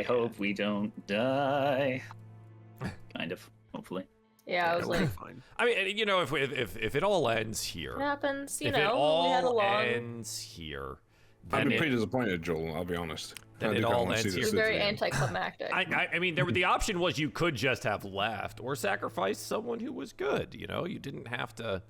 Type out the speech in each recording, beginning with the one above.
hope we don't die. Kind of, hopefully. Yeah, I was like, fine. I mean, you know, if it all ends here, it happens. You if know, it we had a all long. ends here, I'd then be pretty disappointed, Joel. I'll be honest. Then I it do kinda all wanna see ends this here. You're very through. anticlimactic. I mean, the option was you could just have left or sacrifice someone who was good. You know, you didn't have to.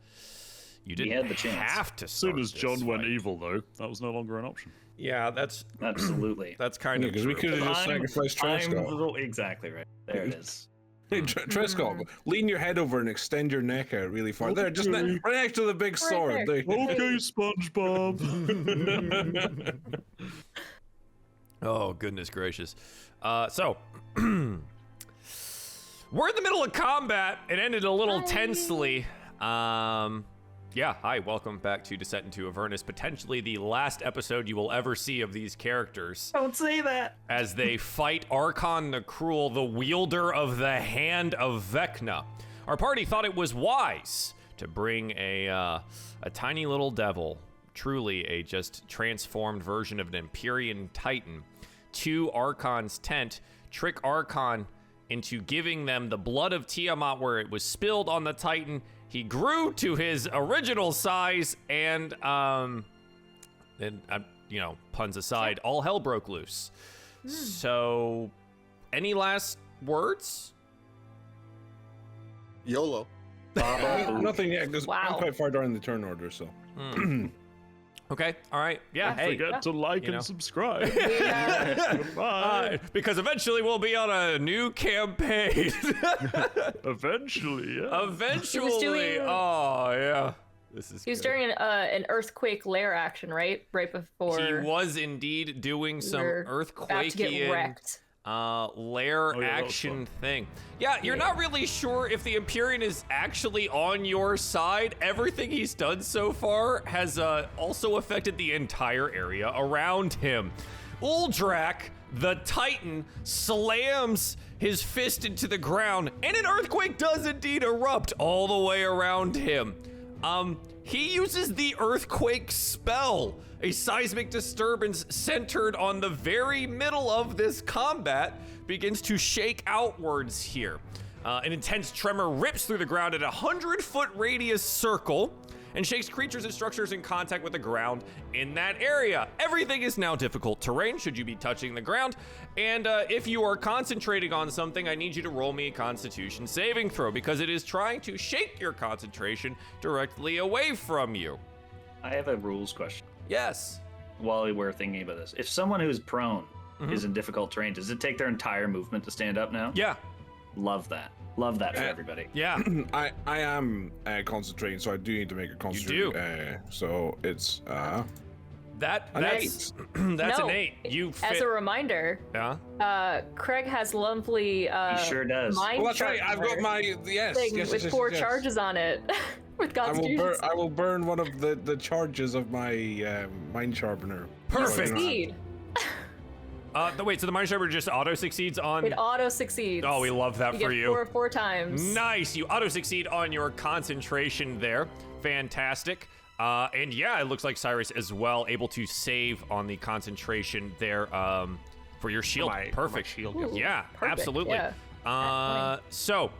You didn't had the chance. have to. As soon start as this John went fight. evil, though, that was no longer an option. Yeah, that's Absolutely. that's kind of Because we true. could have just sacrificed Truscott. Exactly right. There it is. Hey, Truscott, lean your head over and extend your neck out really far. There, just right next to the big sword. there. There. Okay, SpongeBob. Oh, goodness gracious. So, we're in the middle of combat. It ended a little tensely. Yeah, hi, welcome back to Descent into Avernus, potentially the last episode you will ever see of these characters. Don't say that. As they fight Arkhan the Cruel, the wielder of the Hand of Vecna. Our party thought it was wise to bring a tiny little devil, truly a just transformed version of an Emporium Titan, to Arkhan's tent, trick Arkhan into giving them the blood of Tiamat where it was spilled on the Titan. He grew to his original size, and you know, puns aside, all hell broke loose. So, any last words? YOLO. Nothing yet, because Wow. I'm quite far down the turn order, so. Okay, all right, yeah, hey. Forget to like you know. and subscribe. Uh, Goodbye. because eventually we'll be on a new campaign. Eventually, yeah. Eventually, doing- oh yeah, this is. He was good. during an earthquake lair action, right? Right before He was indeed doing some we were about to get earthquakean wrecked. lair yeah, that was action fun. thing. Yeah, you're not really sure if the Emporium is actually on your side. Everything he's done so far has also affected the entire area around him. Uldrak, the Titan, slams his fist into the ground, and an earthquake does indeed erupt all the way around him. He uses the earthquake spell, a seismic disturbance centered on the very middle of this combat begins to shake outwards here. An intense tremor rips through the ground at a 100-foot radius circle and shakes creatures and structures in contact with the ground in that area. Everything is now difficult terrain should you be touching the ground, and if you are concentrating on something, I need you to roll me a Constitution saving throw because it is trying to shake your concentration directly away from you. I have a rules question. Yes. While we're thinking about this, if someone who's prone is in difficult terrain, does it take their entire movement to stand up now? Yeah. Love that. Love that for everybody. Yeah. I am concentrating, so I do need to make a concentration. do. So it's That's An that's No, an 8. You fit. As a reminder, Yeah. Craig has lovely He sure does. mind well, that's right. I've got sharpener my yes, thing yes, with yes, 4 yes. charges on it. With Constitution. I will burn one of the charges of my mind sharpener. Perfect. Succeed. Wait, so the mind sharpener just auto succeeds on. It auto succeeds. Oh, we love that you for get you. four times. Nice. You auto succeed on your concentration there. Fantastic. And yeah, it looks like Cyrus as well able to save on the concentration there for your shield. Perfect. shield. Ooh, Yeah, perfect, absolutely. yeah. So,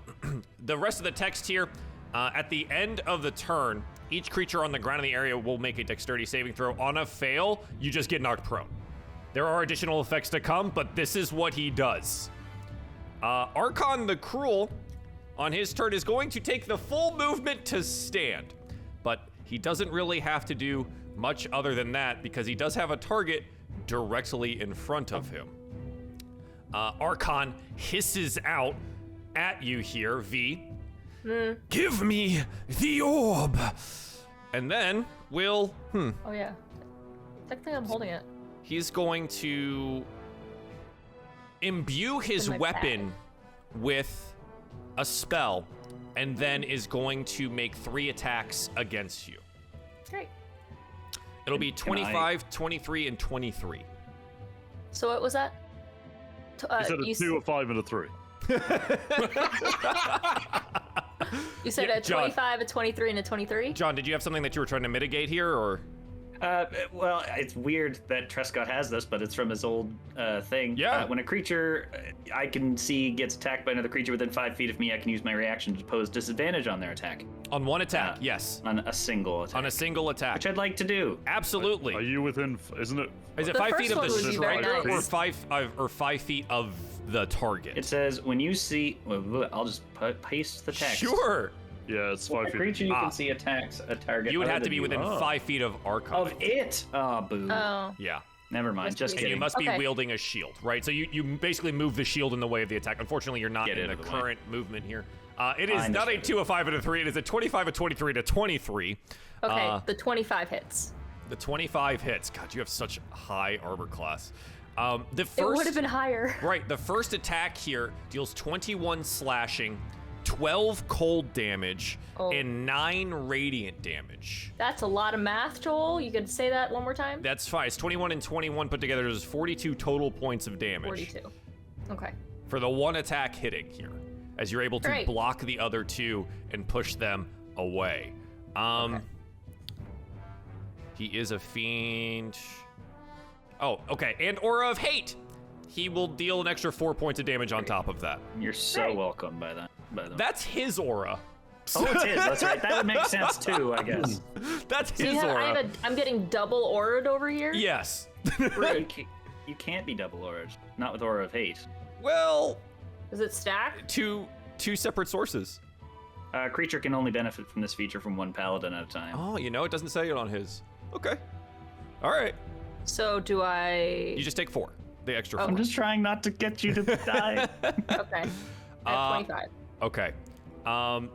the rest of the text here, at the end of the turn, each creature on the ground in the area will make a dexterity saving throw. On a fail, you just get knocked prone. There are additional effects to come, but this is what he does. Arkhan the Cruel, on his turn, is going to take the full movement to stand, but he doesn't really have to do much other than that because he does have a target directly in front of him. Arkhan hisses out at you here, V. Give me the orb! And then we'll, Oh yeah. Technically, I'm holding it. he's going to imbue his In my weapon with a spell and then is going to make 3 attacks against you. Great. It'll be Can I- 25, 23, and 23. So what was that? He said a you 2, a 5, and a 3. You said Yeah, a John. 25, a 23, and a 23? John, did you have something that you were trying to mitigate here, or? Well, it's weird that Truscott has this, but it's from his old thing. Yeah. When a creature I can see gets attacked by another creature within 5 feet of me, I can use my reaction to pose disadvantage on their attack. On one attack, yes. On a single attack. On a single attack. Which I'd like to do. Absolutely. Are you within? Isn't it? Is it The 5 feet first of one the would be very striker nice. or 5 feet of the target? It says when you see. Well, I'll just paste the text. Sure. Yeah, it's When 5 a feet. creature you can see attacks a target. You would other have to than be you. within 5 feet of Arkhan. Of it. Oh, boo. Oh. Yeah. Never mind. Must Just be- And you kidding. must be Okay. wielding a shield, right? So you basically move the shield in the way of the attack. Unfortunately, you're not Get in the out of the way. current movement here. It is I not a understand. 2, a 5, and a 3. It is a 25, a 23, to 23. Okay, the 25 hits. The 25 hits. God, you have such high armor class. The It first, would have been higher. right, the first attack here deals 21 slashing, 12 cold damage, Oh. and 9 radiant damage. That's a lot of math, Joel. You could say that one more time? That's fine. It's 21 and 21 put together. There's 42 total points of damage 42. Okay. for the one attack hitting here, as you're able to Great. block the other two and push them away. Okay. He is a fiend. Oh, okay. And Aura of Hate. He will deal an extra 4 points of damage on top of that. You're so welcome by that. By the way. That's his aura. Oh, it's his. That's right. That would make sense too, I guess. That's So his aura. I'm getting double aura'd over here? Yes. You can't be double aura. Not with Aura of Hate. Well, Is it stacked? two separate sources. A creature can only benefit from this feature from one paladin at a time. Oh, you know, it doesn't say it on his. Okay. All right. So do I... You just take 4. The extra 4. I'm just trying not to get you to die. Okay. I have 25. Okay.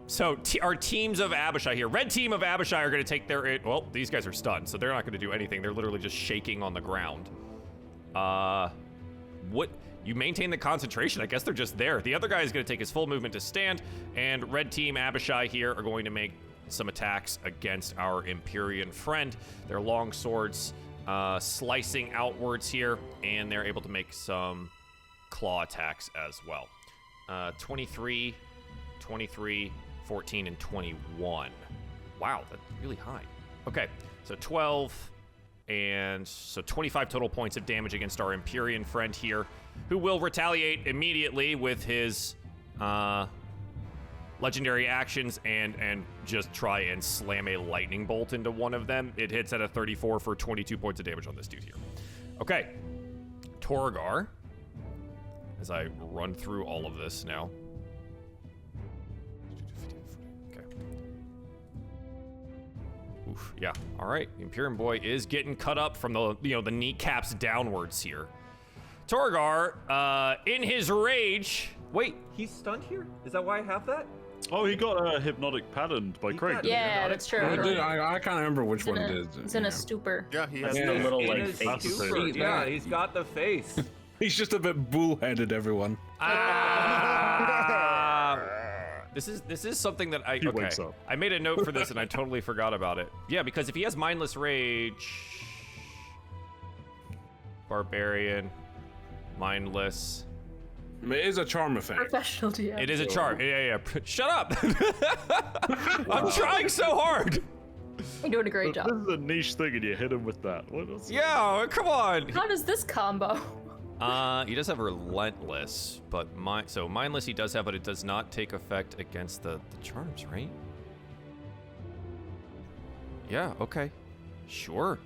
So our teams of Abishai here. Red team of Abishai are going to take their... Well, these guys are stunned, so they're not going to do anything. They're literally just shaking on the ground. What... You maintain the concentration. I guess they're just there. The other guy is going to take his full movement to stand, and red team Abishai here are going to make some attacks against our Emporium friend. Their long swords slicing outwards here, and they're able to make some claw attacks as well. 23, 23, 14, and 21. Wow, that's really high. Okay, so 12, and so 25 total points of damage against our Emporium friend here, who will retaliate immediately with his legendary actions and just try and slam a lightning bolt into one of them. It hits at a 34 for 22 points of damage on this dude here. Okay, Torgar, as I run through all of this now. Okay. Oof, yeah, all right. The Emporium boy is getting cut up from the, the kneecaps downwards here. Torgar, in his rage... Wait, he's stunned here? Is that why I have that? Oh, he got hypnotic patterned by Craig. didn't he? Yeah, that's true. I can't remember which He's in one a- it is. He's in a stupor. Yeah, he has That's Yeah. the little In like his face. stupor. Yeah. Yeah, he's got the face. He's just a bit bullheaded, everyone. This is something that I He wakes up. I made a note for this and I totally forgot about it. Yeah, because if he has mindless rage, barbarian, mindless. It is a charm effect. Professional DM. It is a charm. Yeah. Shut up. I'm trying so hard. You're doing a great This job. is a niche thing, and you hit him with that. What else? Yeah, come on. How does this combo? He does have relentless, but so mindless he does have, but it does not take effect against the charms, right? Yeah, okay. Sure.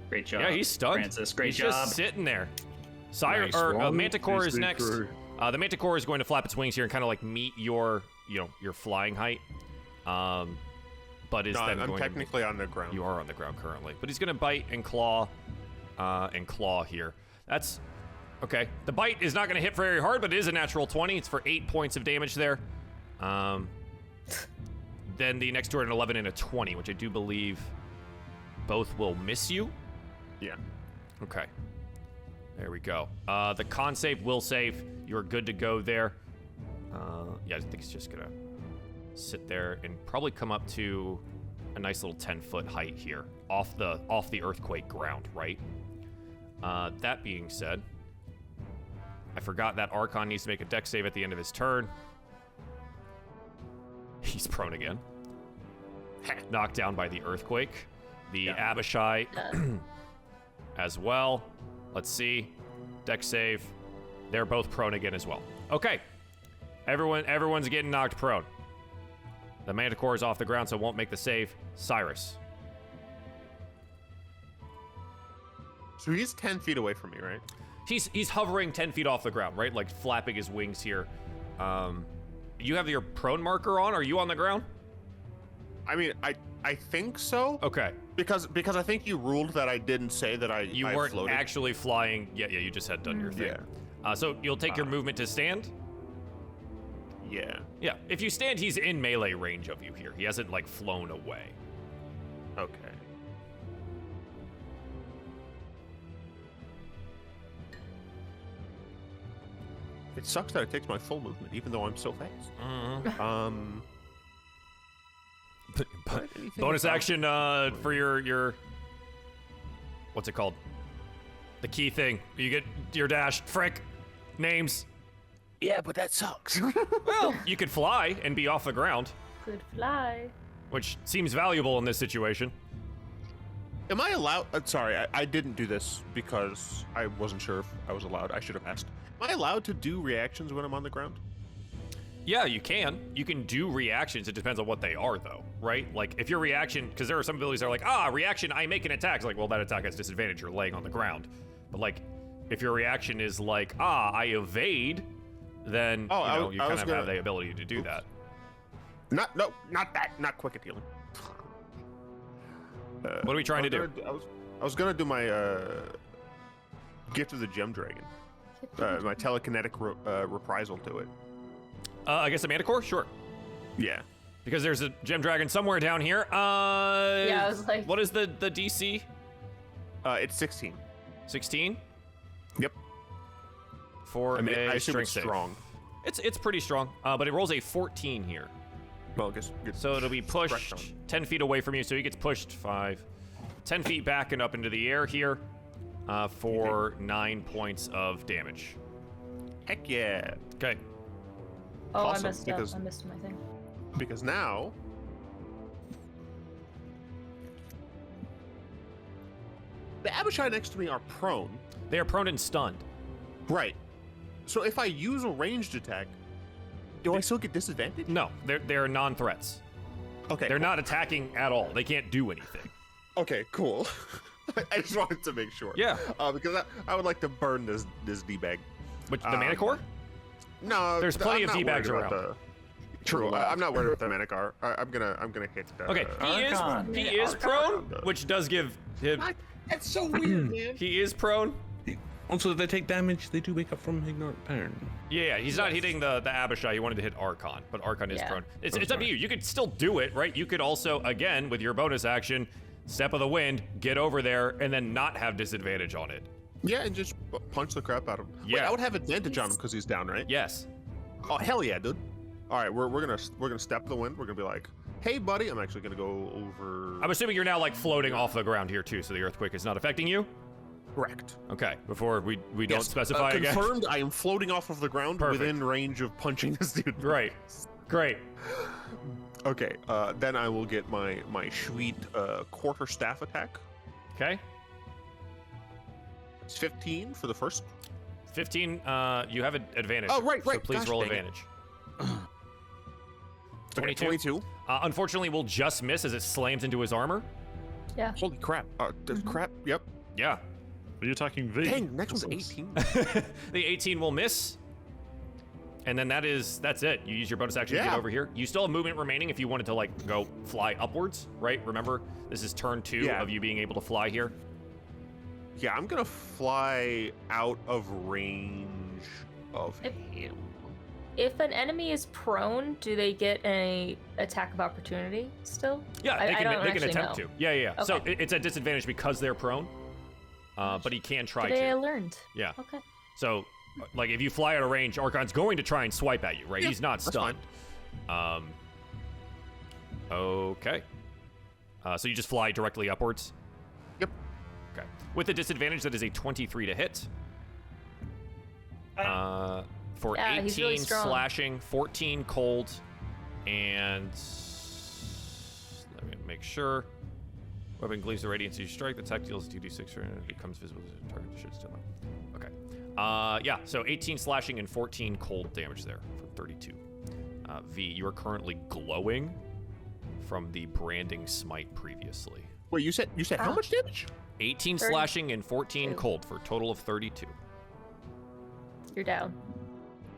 Great job. Yeah, he's stunned. Francis, great he's job. just sitting there. Nice one. Manticore is PC next. crew. The Manticore is going to flap its wings here and kind of like meet your flying height. But is No, then I'm going technically on the ground. You are on the ground currently, but he's going to bite and claw here. That's okay. The bite is not going to hit very hard, but it is a natural 20. It's for 8 points of damage there. Then the next two are an 11 and a 20, which I do believe both will miss you. Yeah. Okay. There we go. The con save will save. You're good to go there. Yeah, I think it's just gonna sit there and probably come up to a nice little 10-foot height here off the earthquake ground, right? That being said, I forgot that Arkhan needs to make a dex save at the end of his turn. He's prone again. Knocked down by the earthquake. the Abishai as well. Let's see. Deck save. They're both prone again as well. Okay. Everyone's getting knocked prone. The Manticore is off the ground, so it won't make the save. Cyrus. So he's 10 feet away from me, right? He's hovering 10 feet off the ground, right? Like flapping his wings here. You have your prone marker on? Are you on the ground? I mean, I think so. Okay. Because I think you ruled that I didn't say that I weren't floated. actually flying. Yeah, you just had done your thing. Yeah. So you'll take your movement to stand? Yeah. Yeah. If you stand, he's in melee range of you here. He hasn't, like, flown away. Okay. It sucks that it takes my full movement, even though I'm so fast. Mm-hmm. Anything Bonus about- action for your what's it called? The key thing. You get your dash. Frick. Names. Yeah, but that sucks. Well, you could fly and be off the ground, Could fly. which seems valuable in this situation. Am I allowed? Sorry, I didn't do this because I wasn't sure if I was allowed. I should have asked. Am I allowed to do reactions when I'm on the ground? Yeah, you can. You can do reactions. It depends on what they are, though, right? Like, if your reaction, because there are some abilities that are like, reaction, I make an attack. It's like, well, that attack has disadvantage. You're laying on the ground. But, like, if your reaction is like, I evade, then, you kind of have the ability to do that. Not that. Not quick at healing. What are we trying to do? I was gonna do my Gift of the Gem Dragon. My telekinetic reprisal to it. I guess a Manticore? Sure. Yeah. Because there's a Gem Dragon somewhere down here. Yeah, I was like... What is the DC? It's 16. 16? Yep. For I mean, I a assume strength it's save. strong. It's pretty strong, but it rolls a 14 here. Well, I guess. So it'll be pushed 10 feet away from you, so he gets pushed 10 feet back and up into the air here for 9 points of damage. Heck yeah. Okay. Oh, Awesome, I messed up. because- I missed my thing. Because now the Abishai next to me are prone. They are prone and stunned. Right. So if I use a ranged attack, do I still get disadvantage? No, they're non-threats. Okay. They're not attacking at all. They can't do anything. Okay, cool. I just wanted to make sure. Yeah. Because I would like to burn this D-bag. Which, the Manticore? No, There's plenty I'm of not D-bags worried about around. True. I'm not worried about the Manticore. I'm gonna hit. Okay, Arkhan. he is prone, which does give him. That's so weird, man. He is prone. Also, if they take damage, they do wake up from ignorant pattern. Yeah, he's not hitting the Abishai. He wanted to hit Arkhan, but Arkhan is Yeah. prone. It's up to you. You could still do it, right? You could also, again, with your bonus action, Step of the Wind, get over there, and then not have disadvantage on it. Yeah, and just punch the crap out of him. Wait, Yeah. I would have advantage on him because he's down, right? Yes. Oh hell yeah, dude. All right, we're gonna step the wind. We're gonna be like, hey buddy, I'm actually gonna go over. I'm assuming you're now like floating off the ground here too, so the earthquake is not affecting you. Correct. Okay. Before we don't Yes, specify again. confirmed. I am floating off of the ground Perfect. within range of punching this dude. Right. Great. Okay. Then I will get my sweet quarter staff attack. Okay. It's 15 for the first. 15. You have an advantage. Oh, right. So please Gosh, roll dang it. advantage. Okay, 22. Unfortunately, we'll just miss as it slams into his armor. Yeah. Holy crap. Crap. Yep. Yeah. Are you attacking V? Dang, next one's 18. The 18 will miss. And then that's it. You use your bonus action to get Yeah. over here. You still have movement remaining if you wanted to like go fly upwards, right? Remember, this is turn 2 Yeah. of you being able to fly here. Yeah, I'm gonna fly out of range of If- him. If an enemy is prone, do they get an attack of opportunity still? Yeah, I they can actually attempt know. to. Yeah. So Okay. it's a disadvantage because they're prone. But he can try Today I to. learned. Yeah. Okay. So, like, if you fly out of range, Arkhan's going to try and swipe at you, right? Yeah, He's not that's fine. stunned. Okay. So you just fly directly upwards? Yep. Okay. With the disadvantage, that is a 23 to hit. For Yeah, 18 he's really strong. slashing, 14 cold, and let me make sure. Weapon gleams the radiance you strike. The attack deals 2d6 and it becomes visible as a target should still know. Okay. Yeah, so 18 slashing and 14 cold damage there for 32. V, you are currently glowing from the branding smite previously. Wait, you said how much damage? 18 slashing and 14 cold for a total of 32. You're down.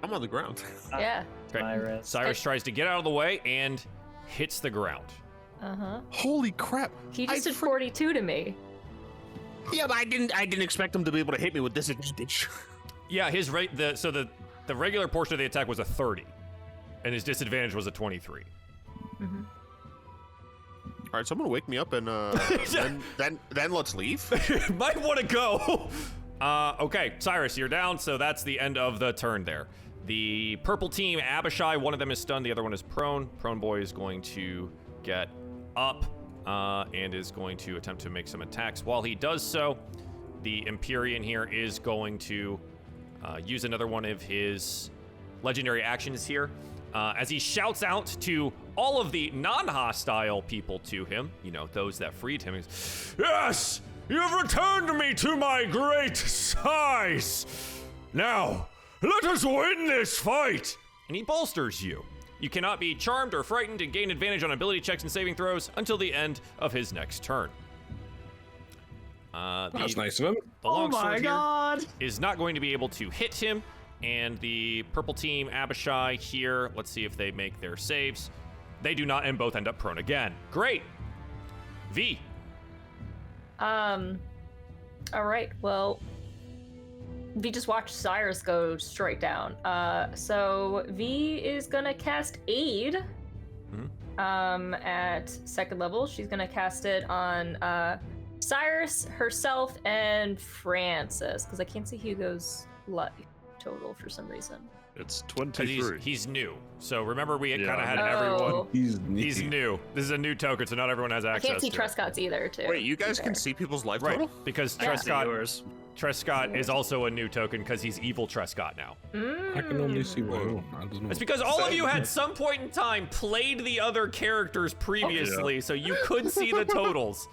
I'm on the ground. Yeah. Okay. Cyrus tries to get out of the way and hits the ground. Uh-huh. Holy crap! He just did 42 to me. Yeah, but I didn't expect him to be able to hit me with disadvantage. Yeah, his the regular portion of the attack was a 30, and his disadvantage was a 23. Mm-hmm. All right, someone wake me up and then let's leave. Might want to go. Okay, Cyrus, you're down, so that's the end of the turn there. The purple team, Abishai, one of them is stunned, the other one is prone. Prone boy is going to get up and is going to attempt to make some attacks. While he does so, the Emporium here is going to use another one of his legendary actions here. As he shouts out to all of the non-hostile people to him, you know, those that freed him, he's, "Yes, you've returned me to my great size. Now, let us win this fight." And he bolsters you. You cannot be charmed or frightened and gain advantage on ability checks and saving throws until the end of his next turn. That's nice of him. The long sword here is not going to be able to hit him. And the purple team, Abishai here, let's see if they make their saves. They do not, and both end up prone again. Great. V. All right, well, V just watched Cyrus go straight down. So V is gonna cast Aid. At 2nd level. She's gonna cast it on Cyrus, herself, and Francis, because I can't see Hugo's life total for some reason. It's 23. He's new. So remember, we kind of had Oh. everyone. He's He's new. This is a new token, so not everyone has I access can't see to it. Truscott's either, too. Wait, you guys to be can fair. see people's life Right, total? because Yeah. Truscott is also a new token because he's evil Truscott now. I can only see one. I don't know. It's because all of you had some point in time played the other characters previously, so you could see the totals.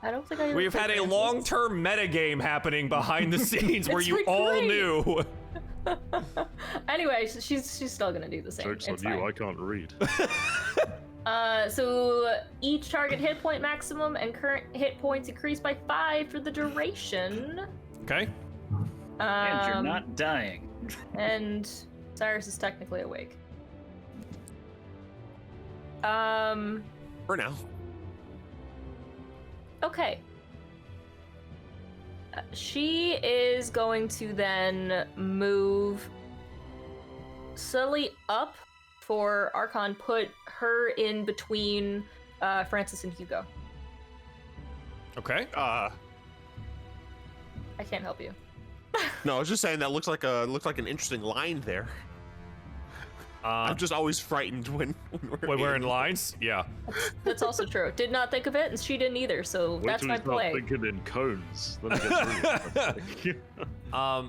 I don't think I We've had a long-term metagame happening behind the scenes where It's you been all great. knew. Anyway, she's still gonna do the same. Joke's on It's you, fine. I can't read. So each target hit point maximum and current hit points increase by 5 for the duration. Okay. And you're not dying. And Cyrus is technically awake. For now. Okay. She is going to then move slowly up for Arkhan, put her in between Francis and Hugo. Okay. I can't help you. No, I was just saying that looks like an interesting line there. I'm just always frightened when we're in lines? Yeah. That's also true. Did not think of it, and she didn't either, so Wait that's till my you start play. thinking in cones. Then it gets really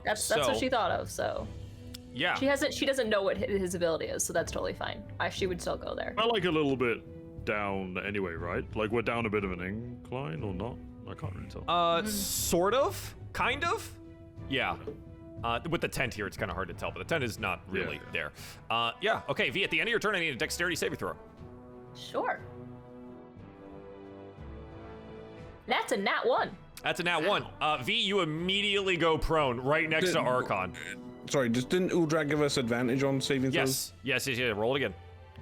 That's what she thought of, so. Yeah. She doesn't know what his ability is, so that's totally fine. She would still go there. I like a little bit down anyway, right? Like we're down a bit of an incline or not? I can't really tell. Sort of, kind of. Yeah. With the tent here, it's kind of hard to tell, but the tent is not really there. Yeah. Okay, V. At the end of your turn, I need a dexterity saving throw. Sure. That's a nat 1. That's a nat 1. V. You immediately go prone right next to Arkhan. Sorry, didn't Uldrak give us advantage on saving throws? Yes. Roll it again.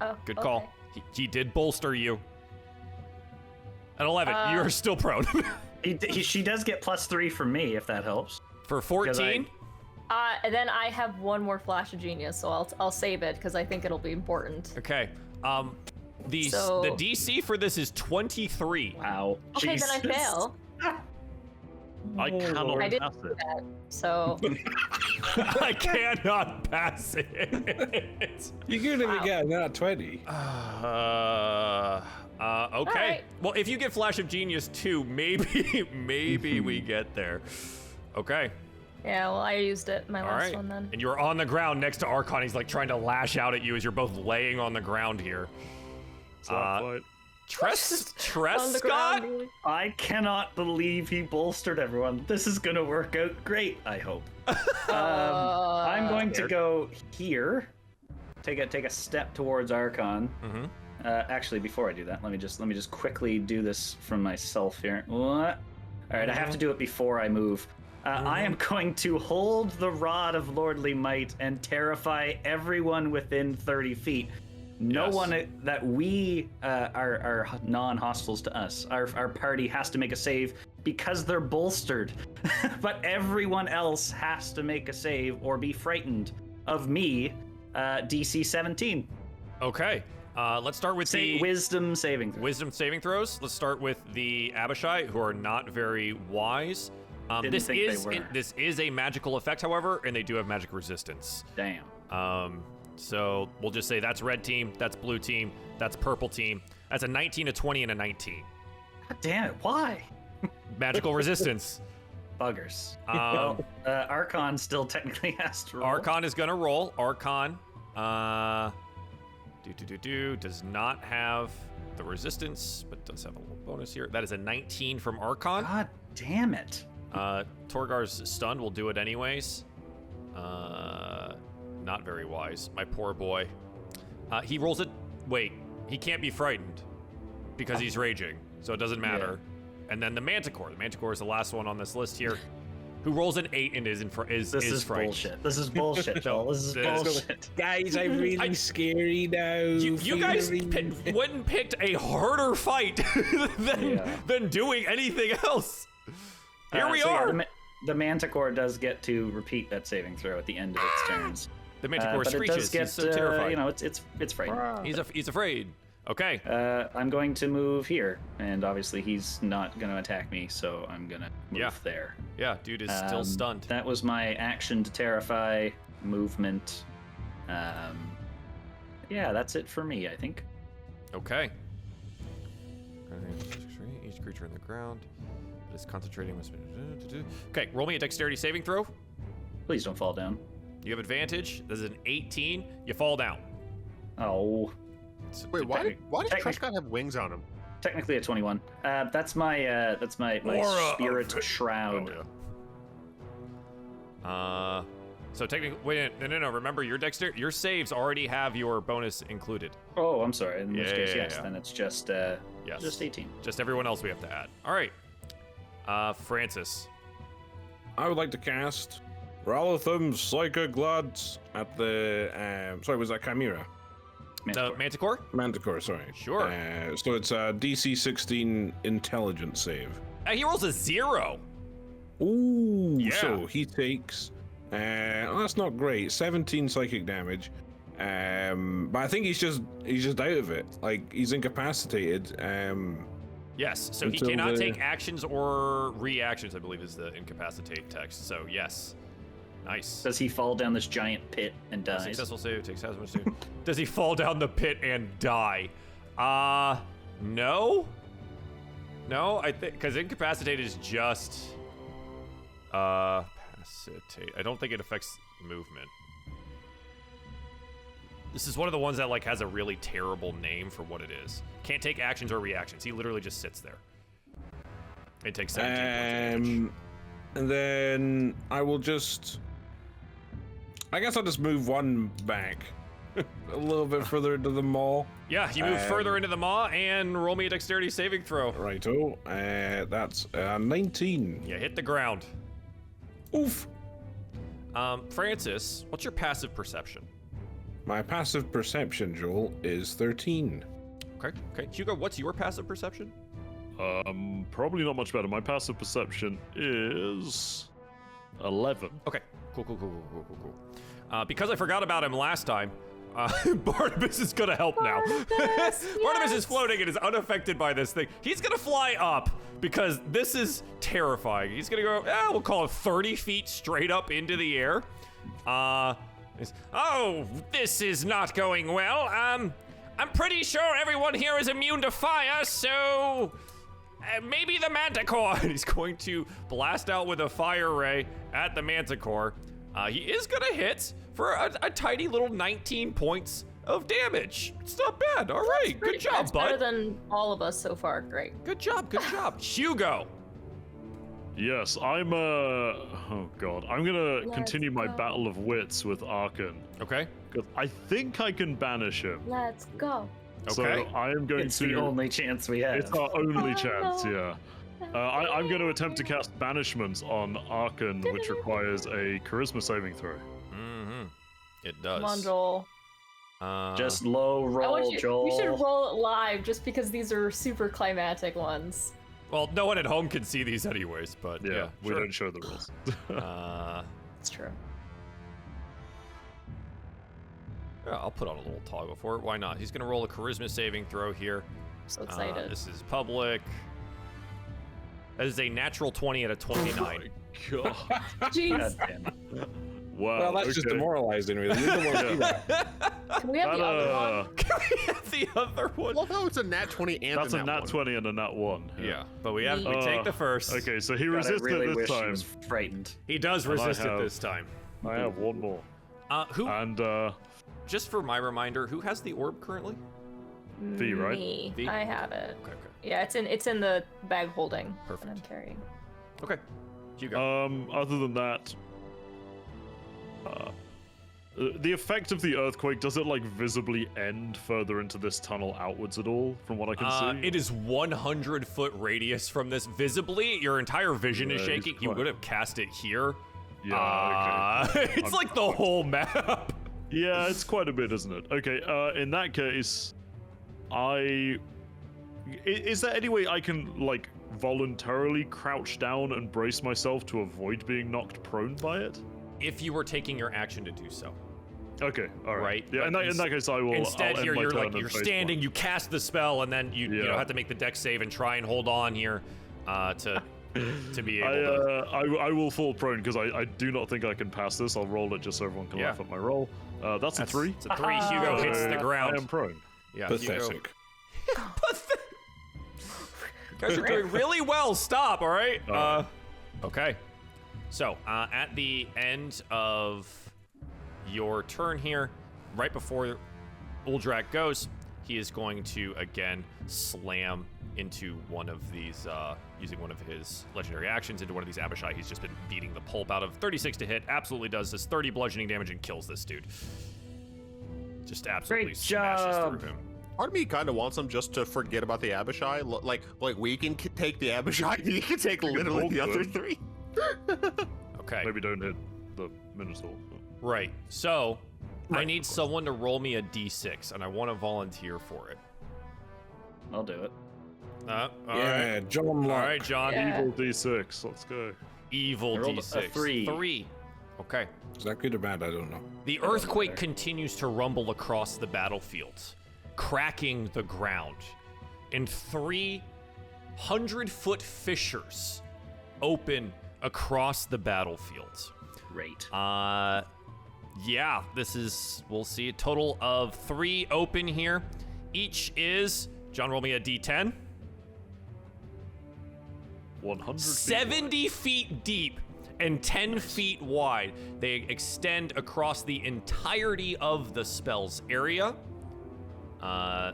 Oh, Good okay. call. He did bolster you. At 11, you're still prone. She does get +3 from me, if that helps. For 14. And then I have one more flash of genius, so I'll save it because I think it'll be important. Okay. The DC for this is 23. Wow. Okay, Jesus. then I fail. I cannot I didn't pass do it. that, so I cannot pass it. You're good if you get a nat 20. Okay. right. Well, if you get Flash of Genius too, maybe we get there. Okay. yeah, well, I used it my All last right. one then. And you're on the ground next to Arkhan. He's like trying to lash out at you as you're both laying on the ground here. Slap fight. Truscott? I cannot believe he bolstered everyone. This is gonna work out great, I hope. I'm going to go here. Take a step towards Arkhan. Mm-hmm. Actually, before I do that, let me just quickly do this from myself here. What? All right, I have to do it before I move. I am going to hold the Rod of Lordly Might and terrify everyone within 30 feet. No one that we are non-hostiles to us. Our party has to make a save because they're bolstered. But everyone else has to make a save or be frightened of me, DC 17. Okay. Let's start with the wisdom saving throws. Wisdom saving throws. Let's start with the Abishai, who are not very wise. This is a magical effect, however, and they do have magic resistance. Damn. So we'll just say that's red team, that's blue team, that's purple team. That's a 19, a 20, and a 19. God damn it! Why? Magical resistance. Buggers. Arkhan still technically has to roll. Arkhan is gonna roll. Arkhan, does not have the resistance, but does have a little bonus here. That is a 19 from Arkhan. God damn it. Torgar's stunned. Will do it anyways. Not very wise. My poor boy. He rolls it. Wait, he can't be frightened because he's raging, so it doesn't matter. Yeah. And then the Manticore. The Manticore is the last one on this list here, who rolls an 8 and is frightened. Bullshit. This is bullshit, Joel. This is bullshit. Guys, I'm really scary now. You guys wouldn't picked a harder fight than doing anything else. Here we are. Yeah, the Manticore does get to repeat that saving throw at the end of its turns. The Manticore screeches. He's so terrified. It's frightened. He's afraid. Okay. I'm going to move here, and obviously he's not going to attack me, so I'm going to move there. Yeah, dude is still stunned. That was my action to terrify, movement. Yeah, that's it for me, I think. Okay. Each creature in the ground is concentrating. Okay, roll me a dexterity saving throw. Please don't fall down. You have advantage. This is an 18. You fall down. Oh. Wait, why does Truscott have wings on him? Technically a 21. That's my spirit shroud. Oh, yeah. So technically, wait, no. Remember, your saves already have your bonus included. Oh, I'm sorry. In which case, yes. Then it's just 18. Just everyone else we have to add. All right. Francis. I would like to cast Ralotham's Psychic Glads at the sorry, was that Chimera? Manticore? Manticore, sorry. Sure. So it's a DC 16 intelligence save. He rolls a 0. Ooh. Yeah. So he takes that's not great. 17 psychic damage. But I think he's just out of it. Like, he's incapacitated. Yes, so he cannot take actions or reactions, I believe is the incapacitate text. So yes. Nice. Does he fall down this giant pit and dies? Successful save takes as much damage. Does he fall down the pit and die? No. No, I think because incapacitate is just pacitate. I don't think it affects movement. This is one of the ones that like has a really terrible name for what it is. Can't take actions or reactions. He literally just sits there. It takes 17 points of damage. And then I will just... I guess I'll just move one back. A little bit further into the maw. Yeah, you move further into the maw and roll me a dexterity saving throw. Righto. That's 19. You hit the ground. Oof. Francis, what's your passive perception? My passive perception, Joel, is 13. Okay. Hugo, what's your passive perception? Probably not much better. My passive perception is 11. Okay, cool. Because I forgot about him last time, Barnabas is gonna help now. Barnabas is floating and is unaffected by this thing. He's gonna fly up because this is terrifying. He's gonna go, we'll call it 30 feet straight up into the air. This is not going well. I'm pretty sure everyone here is immune to fire, so maybe the Manticore. He's going to blast out with a fire ray at the Manticore. He is gonna hit for a tiny little 19 points of damage. It's not bad. All right, good job, That's better bud. than all of us so far. Great. Good job, good job. Hugo. Yes, I'm oh god. I'm gonna Let's continue my go. battle of wits with Arkhan. Okay. Because I think I can banish him. Let's go. So Okay. I am going It's to. the only chance we have. It's our only Oh, chance, no. yeah. I'm going to attempt to cast banishment on Arkhan, which requires a charisma saving throw. Mm-hmm. It does. Come on, Joel. Just low I roll, want you. Joel. You should roll it live, just because these are super climatic ones. Well, no one at home can see these anyways, but Yeah, yeah, we sure. don't show the rules. It's true. Yeah, I'll put on a little toggle for it. Why not? He's gonna roll a charisma saving throw here. So excited. This is public. That is a natural 20 out of 29. God. Jeez. God damn it. Wow. Well, that's just okay. demoralizing, really. You don't want to do that. Can we have the other one? Can we have the other one? Well, no, it's a nat 20 and That's a nat one. 20 and a nat 1. Yeah, but we take the first. Okay, so he God, I resisted really this wish he time. was frightened. He does And I resist it have- this time. I have one more. Who? And Just for my reminder, who has the orb currently? V, right? Me. V? I have it. Okay, Yeah, it's in the bag holding. Perfect. That I'm carrying. okay. Hugo. other than that, the effect of the earthquake, does it like visibly end further into this tunnel outwards at all, from what I can see? It is 100-foot radius from this. Visibly, your entire vision is Yeah, he's shaking. You quite- would have cast it here. Yeah, okay. It's like the whole map. Yeah, it's quite a bit, isn't it? Okay, in that case, is there any way I can, like, voluntarily crouch down and brace myself to avoid being knocked prone by it? If you were taking your action to do so. Okay, alright. Right, Yeah, but in that case, I will. Instead, I'll here end my you're turn like and you're face standing. one. You cast the spell, and then you Yeah. have to make the dex save and try and hold on here to be able to. I will fall prone because I do not think I can pass this. I'll roll it just so everyone can Yeah. laugh at my roll. That's a 3. It's a 3. Hugo hits the ground. I am prone. Yeah, Hugo. Pathetic. You guys are doing really well. Stop, all right? Alright. Okay. So, at the end of your turn here, right before Uldrak goes, he is going to, again, slam into one of these, using one of his legendary actions into one of these Abishai he's just been beating the pulp out of. 36 to hit, absolutely does this. 30 bludgeoning damage and kills this dude. Just absolutely Great smashes job. through him. Part of me kind of wants him just to forget about the Abishai. Like we can take the Abishai, he can take literally hold the other them. 3. Okay. Maybe don't hit the Minotaur. Right. So, I need someone to roll me a d6, and I want to volunteer for it. I'll do it. All Yeah, right. John All Locke. right, John. Yeah. Evil D6. Let's go. Evil I rolled a d6. 3. 3. Okay. Is that good or bad? I don't know. The earthquake continues to rumble across the battlefield, cracking the ground. And 300-foot fissures open across the battlefield. Great. Yeah, we'll see a total of 3 open here. Each is, John, roll me a d10. 100. 70 feet deep and 10 feet wide. They extend across the entirety of the spell's area.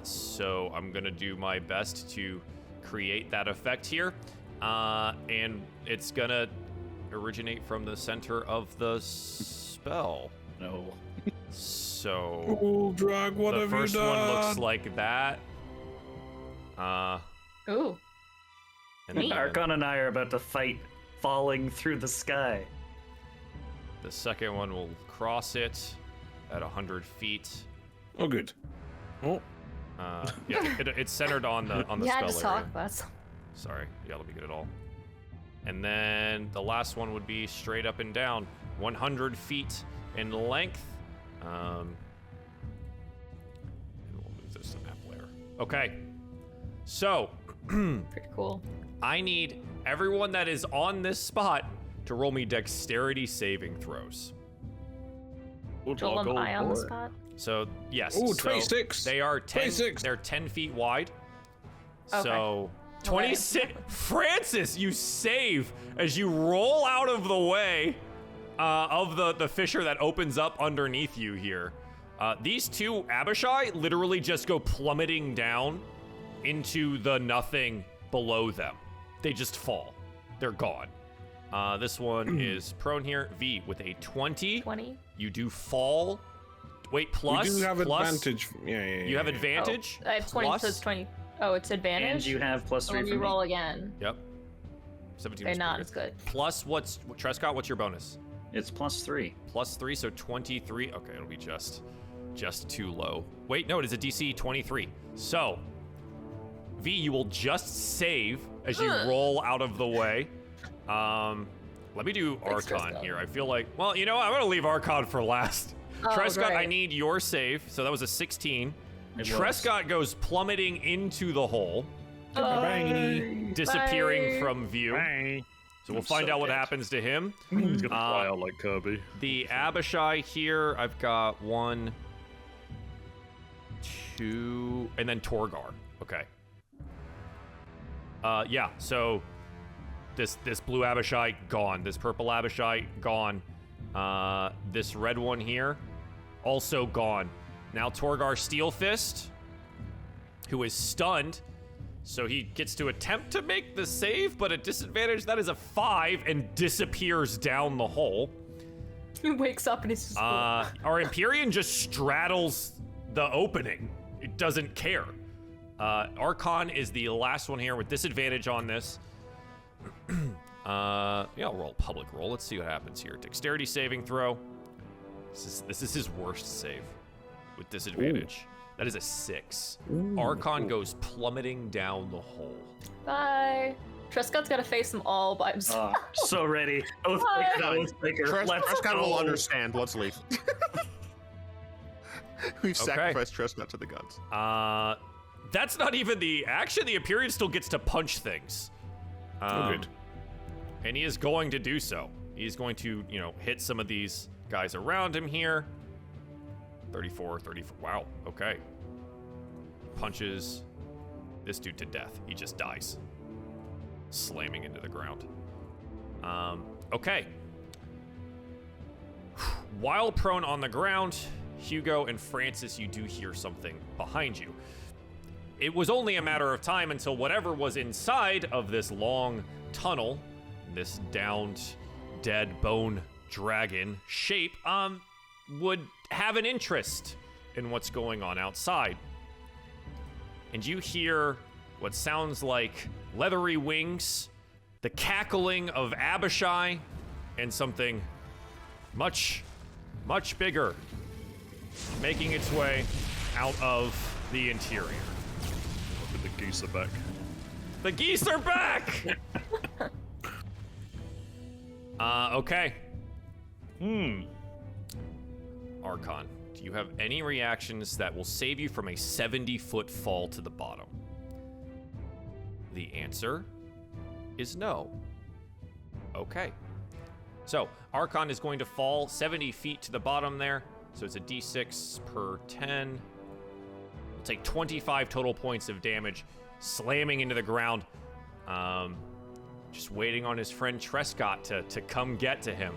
So I'm gonna do my best to create that effect here. And it's gonna originate from the center of the spell. No. So Uldrak, what the have first you done? one looks like that. Ooh. And then Arkhan and I are about to fight falling through the sky. the second one will cross it at 100 feet. Oh, good. Oh, Yeah, it's centered on the You had spell to area. talk about something. Sorry, yeah, let me get it all. And then the last one would be straight up and down, 100 feet in length. And we'll move this to map layer. Okay, so Pretty cool. I need everyone that is on this spot to roll me dexterity saving throws. Joel, am I on the spot? So yes, Ooh, so 26. They are 10. 26. They're 10 feet wide. Okay. So 26. Francis, you save as you roll out of the way of the fissure that opens up underneath you here. These two Abishai literally just go plummeting down into the nothing below them. They just fall. They're gone. This one is prone here. V with a 20. 20. You do fall. Wait, plus? We do have plus? advantage. Yeah. You have advantage? Oh, I have 20, plus? so it's 20. Oh, it's advantage? And you have plus So 3 when for you me. roll again. Yep. 17 Okay, was not pretty as good. Plus, Truscott, what's your bonus? It's plus 3. Plus 3, so 23. Okay, it'll be just too low. Wait, no, it is a DC 23. So, V, you will just save as you roll out of the way. Let me do Thanks, Arkhan Truscott. here. I feel like, well, you know what? I'm gonna leave Arkhan for last. Oh, Truscott, I great. need your save. So that was a 16. It was. Truscott goes plummeting into the hole, disappearing from view. Bang. So we'll I'm find so out what dead. happens to him. He's gonna fly out like Kirby. The Abishai here, I've got 1, 2, and then Torgar. Okay. Yeah, so this blue Abishai, gone. This purple Abishai, gone. This red one here, also gone. Now Torgar Steelfist, who is stunned, so he gets to attempt to make the save, but at disadvantage, that is a 5, and disappears down the hole. He wakes up and he's just Our Emporium just straddles the opening. It doesn't care. Arkhan is the last one here with disadvantage on this. Yeah, I'll roll a public roll. Let's see what happens here. Dexterity saving throw. This is his worst save with disadvantage. That is a 6. Arkhan goes plummeting down the hole. bye. Truscott's got to face them all by himself. So ready. Let's Truscott will go. understand. Let's leave. We've sacrificed Truscott to the gods. That's not even the action. The Emporium still gets to punch things. Good. And he is going to do so. He's going to, hit some of these guys around him here. 34. Wow, okay. Punches this dude to death. He just dies. Slamming into the ground. Okay. While prone on the ground, Hugo and Francis, you do hear something behind you. It was only a matter of time until whatever was inside of this long tunnel, this downed, dead bone dragon shape, would have an interest in what's going on outside. And you hear what sounds like leathery wings, the cackling of Abishai, and something much, much bigger making its way out of the interior. Look at the geese are back. The geese are back! Okay. Arkhan, do you have any reactions that will save you from a 70-foot fall to the bottom? The answer is no. Okay. So, Arkhan is going to fall 70 feet to the bottom there. So it's a d6 per 10. We'll take 25 total points of damage, slamming into the ground. Just waiting on his friend Truscott to come get to him.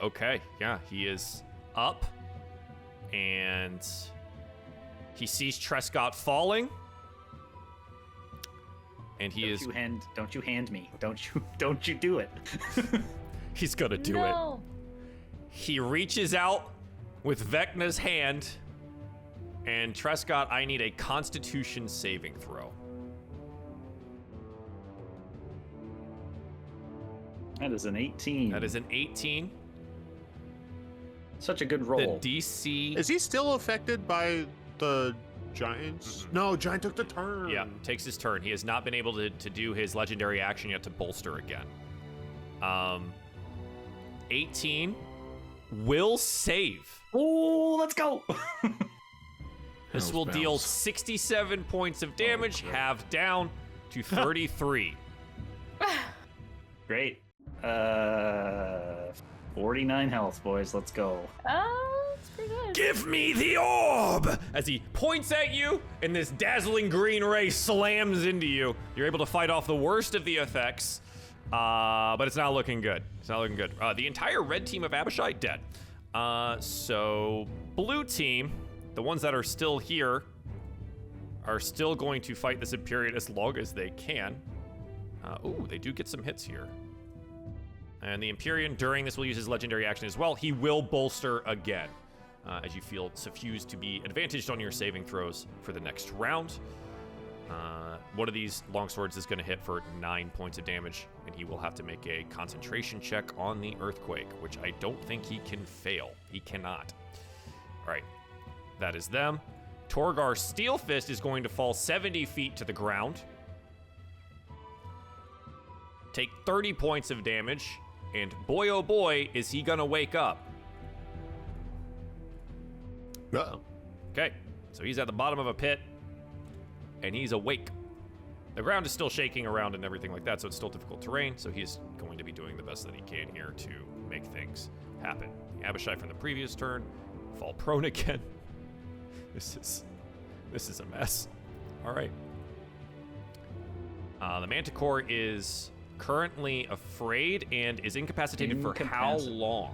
Okay, yeah, he is up. And he sees Truscott falling. And he is... Don't you hand me. Don't you do it. He's gonna do it. No. He reaches out with Vecna's hand, and Truscott, I need a Constitution saving throw. That is an 18. That is an 18. Such a good roll. The DC, Is he still affected by the giants? No, giant took the turn. yeah, takes his turn. He has not been able to do his legendary action yet to bolster again. 18 will save. Oh, let's go. This Hell's will deal bells. 67 points of damage, halved down to 33. Great. 49 health, boys. Let's go. Oh, it's pretty good. Give me the orb! As he points at you, and this dazzling green ray slams into you. You're able to fight off the worst of the effects, but it's not looking good. It's not looking good. The entire red team of Abishai, dead. So blue team, the ones that are still here, are still going to fight this Empyrean as long as they can. Ooh, they do get some hits here. And the Empyrean, during this, will use his legendary action as well. He will bolster again, as you feel suffused to be advantaged on your saving throws for the next round. One of these longswords is going to hit for 9 points of damage, and he will have to make a concentration check on the earthquake, which I don't think he can fail. He cannot. All right, that is them. Torgar Steelfist is going to fall 70 feet to the ground, take 30 points of damage, and boy oh boy, is he going to wake up. Uh-oh. Okay, so he's at the bottom of a pit, and he's awake. The ground is still shaking around and everything like that, so it's still difficult terrain, so he's going to be doing the best that he can here to make things happen. The Abishai from the previous turn fall prone again. This is a mess. All right. The Manticore is currently afraid and is incapacitated for how long?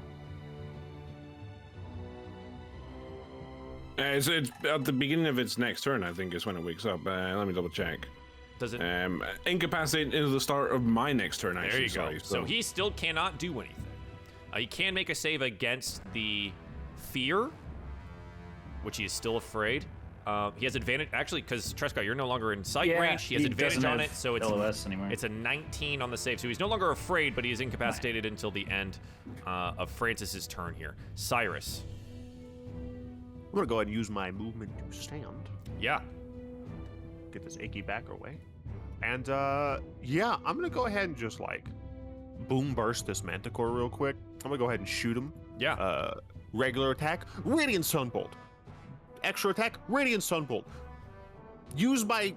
It's at the beginning of its next turn, I think, is when it wakes up. Let me double check. Does it? Incapacitate into the start of my next turn, actually. There you sorry, go. So he still cannot do anything. He can make a save against the fear, which he is still afraid. He has advantage, actually, because Truscott, you're no longer in sight range. He has advantage on it, so it's a 19 on the save. So he's no longer afraid, but he is incapacitated until the end of Francis's turn here. Cyrus. I'm gonna go ahead and use my movement to stand. Yeah. Get this achy back away. And yeah, I'm gonna go ahead and just like boom burst this Manticore real quick. I'm gonna go ahead and shoot him. Yeah. Regular attack, Radiant Sunbolt. Extra attack, Radiant Sunbolt. Use my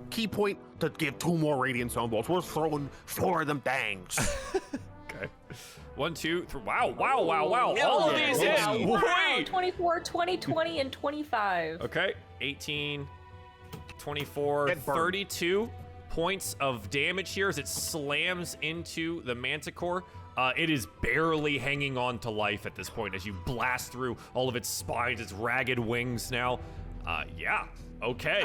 key point to give 2 more Radiant Sunbolts. We're throwing 4 of them dangs. Okay. 1, 2, 3. Wow. All of these hit. Wow. Wait. 24, 20, 20, and 25. Okay. 18, 24, 32 points of damage here as it slams into the Manticore. It is barely hanging on to life at this point as you blast through all of its spines, its ragged wings now. Yeah. Okay.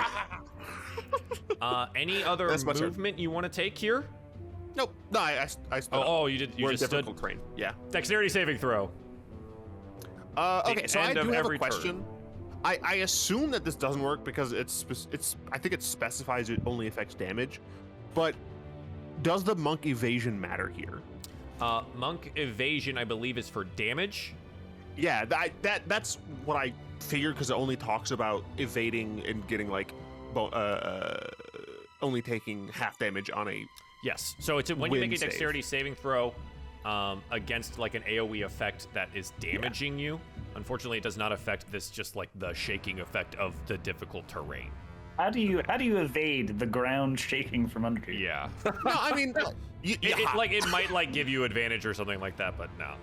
Any other movement you want to take here? Nope. No, I stood up. Oh, you did. You We're just in stood. difficult terrain. Yeah. Dexterity saving throw. Okay, so I end do of have every a question. I assume that this doesn't work because it's I think it specifies it only affects damage, but does the monk evasion matter here? Monk evasion, I believe, is for damage. Yeah, that's what I figured because it only talks about evading and getting like only taking half damage on a. Yes. So it's when you make a dexterity saving throw against like an AoE effect that is damaging you. Unfortunately, it does not affect this, just like the shaking effect of the difficult terrain. How do you evade the ground shaking from under you? Yeah. No, I mean, it might like give you advantage or something like that, but no.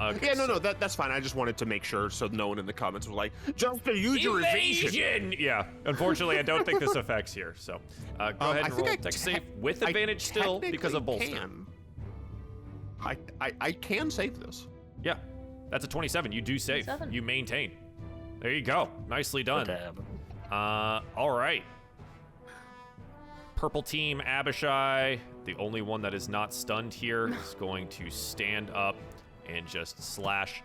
Okay, yeah, no, that's fine. I just wanted to make sure so no one in the comments was like, just to use your evasion. Yeah. Unfortunately, I don't think this affects here. So go ahead and roll dex save with advantage still because of bolster. I can save this. Yeah. That's a 27. You do save. 27. You maintain. There you go. Nicely done. All right. Purple team, Abishai, the only one that is not stunned here, is going to stand up and just slash.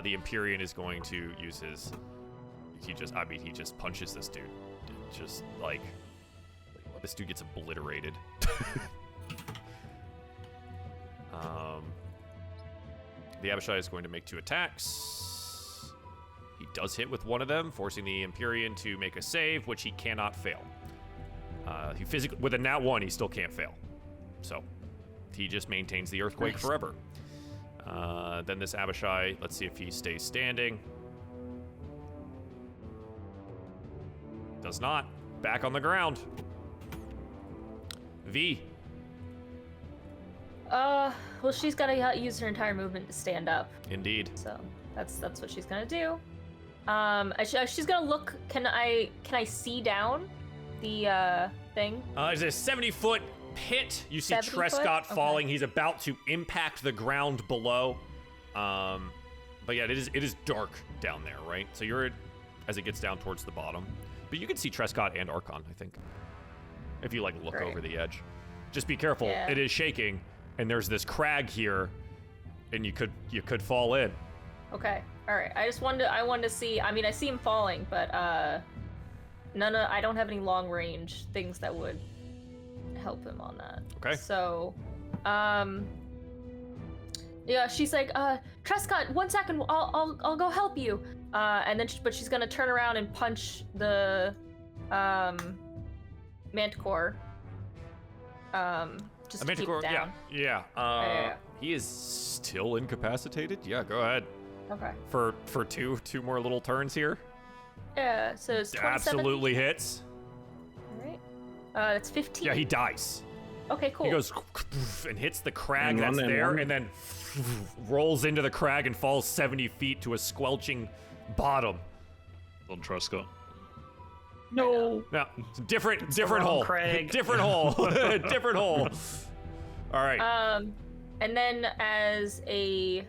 The Empyrean is going to use his. He just punches this dude. Just like this dude gets obliterated. The Abishai is going to make 2 attacks. He does hit with one of them, forcing the Empyrean to make a save, which he cannot fail. He physically, with a nat 1, he still can't fail. So he just maintains the earthquake forever. Then this Abishai, let's see if he stays standing. Does not. Back on the ground. V. Well, she's got to use her entire movement to stand up. Indeed. So that's what she's gonna do. She's gonna look. Can I see down the thing? There's a 70-foot pit. You see 70 Truscott foot? falling. He's about to impact the ground below. But But yeah, it is dark down there, right? So you're as it gets down towards the bottom. But you can see Truscott and Arkhan, I think. If you like look Great. over the edge. Just be careful. Yeah. It is shaking, and there's this crag here, and you could fall in. Okay. All right. I wanted to see. I mean, I see him falling, but I don't have any long range things that would help him on that. Okay. So, yeah, she's like, Truscott, 1 second, I'll go help you. And then, but she's gonna turn around and punch the, Manticore. Just to keep it down. Yeah. He is still incapacitated. Yeah, go ahead. Okay. For two more little turns here. Yeah. So it's 27. Absolutely hits. All right. That's 15. Yeah, he dies. Okay, cool. He goes and hits the crag And that's one and there, one. and then rolls into the crag and falls 70 feet to a squelching bottom. On Truscott. No. No, it's different wrong hole. crag. Different hole. Different hole. All right. And then as a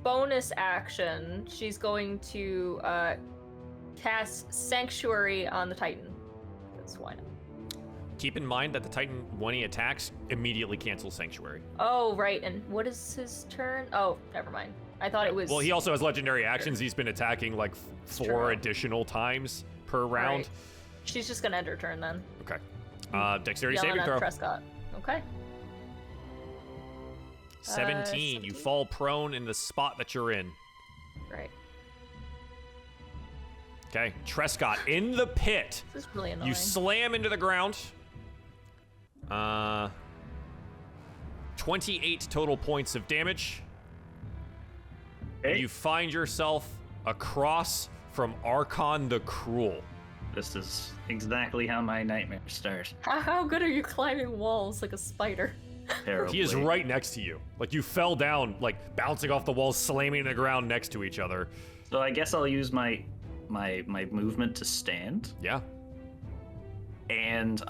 bonus action, she's going to cast Sanctuary on the Titan. That's why not. Keep in mind that the Titan, when he attacks, immediately cancels Sanctuary. Oh, right. And what is his turn? Oh, never mind. I thought it was. Well, he also has legendary actions. He's been attacking like 4 true. additional times per round. Right. She's just gonna end her turn then. Okay. Dexterity Yelling saving at throw. Truscott. Okay. 17. You 17. fall prone in the spot that you're in. Right. Okay. Truscott in the pit. This is really annoying. You slam into the ground. 28 total points of damage. And you find yourself across from Arkhan the Cruel. This is exactly how my nightmares start. How good are you climbing walls like a spider? Terribly. He is right next to you. Like you fell down, like bouncing off the walls, slamming the ground next to each other. So I guess I'll use my movement to stand. Yeah. And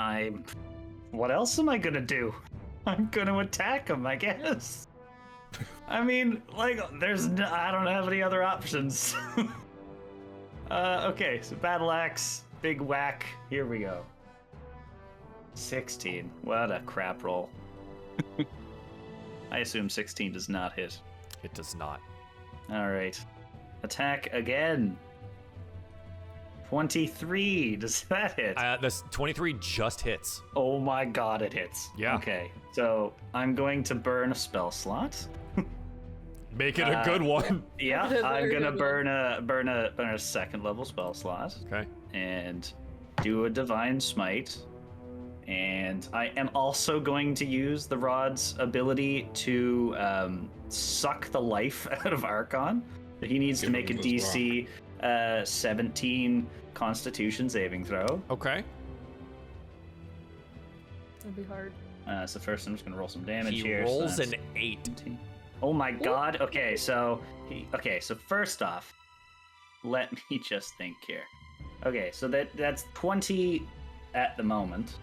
what else am I gonna do? I'm gonna attack him, I guess. I mean, like, I don't have any other options. Okay, so battle axe, big whack. Here we go. 16. What a crap roll. I assume 16 does not hit. It does not. All right. Attack again. 23. Does that hit? This 23 just hits. Oh my god, it hits. Yeah. Okay, so I'm going to burn a spell slot. Make it a good one. Yeah, Very I'm gonna good burn a second level spell slot Okay. and do a divine smite. And I am also going to use the rod's ability to suck the life out of Arkhan. He needs to make a DC 17 Constitution saving throw. Okay. It'll be hard. So first I'm just gonna roll some damage He here. rolls so an that's 8. 17. Oh my god. Okay, so first off, let me just think here. Okay, so that's 20 at the moment.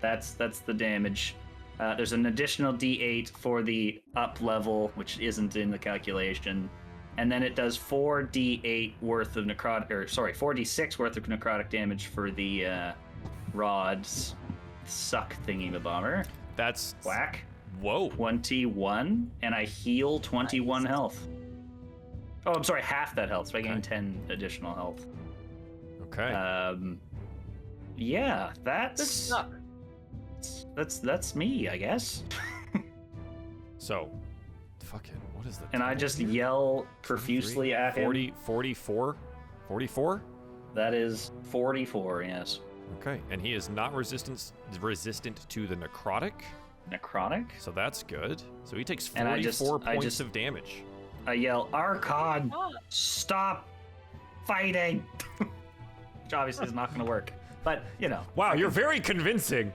That's the damage. There's an additional D8 for the up level, which isn't in the calculation. And then it does 4d8 worth of necrotic, 4d6 worth of necrotic damage for the rod's suck thingy the bomber. That's Whack. Whoa. 21, and I heal 21 Nice. health. Oh, I'm sorry, half that health, so I gain Okay. 10 additional health. Okay. Yeah, This suck. that's me, I guess. So, fucking, what is that? And I just yell profusely at him. 44? 44? That is 44, yes. Okay, and he is not resistant to the necrotic, Necrotic. so that's good. So he takes And 44 I points just- of damage. I yell, Arkhan, Ah. stop fighting! Which obviously is not going to work. But, you know. Wow, you're very convincing.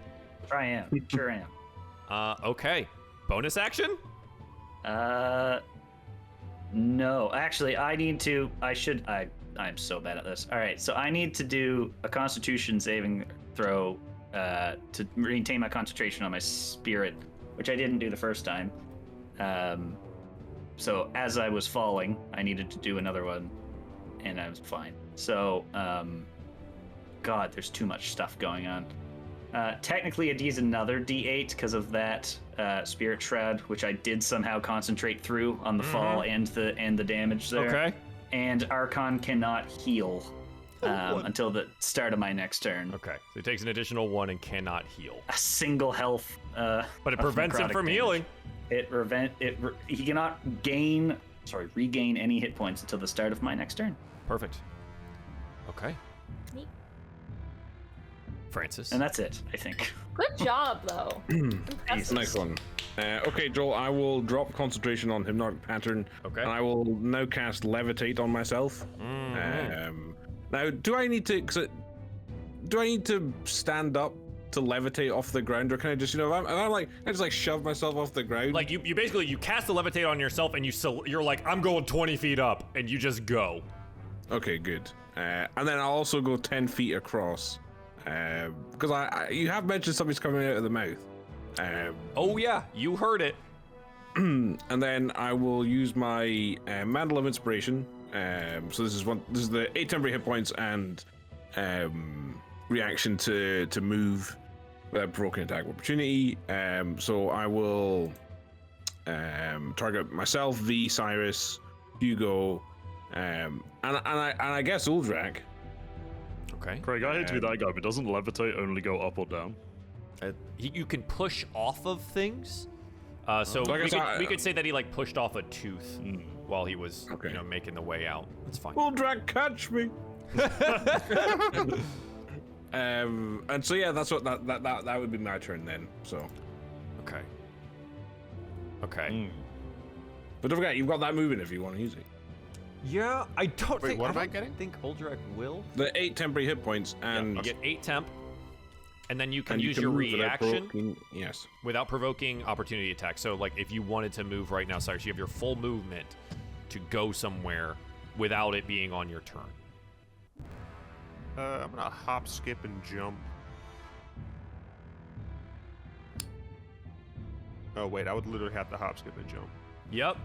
Sure I am. Sure I am. Okay. Bonus action? No. Actually, I'm so bad at this. All right, so I need to do a Constitution saving throw to maintain my concentration on my spirit, which I didn't do the first time. So as I was falling, I needed to do another one, and I was fine. So, God, there's too much stuff going on. Technically, a D is another D8 because of that Spirit Shroud, which I did somehow concentrate through on the fall and the damage there. Okay. And Arkhan cannot heal until the start of my next turn. Okay. So he takes an additional 1 and cannot heal. A single health. But it prevents him necrotic from damage. healing. He cannot regain any hit points until the start of my next turn. Perfect. Okay. Neat. Francis. And that's it, I think. Good job, though. Impressive. Nice one. Okay, Joel, I will drop concentration on Hypnotic Pattern. Okay. And I will now cast Levitate on myself. Now, do I need to stand up to levitate off the ground, or can I just, I just shove myself off the ground? Like, you basically, you cast the levitate on yourself, and you're like, I'm going 20 feet up, and you just go. Okay, good. And then I'll also go 10 feet across. Because you have mentioned something's coming out of the mouth. Oh yeah, you heard it. And then I will use my Mantle of Inspiration. So this is the 8 temporary hit points and reaction to move without provoking attack of opportunity. So I will target myself, V, Cyrus, Hugo, and I guess Uldrak. Okay. Craig, I hate to be that guy, but doesn't levitate only go up or down? You can push off of things. So we could say that he pushed off a tooth while he was making the way out. That's fine. Uldrak, catch me! And so yeah, that's what that would be my turn then. So. Okay. But don't forget, you've got that moving if you want to use it. Yeah, I don't Wait, think. what am I don't getting? think Uldrak will. The 8 temporary hit points and You get 8 temp, and then you can and use can your move without reaction provoking- Yes. without provoking opportunity attack. So if you wanted to move right now, Cyrus, you have your full movement to go somewhere without it being on your turn. I'm gonna hop, skip, and jump. Oh wait, I would literally have to hop, skip, and jump. Yep.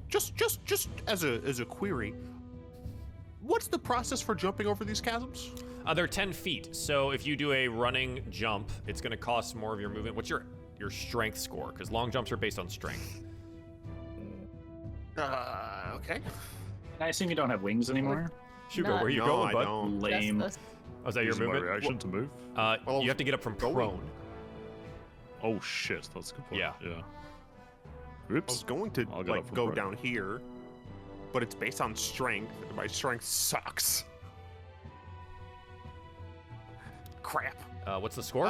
Just as a query, what's the process for jumping over these chasms? They're 10 feet, so if you do a running jump, it's going to cost more of your movement. What's your strength score? Because long jumps are based on strength. Okay. I assume you don't have wings anymore? Hugo, Not- where are you No, going, I bud? don't. Lame. That's Oh, is that your Using my movement? reaction to move? Well, You have to get up from going. prone. Oh shit, that's a good point. Yeah. I was Oops. going to I'll get up from go prone. down here, but it's based on strength. And my strength sucks. Crap. What's the score?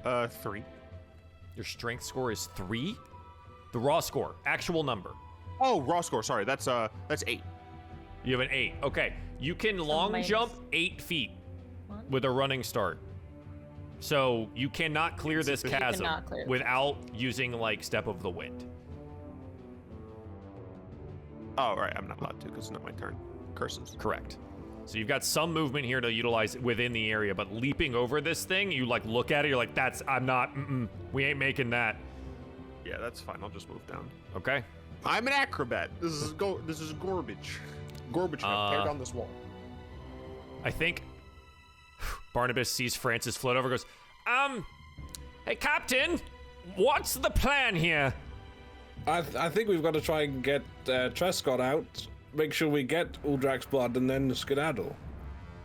3. Your strength score is 3? The raw score, actual number. Oh, raw score. Sorry, that's 8. You have an 8. Okay. You can long minus jump 8 feet one. with a running start. So you cannot clear this You chasm cannot clear it. without using Step of the Wind. Oh, right. I'm not allowed to because it's not my turn. Curses. Correct. So you've got some movement here to utilize within the area, but leaping over this thing, you look at it, you're like, we ain't making that. Yeah, that's fine. I'll just move down. Okay. I'm an acrobat. This is garbage. Garbage. Tear down this wall. I think Barnabas sees Francis float over and goes, hey, Captain, what's the plan here? I think we've got to try and get Truscott out, make sure we get Uldrak's blood, and then skedaddle.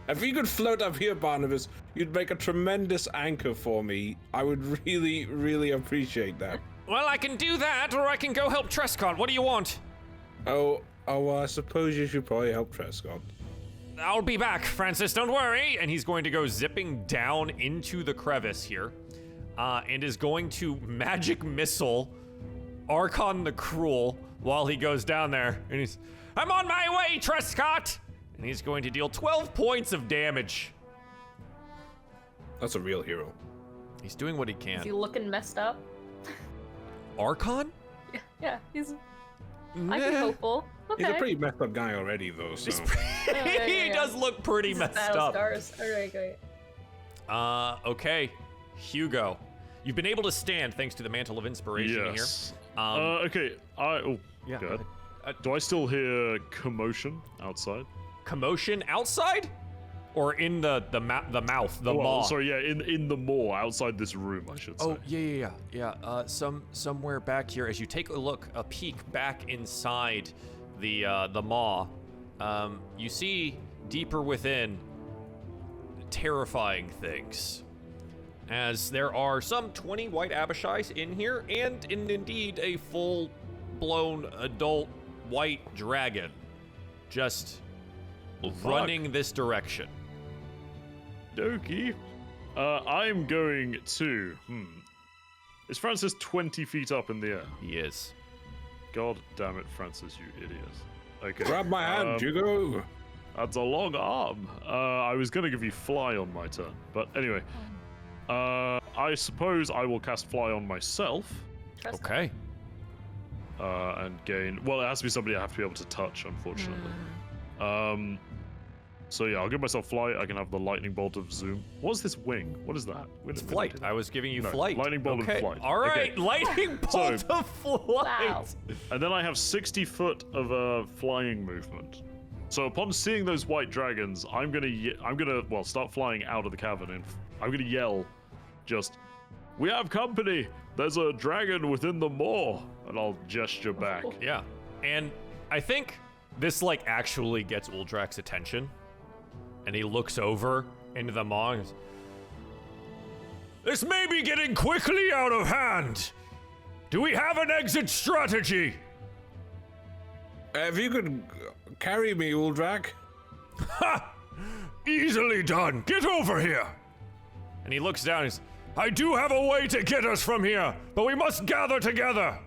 If you could float up here, Barnabas, you'd make a tremendous anchor for me. I would really, really appreciate that. Well, I can do that, or I can go help Truscott. What do you want? Oh, I suppose you should probably help Truscott. I'll be back, Francis, don't worry. And he's going to go zipping down into the crevice here, and is going to magic missile Arkhan the Cruel while he goes down there. And I'm on my way, Truscott! And he's going to deal 12 points of damage. That's a real hero. He's doing what he Is can. he looking messed up? Arkhan? Yeah, he's. I can hopeful. Okay. He's a pretty messed up guy already, though, so... He does look pretty messed Battle up. scars. All right, great. Okay. Hugo. You've been able to stand thanks to the Mantle of Inspiration Yes. here. Okay. Yeah, Go go ahead. ahead. Do I still hear commotion outside? Commotion outside? Or in the mouth, the maw? Sorry, yeah, in the maw outside this room, I should say. Oh, yeah. Somewhere back here, as you take a peek back inside the maw, you see deeper within terrifying things. As there are some 20 white Abishais in here, and indeed a full-blown adult white dragon just running this direction. Dokie. I'm going to. Is Francis 20 feet up in the air? He is. God damn it, Francis, you idiot. Okay. Grab my hand, Hugo. That's a long arm. I was going to give you fly on my turn. But anyway. I suppose I will cast fly on myself. Okay. And gain. Well, it has to be somebody I have to be able to touch, unfortunately. So yeah, I'll give myself flight. I can have the lightning bolt of zoom. What's this wing? What is that? It's flight. I was giving you flight. Lightning bolt of flight. All right, Okay. lightning bolt of flight. Wow. And then I have 60 foot of flying movement. So upon seeing those white dragons, I'm gonna start flying out of the cavern, and I'm gonna yell, just, "We have company! There's a dragon within the maw!" And I'll gesture back. Yeah, and I think this actually gets Uldrak's attention, and he looks over into the maw and goes, "This may be getting quickly out of hand. Do we have an exit strategy?" If you could carry me, Uldrak. Ha! Easily done. Get over here. And he looks down and says, "I do have a way to get us from here, but we must gather together."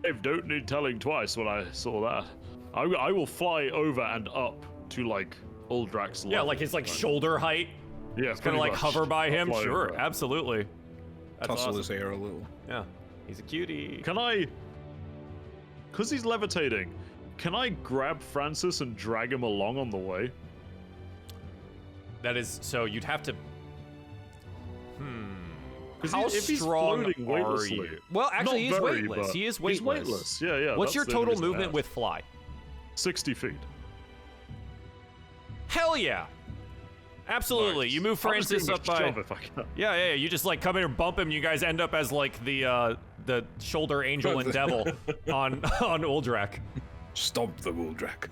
Dave, don't need telling twice when I saw that. I will fly over and up to Uldrak's level. Yeah, his shoulder height. Yeah, It's kind of hover by him. I'll fly Sure, over. absolutely. That's Tussle awesome. his hair a little. Yeah, he's a cutie. Can I, because he's levitating, can I grab Francis and drag him along on the way? That is, so you'd have to. Because How if he's strong floating are weightlessly, you? Well, actually, not he's very, weightless. but He is weightless. He's weightless. Yeah. What's that's your the total reason I movement asked. with fly? 60 feet. Hell yeah! Absolutely. Nice. You move I'll just Francis give him up a by. shove if I can. Yeah. You just come in and bump him. You guys end up as the shoulder angel and devil on Uldrak. Stomp the Uldrak.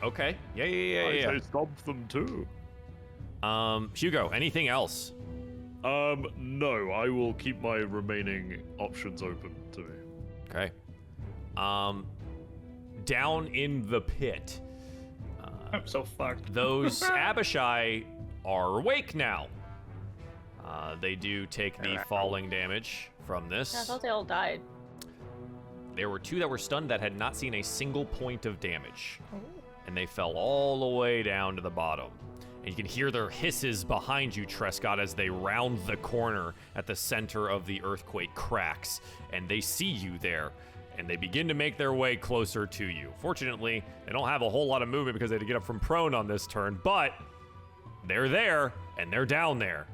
Okay. Yeah. I say stomp them too. Hugo, anything else? No, I will keep my remaining options open to me. Okay. Down in the pit, I'm so fucked. those Abishai are awake now. They do take the falling damage from this. I thought they all died. There were 2 that were stunned that had not seen a single point of damage. And they fell all the way down to the bottom. And you can hear their hisses behind you, Truscott, as they round the corner at the center of the earthquake cracks. And they see you there, and they begin to make their way closer to you. Fortunately, they don't have a whole lot of movement because they had to get up from prone on this turn, but they're there, and they're down there.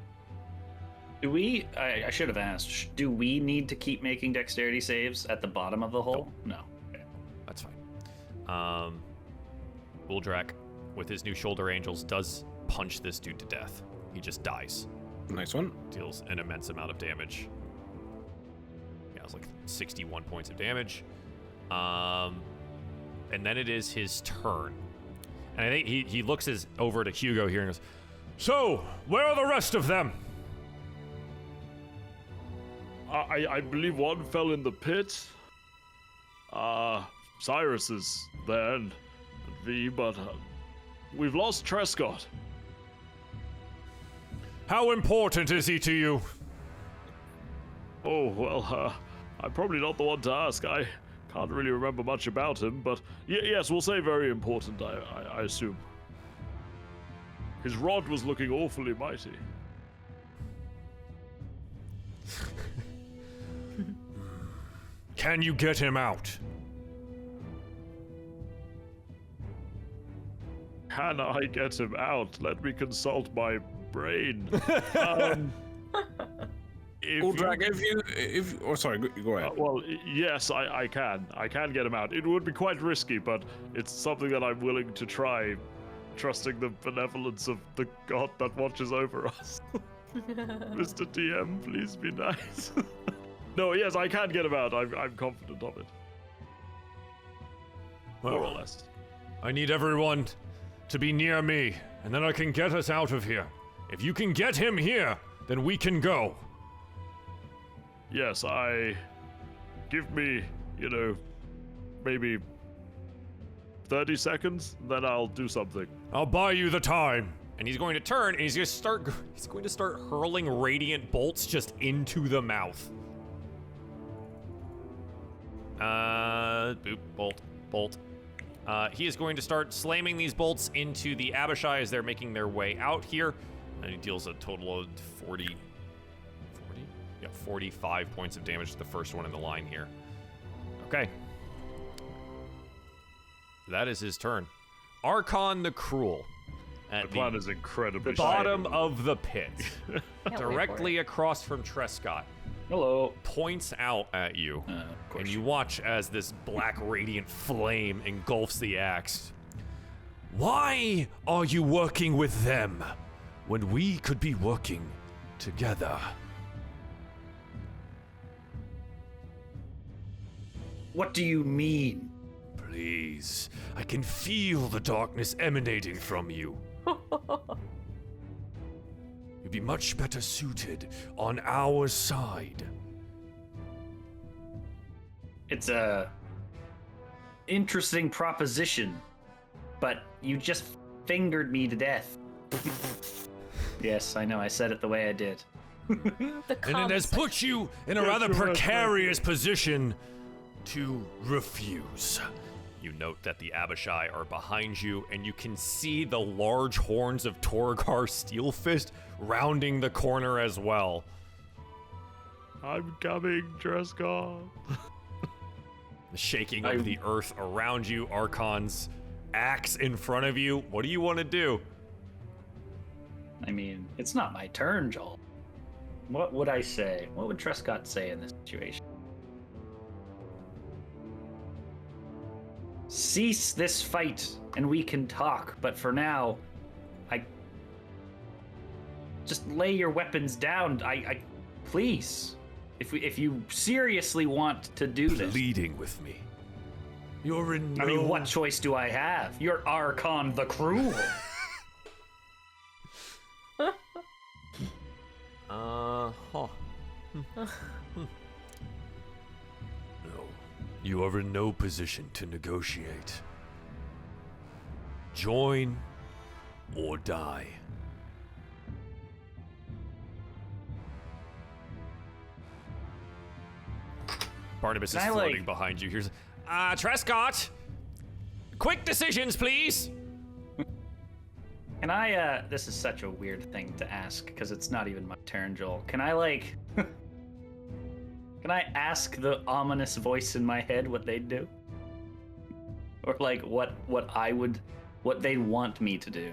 Do we? I should have asked. Do we need to keep making dexterity saves at the bottom of the hole? No. Okay. That's fine. Uldrak, with his new shoulder angels, does punch this dude to death. He just dies. Nice one. Deals an immense amount of damage. Yeah, it's 61 points of damage. And then it is his turn. And I think he looks over to Hugo here and goes, "So, where are the rest of them?" I believe one fell in the pit. Cyrus is there and V, but we've lost Truscott. How important is he to you? Oh, well, I'm probably not the one to ask. I can't really remember much about him, but yes, we'll say very important, I assume. His rod was looking awfully mighty. Can you get him out? Can I get him out? Let me consult my brain. Sorry, go ahead. Well, yes, I can. I can get him out. It would be quite risky, but it's something that I'm willing to try, trusting the benevolence of the god that watches over us. Mr. DM, please be nice. No, yes, I can get him out. I'm confident of it. More or less. I need everyone to be near me, and then I can get us out of here. If you can get him here, then we can go. Yes, give me, maybe 30 seconds, then I'll do something. I'll buy you the time. And he's going to turn, and he's going to start hurling radiant bolts just into the mouth. Boop, bolt. He is going to start slamming these bolts into the Abishai as they're making their way out here. And he deals a total of 45 points of damage to the first one in the line here. Okay. That is his turn. Arkhan the Cruel. At The plan is incredibly bottom shiny. of the pit, Can't directly across from Truscott, Hello. points out at you, Of course. and you watch as this black radiant flame engulfs the axe. Why are you working with them when we could be working together? What do you mean? Please, I can feel the darkness emanating from you. You'd be much better suited on our side. It's a interesting proposition, but you just fingered me to death. Yes, I know, I said it the way I did. The And it has put you in a rather precarious position to refuse. You note that the Abishai are behind you, and you can see the large horns of Torgar Steelfist rounding the corner as well. I'm coming, Truscott. The shaking of the earth around you, Arkhan's axe in front of you. What do you want to do? I mean, it's not my turn, Joel. What would I say? What would Truscott say in this situation? Cease this fight, and we can talk. But for now, just lay your weapons down. Please, if you seriously want to do this. Pleading with me. You're in I mean, what choice do I have? You're Arkhan the Cruel. No, you are in no position to negotiate. Join or die. Barnabas is Can I, floating behind you. Here's, Truscott! Quick decisions, please! Can I, this is such a weird thing to ask, because it's not even my turn, Joel. Can I, can I ask the ominous voice in my head what they'd do? Or, what they'd want me to do?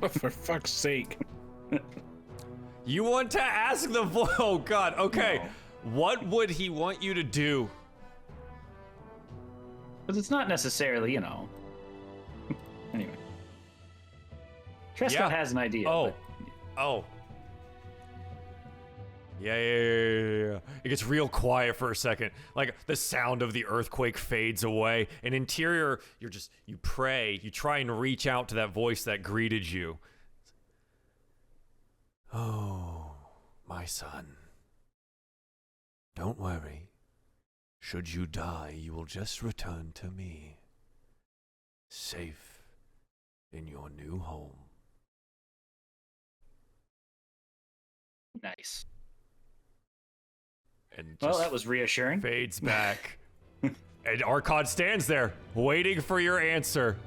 Oh, for fuck's sake. You want to ask the oh god, okay. No. What would he want you to do? Because it's not necessarily, Anyway. Truscott has an idea. Oh. but- Oh. Yeah. It gets real quiet for a second. Like the sound of the earthquake fades away. And interior, you pray, you try and reach out to that voice that greeted you. Oh, my son. Don't worry. Should you die, you will just return to me. Safe in your new home. Nice. And Well, just that was reassuring. fades back. And Arkhan stands there, waiting for your answer.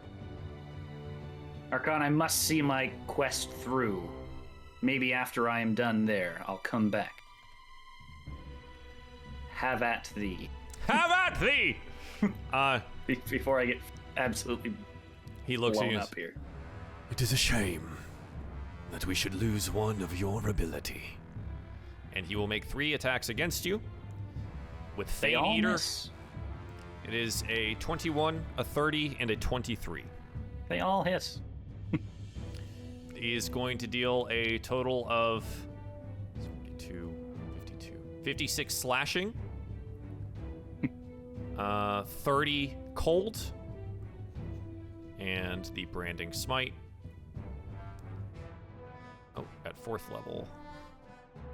Arkhan, I must see my quest through. Maybe after I am done there, I'll come back. Have at thee. Have at thee! Before I get absolutely He looks at blown you. up here. It is a shame. that we should lose one of your ability. And he will make 3 attacks against you. With They Fane all Eater, miss. it is a 21, a 30, and a 23. They all hit. He is going to deal a total of 56 slashing, 30 cold, and the branding smite. Oh, at 4th level.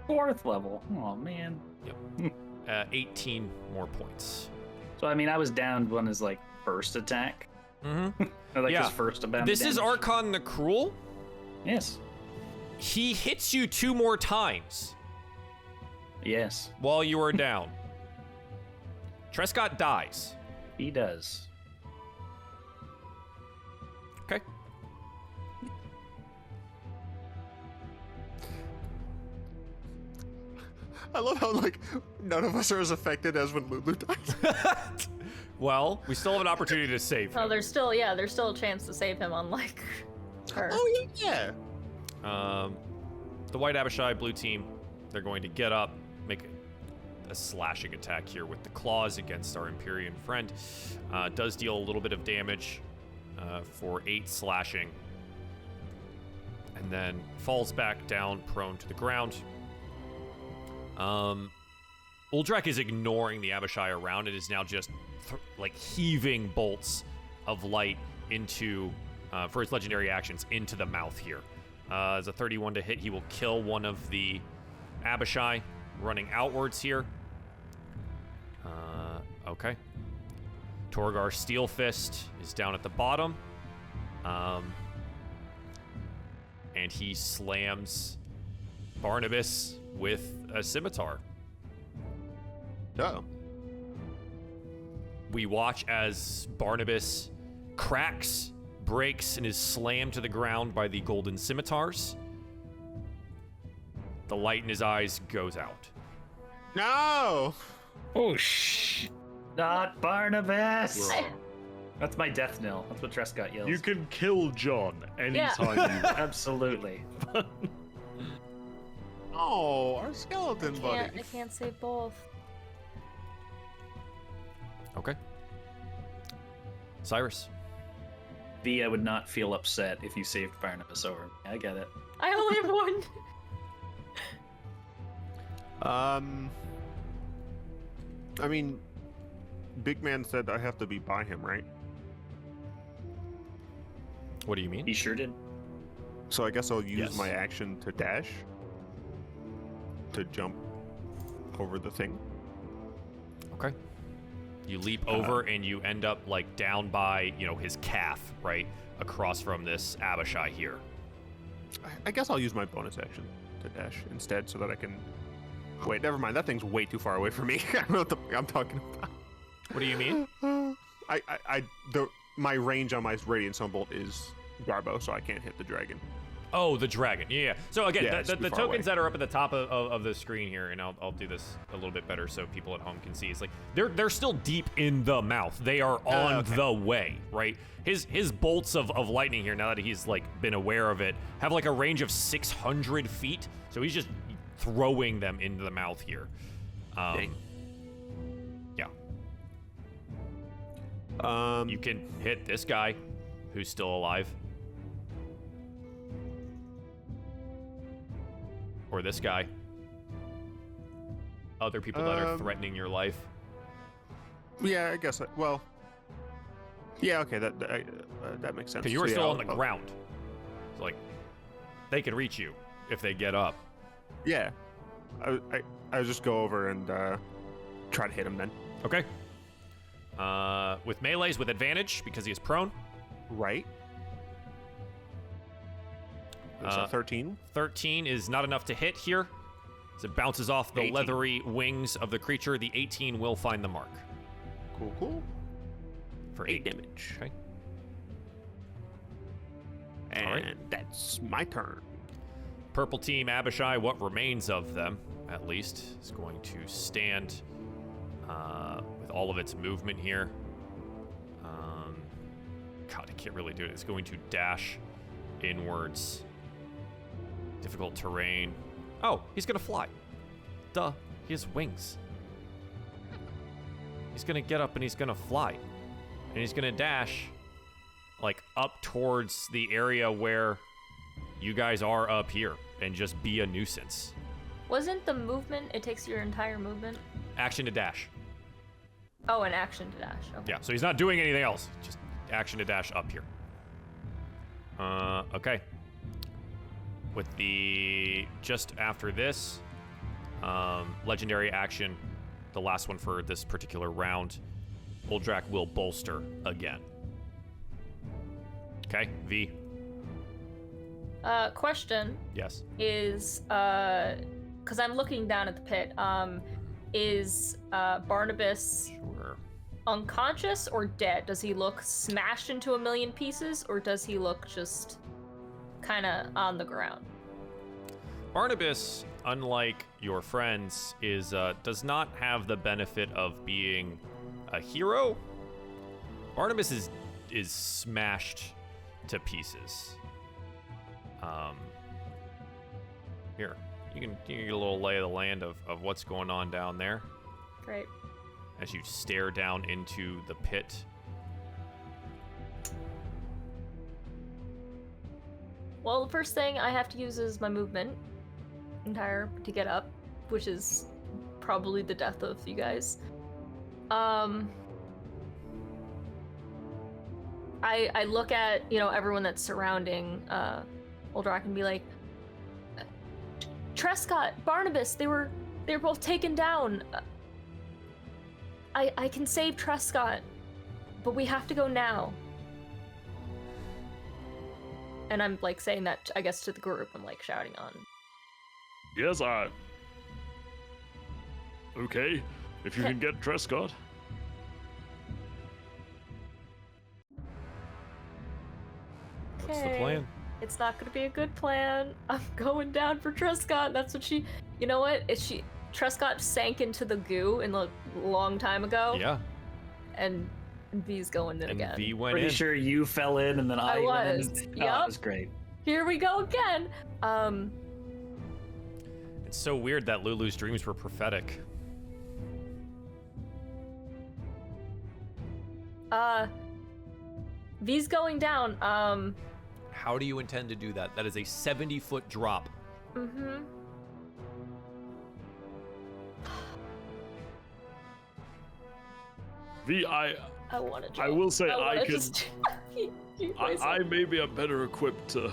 4th level. Oh man. Yep. 18 more points. So I mean, I was downed on his like first attack. Mm-hmm. Or, like Yeah. his first amount. This of is damage. Arkhan the Cruel. Yes. He hits you 2 more times Yes. while you are down. Truscott dies. He does. Okay. I love how like none of us are as affected as when Lulu dies. Well, we still have an opportunity to save Oh, him. there's still a chance to save him, unlike her. Oh yeah. The White Abishai blue team, they're going to get up, make a slashing attack here with the claws against our Emporium friend. Does deal a little bit of damage for 8 slashing. And then falls back down, prone to the ground. Uldrak is ignoring the Abishai around. It is now just like heaving bolts of light into, for his legendary actions, into the mouth here. As a 31 to hit, he will kill one of the Abishai running outwards here. Okay. Torgar's Steel Fist is down at the bottom. And he slams Barnabas with a scimitar. Oh. We watch as Barnabas cracks, breaks, and is slammed to the ground by the golden scimitars. The light in his eyes goes out. No. Oh, shh. Not Barnabas. That's my death knell. That's what Truscott yells. You can kill John anytime you Absolutely. Oh, our skeleton buddy. I can't save both. Okay. Cyrus. V, I would not feel upset if you saved Barnabas over me. I get it. I only have one. I mean, Big Man said I have to be by him, right? What do you mean? He sure did. So I guess I'll use Yes. my action to dash. To jump over the thing. Okay. You leap over and you end up like down by, his calf, right? Across from this Abishai here. I guess I'll use my bonus action to dash instead so that I can... Wait, never mind. That thing's way too far away from me. I don't know what I'm talking about. What do you mean? My range on my Radiant Sunbolt is Garbo, so I can't hit the dragon. Oh, the dragon. Yeah. So again, Yeah, it's the too far tokens away. that are up at the top of the screen here, and I'll do this a little bit better so people at home can see. It's like they're still deep in the mouth. They are on Okay. the way, right? His bolts of lightning here, now that he's like been aware of it, have like a range of 600 feet. So he's just throwing them into the mouth here. Dang. Yeah. You can hit this guy, who's still alive. Or this guy. Other people that are threatening your life. Yeah, I guess. Yeah, okay, that makes sense. Because you were So, still yeah, on the ground. So, like, they can reach you if they get up. Yeah, I'll just go over and try to hit him then. Okay. With melees with advantage because he is prone. Right. It's a 13. 13 is not enough to hit here. As it bounces off the 18. leathery wings of the creature, the 18 will find the mark. Cool. For 8 8 damage. Okay. And Alright. that's my turn. Purple team, Abishai, what remains of them, at least, is going to stand with all of its movement here. God, I can't really do it. It's going to dash inwards Difficult terrain. Oh, he's gonna fly. Duh, he has wings. He's gonna get up and he's gonna fly. And he's gonna dash, like, up towards the area where you guys are up here and just be a nuisance. Wasn't the movement, it takes your entire movement? Action to dash. Oh, an action to dash. Okay. Yeah, so he's not doing anything else. Just action to dash up here. Okay. With the, just after this, legendary action, the last one for this particular round, Uldrak will bolster again. Okay, V. Question Yes. is, because I'm looking down at the pit, is Barnabas Sure. unconscious or dead? Does he look smashed into a million pieces, or does he look just kind of on the ground? Barnabas, unlike your friends, does not have the benefit of being a hero. Barnabas is smashed to pieces. Here, you can get a little lay of the land of what's going on down there Great. as you stare down into the pit. Well, the first thing I have to use is my movement entire to get up, which is probably the death of you guys. I look at, everyone that's surrounding Uldrak and be like, Truscott, Barnabas, they were both taken down. I can save Truscott, but we have to go now. And I'm like saying that, I guess, to the group. I'm like shouting on. Yes, okay, if you can get Truscott. What's the Okay. plan? It's not gonna be a good plan. I'm going down for Truscott. That's what she. You know what? Truscott sank into the goo in a long time ago. Yeah, And V's going in and again. V went Pretty in. sure you fell in and then I went was. in. Oh, Yup. that was great. Here we go again. It's so weird that Lulu's dreams were prophetic. V's going down. How do you intend to do that? That is a 70-foot drop. Mm-hmm. V, I want to. I will say I wanna can. just- You guys I maybe am better equipped to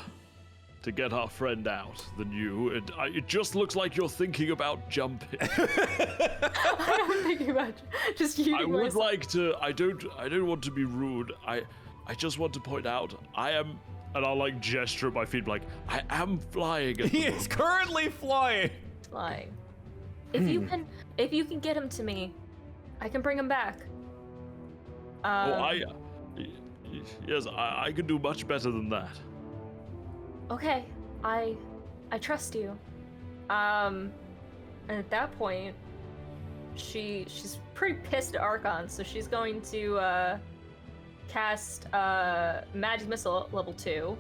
get our friend out than you. It just looks like you're thinking about jumping. I'm thinking about just you. I would like to. I don't want to be rude. I just want to point out I am, and I'll like gesture at my feet like I am flying. At He the is moment. currently flying. flying. If you can get him to me, I can bring him back. Yes, I can do much better than that. Okay, I trust you. And at that point, she's pretty pissed at Arkhan, so she's going to cast Magic Missile at level 2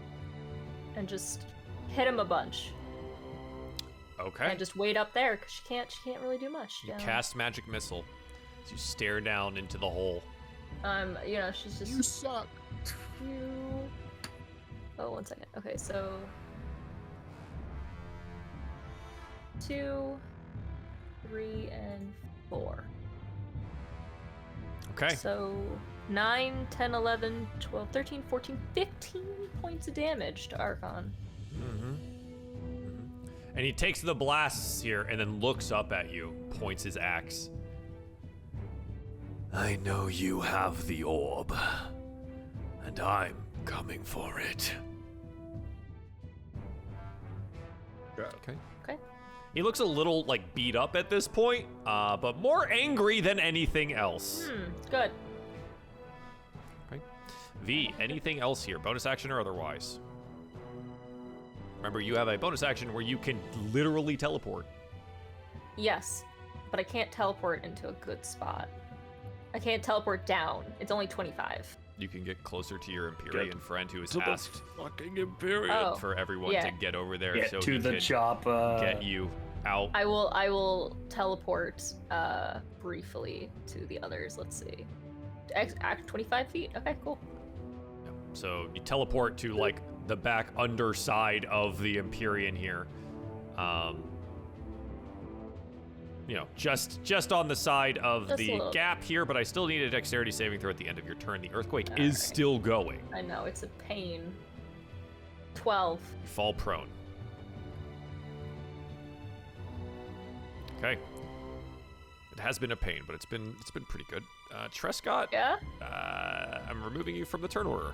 and just hit him a bunch. Okay. And just wait up there because she can't really do much. You cast magic missile as you stare down into the hole. She's just You suck. Oh, 1 second. Okay, so 2, 3, and 4. Okay. So 9, 10, 11, 12, 13, 14, 15 points of damage to Arkhan. And he takes the blasts here and then looks up at you, points his axe. I know you have the orb, and I'm coming for it. Okay. Okay. He looks a little like beat up at this point, but more angry than anything else. Good. Okay. V, anything else here, bonus action or otherwise? Remember, you have a bonus action where you can literally teleport. Yes, but I can't teleport into a good spot. I can't teleport down. It's only 25. You can get closer to your Empyrean friend who has To the asked fucking Imperium. Oh. for everyone yeah. to get over there Get so to he the can chopper. get you out. I will teleport briefly to the others. Let's see. Act 25 feet. Okay, cool. So you teleport to like the back underside of the Empyrean here. You know, just on the side of Just a the little. gap here, but I still need a dexterity saving throw at the end of your turn. The earthquake is Alright. still going. I know it's a pain. 12. You fall prone. Okay. It has been a pain, but it's been pretty good. Truscott, Yeah. I'm removing you from the turn order.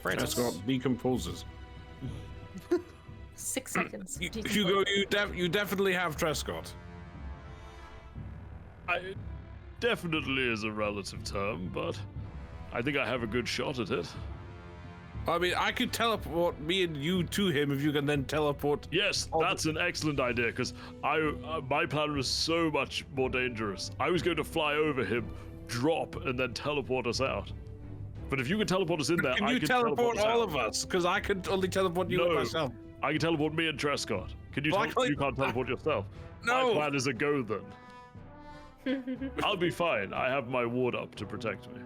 Francis, Truscott decomposes. 6 seconds. Hugo, you definitely have Truscott. Definitely is a relative term, but I think I have a good shot at it. I mean, I could teleport me and you to him if you can then teleport. Yes, that's an excellent idea, because my plan was so much more dangerous. I was going to fly over him, drop, and then teleport us out. But if you can teleport us in there, Can I you can teleport us all out. of us? Because I could only teleport you No. and myself. I can teleport me and Truscott. Can you? Well, You can't teleport yourself. No. My plan is a go then. I'll be fine. I have my ward up to protect me.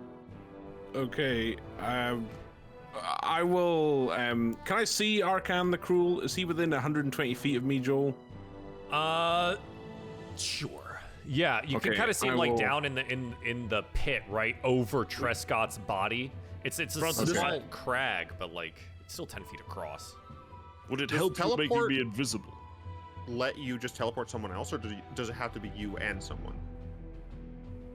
Okay. I will. Can I see Arkhan the Cruel? Is he within 120 feet of me, Joel? sure. Yeah, you can Okay, kind of see him I like will- down in the pit, right over Truscott's body. It's a Francis, small okay. crag, but like it's still 10 feet across. Would it Does help with making teleport- me invisible? Let you just teleport someone else, or does it have to be you and someone?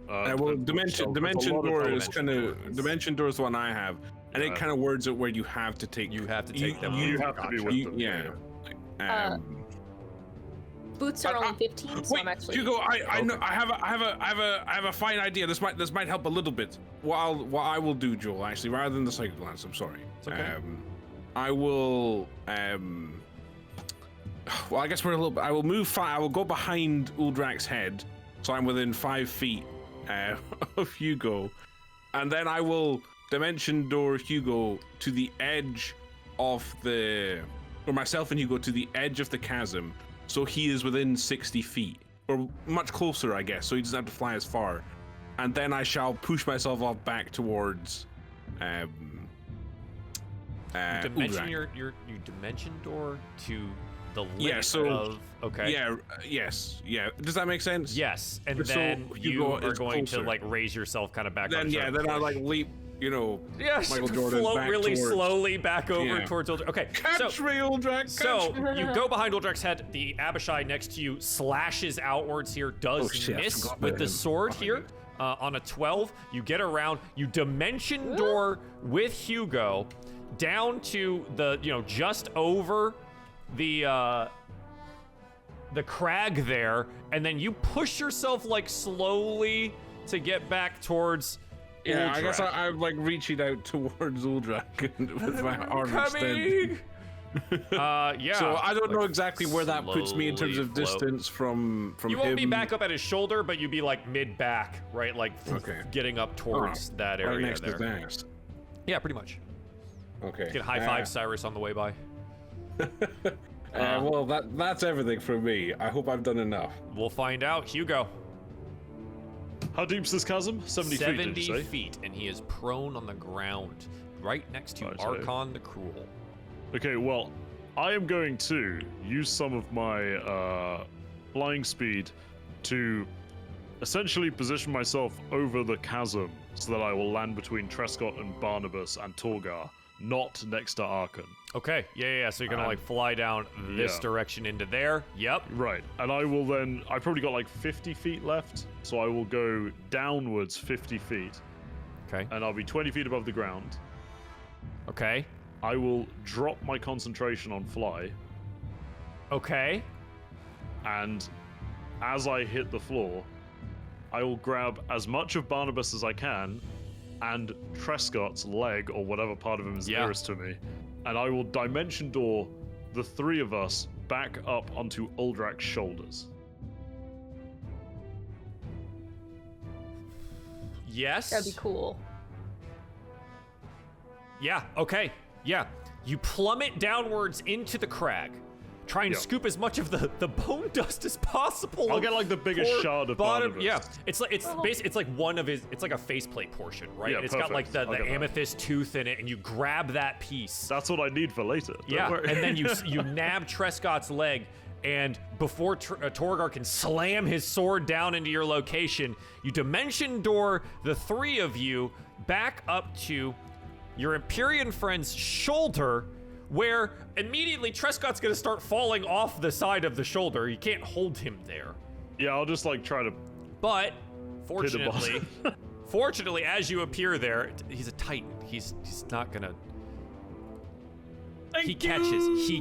Well, dimension door is kind of dimension door is the one I have, and Yeah. it kind of words it where you have to take. You have to take them. You have to be with them. Yeah. Boots are only 15, so Wait, I'm actually. Hugo, I know I have a fine idea. This might help a little bit. What I will do, Joel, actually, rather than the cycle glance, I'm sorry. It's okay. I will well, I guess we're a little bit. I will move. I will go behind Uldrak's head, so I'm within 5 feet of Hugo, and then I will dimension door Hugo to the edge of the, or myself and Hugo to the edge of the chasm, so he is within 60 feet, or much closer, I guess, so he doesn't have to fly as far. And then I shall push myself off back towards. Dimension Uldrak. you dimension door to the left Yeah, so- of okay. Yeah. Yes. Yeah. Does that make sense? Yes, and So then you Hugo are is going to closer. like raise yourself kind of back. Then on yeah. Then I like leap. You know. Yes, Michael Jordan float back really towards- slowly back over Yeah. towards Uldrak. Okay, Catch me, Uldrak. so you go behind Uldrak's head. The Abishai next to you slashes outwards here, does Oh, shit, I miss forgot with about the him. sword Oh, here on a 12. You get around, you dimension door with Hugo down to the, just over the crag there, and then you push yourself like slowly to get back towards Yeah, I guess Uldrak. I'm like reaching out towards Uldrak with my arm Coming! extended. Yeah. So I don't know like, exactly where that puts me in terms slowly of float. distance from You him. won't be back up at his shoulder, but you'd be like mid-back, right? Like Okay. getting up towards that right area next there. to Dax. Yeah, pretty much. Okay. Get high five Cyrus on the way by. Well, that's everything from me. I hope I've done enough. We'll find out. Hugo, How deep's this chasm? 70 feet, did you say? feet, and he is prone on the ground, right next to Right, Arkhan the Cruel. Okay, well, I am going to use some of my flying speed to essentially position myself over the chasm so that I will land between Truscott and Barnabas and Torgar, not next to Arkhan. Okay, yeah. So you're gonna like fly down this yeah. direction into there. Yep. Right, and I will then, I've probably got like 50 feet left, so I will go downwards 50 feet, Okay. and I'll be 20 feet above the ground. Okay. I will drop my concentration on fly, Okay. and as I hit the floor, I will grab as much of Barnabas as I can and Truscott's leg or whatever part of him is Yeah. nearest to me, and I will dimension door the three of us back up onto Uldrak's shoulders. Yes. That'd be cool. Yeah, okay. Yeah. You plummet downwards into the crag. Try and Yeah. scoop as much of the bone dust as possible. I'll get like the biggest Poor shard of bottom. Barnabas. Yeah, it's like it's like one of his. It's like a faceplate portion, right? Yeah, And it's got like perfect. the I'll get that. amethyst tooth in it, and you grab that piece. That's what I need for later. Don't Yeah, worry. and then you nab Truscott's leg, and before Torgar can slam his sword down into your location, you dimension door the three of you back up to your Emporium friend's shoulder, where immediately Truscott's gonna start falling off the side of the shoulder. You can't hold him there. Yeah, I'll just like try to. But Hit the boss. fortunately, as you appear there, he's a titan. He's not gonna. He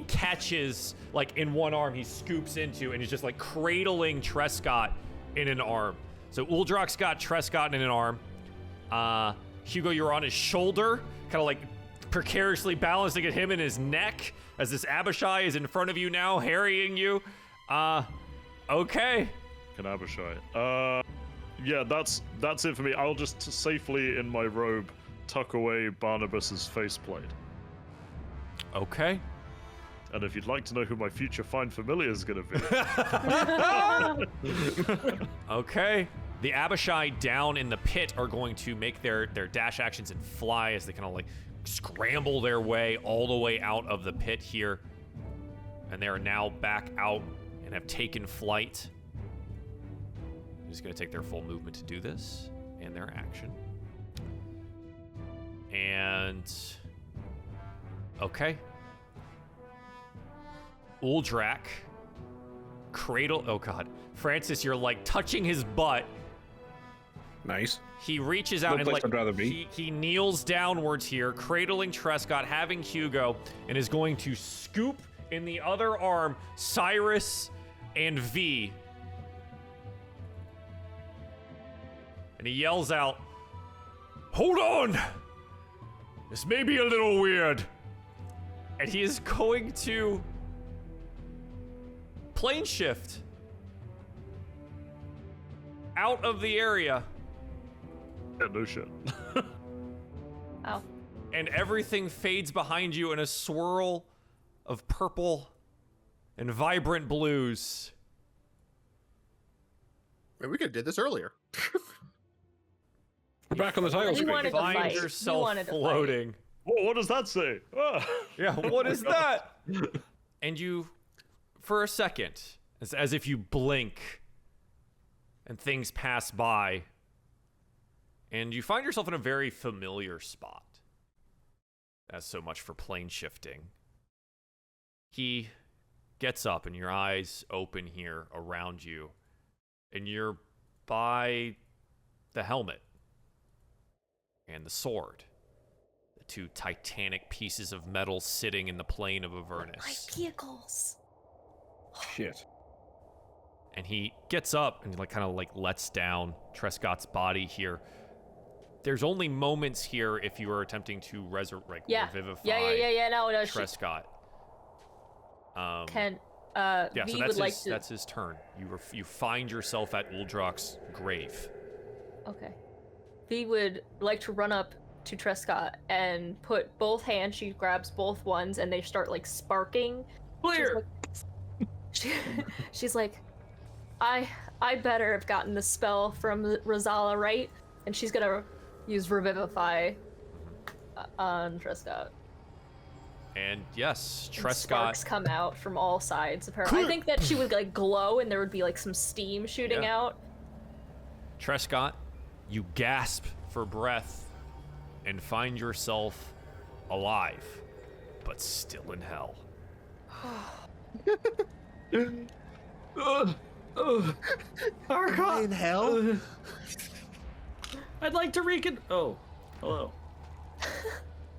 catches like in one arm. He scoops into and he's just like cradling Truscott in an arm. So Uldrak's got Truscott in an arm. Hugo, you're on his shoulder, kind of like precariously balancing at him in his neck as this Abishai is in front of you now, harrying you. Okay. Can Abishai. Yeah, that's it for me. I'll just safely in my robe tuck away Barnabas's faceplate. Okay. And if you'd like to know who my future fine familiar is gonna be, Okay. The Abishai down in the pit are going to make their dash actions and fly as they kind of like scramble their way all the way out of the pit here. And they are now back out and have taken flight. I'm just going to take their full movement to do this and their action. And okay. Uldrak, cradle. Oh god, Francis, you're like touching his butt. Nice. He reaches out No and place like I'd rather be. he kneels downwards here, cradling Truscott, having Hugo, and is going to scoop in the other arm Cyrus and V. And he yells out, "Hold on! This may be a little weird." And he is going to plane shift out of the area. yeah, no shit. Oh. And everything fades behind you in a swirl of purple and vibrant blues. Man, we could have did this earlier. We're back on the title You screen. wanted to Find fight. You yourself wanted to fight. floating. Whoa, what does that say? Ah. Yeah, what is that? And you, for a second, as if you blink and things pass by, and you find yourself in a very familiar spot. That's so much for plane shifting. He gets up and your eyes open here around you, and you're by the helmet and the sword. The two titanic pieces of metal sitting in the plane of Avernus. My vehicles. Shit. And he gets up and like kind of like lets down Truscott's body here. There's only moments here if you are attempting to resurrect, Yeah. revivify Yeah. No, Truscott. Can Yeah, V so would like to. that's his turn. You find yourself at Uldrak's grave. Okay. V would like to run up to Truscott and put both hands. She grabs both ones and they start like sparking. Clear. She's like, I better have gotten the spell from Rosala, right? And she's gonna use Revivify on Truscott. And yes, And Truscott. sparks come out from all sides of her. I think that she would like glow and there would be like some steam shooting Yeah. out. Truscott, you gasp for breath and find yourself alive, but still in hell. Arkhan! In hell? I'd like to recon. Oh, hello.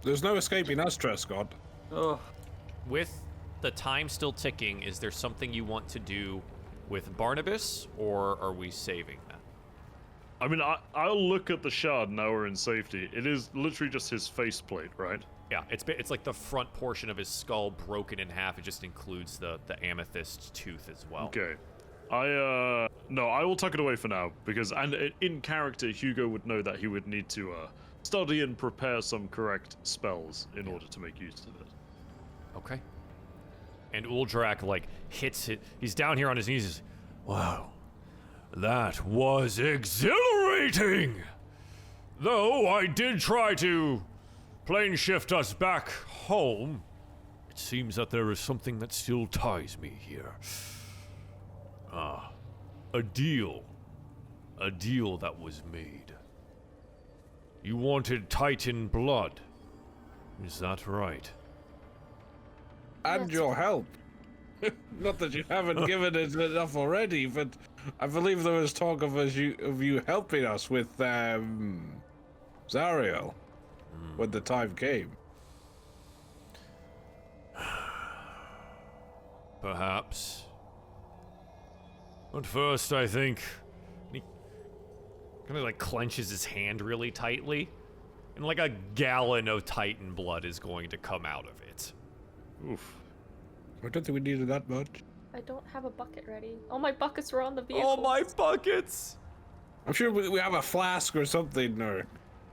There's no escaping us, Truscott. Oh, With the time still ticking, is there something you want to do with Barnabas, or are we saving that? I mean, I'll look at the shard now we're in safety. It is literally just his faceplate, right? Yeah, it's like the front portion of his skull broken in half. It just includes the amethyst tooth as well. Okay. No, I will tuck it away for now because, and in character, Hugo would know that he would need to study and prepare some correct spells in order to make use of it. Okay. And Uldrak, like, hits it. He's down here on his knees. He's, wow. That was exhilarating! Though I did try to plane shift us back home, it seems that there is something that still ties me here. A deal. A deal that was made. You wanted Titan blood. Is that right? And your help. Not that you haven't given it enough already, but I believe there was talk of you helping us with Zariel when the time came. Perhaps. But first, I think he kind of like clenches his hand really tightly, and like a gallon of Titan blood is going to come out of it. Oof. I don't think we needed that much. I don't have a bucket ready. All my buckets were on the vehicle. Oh my buckets! I'm sure we have a flask or something, or...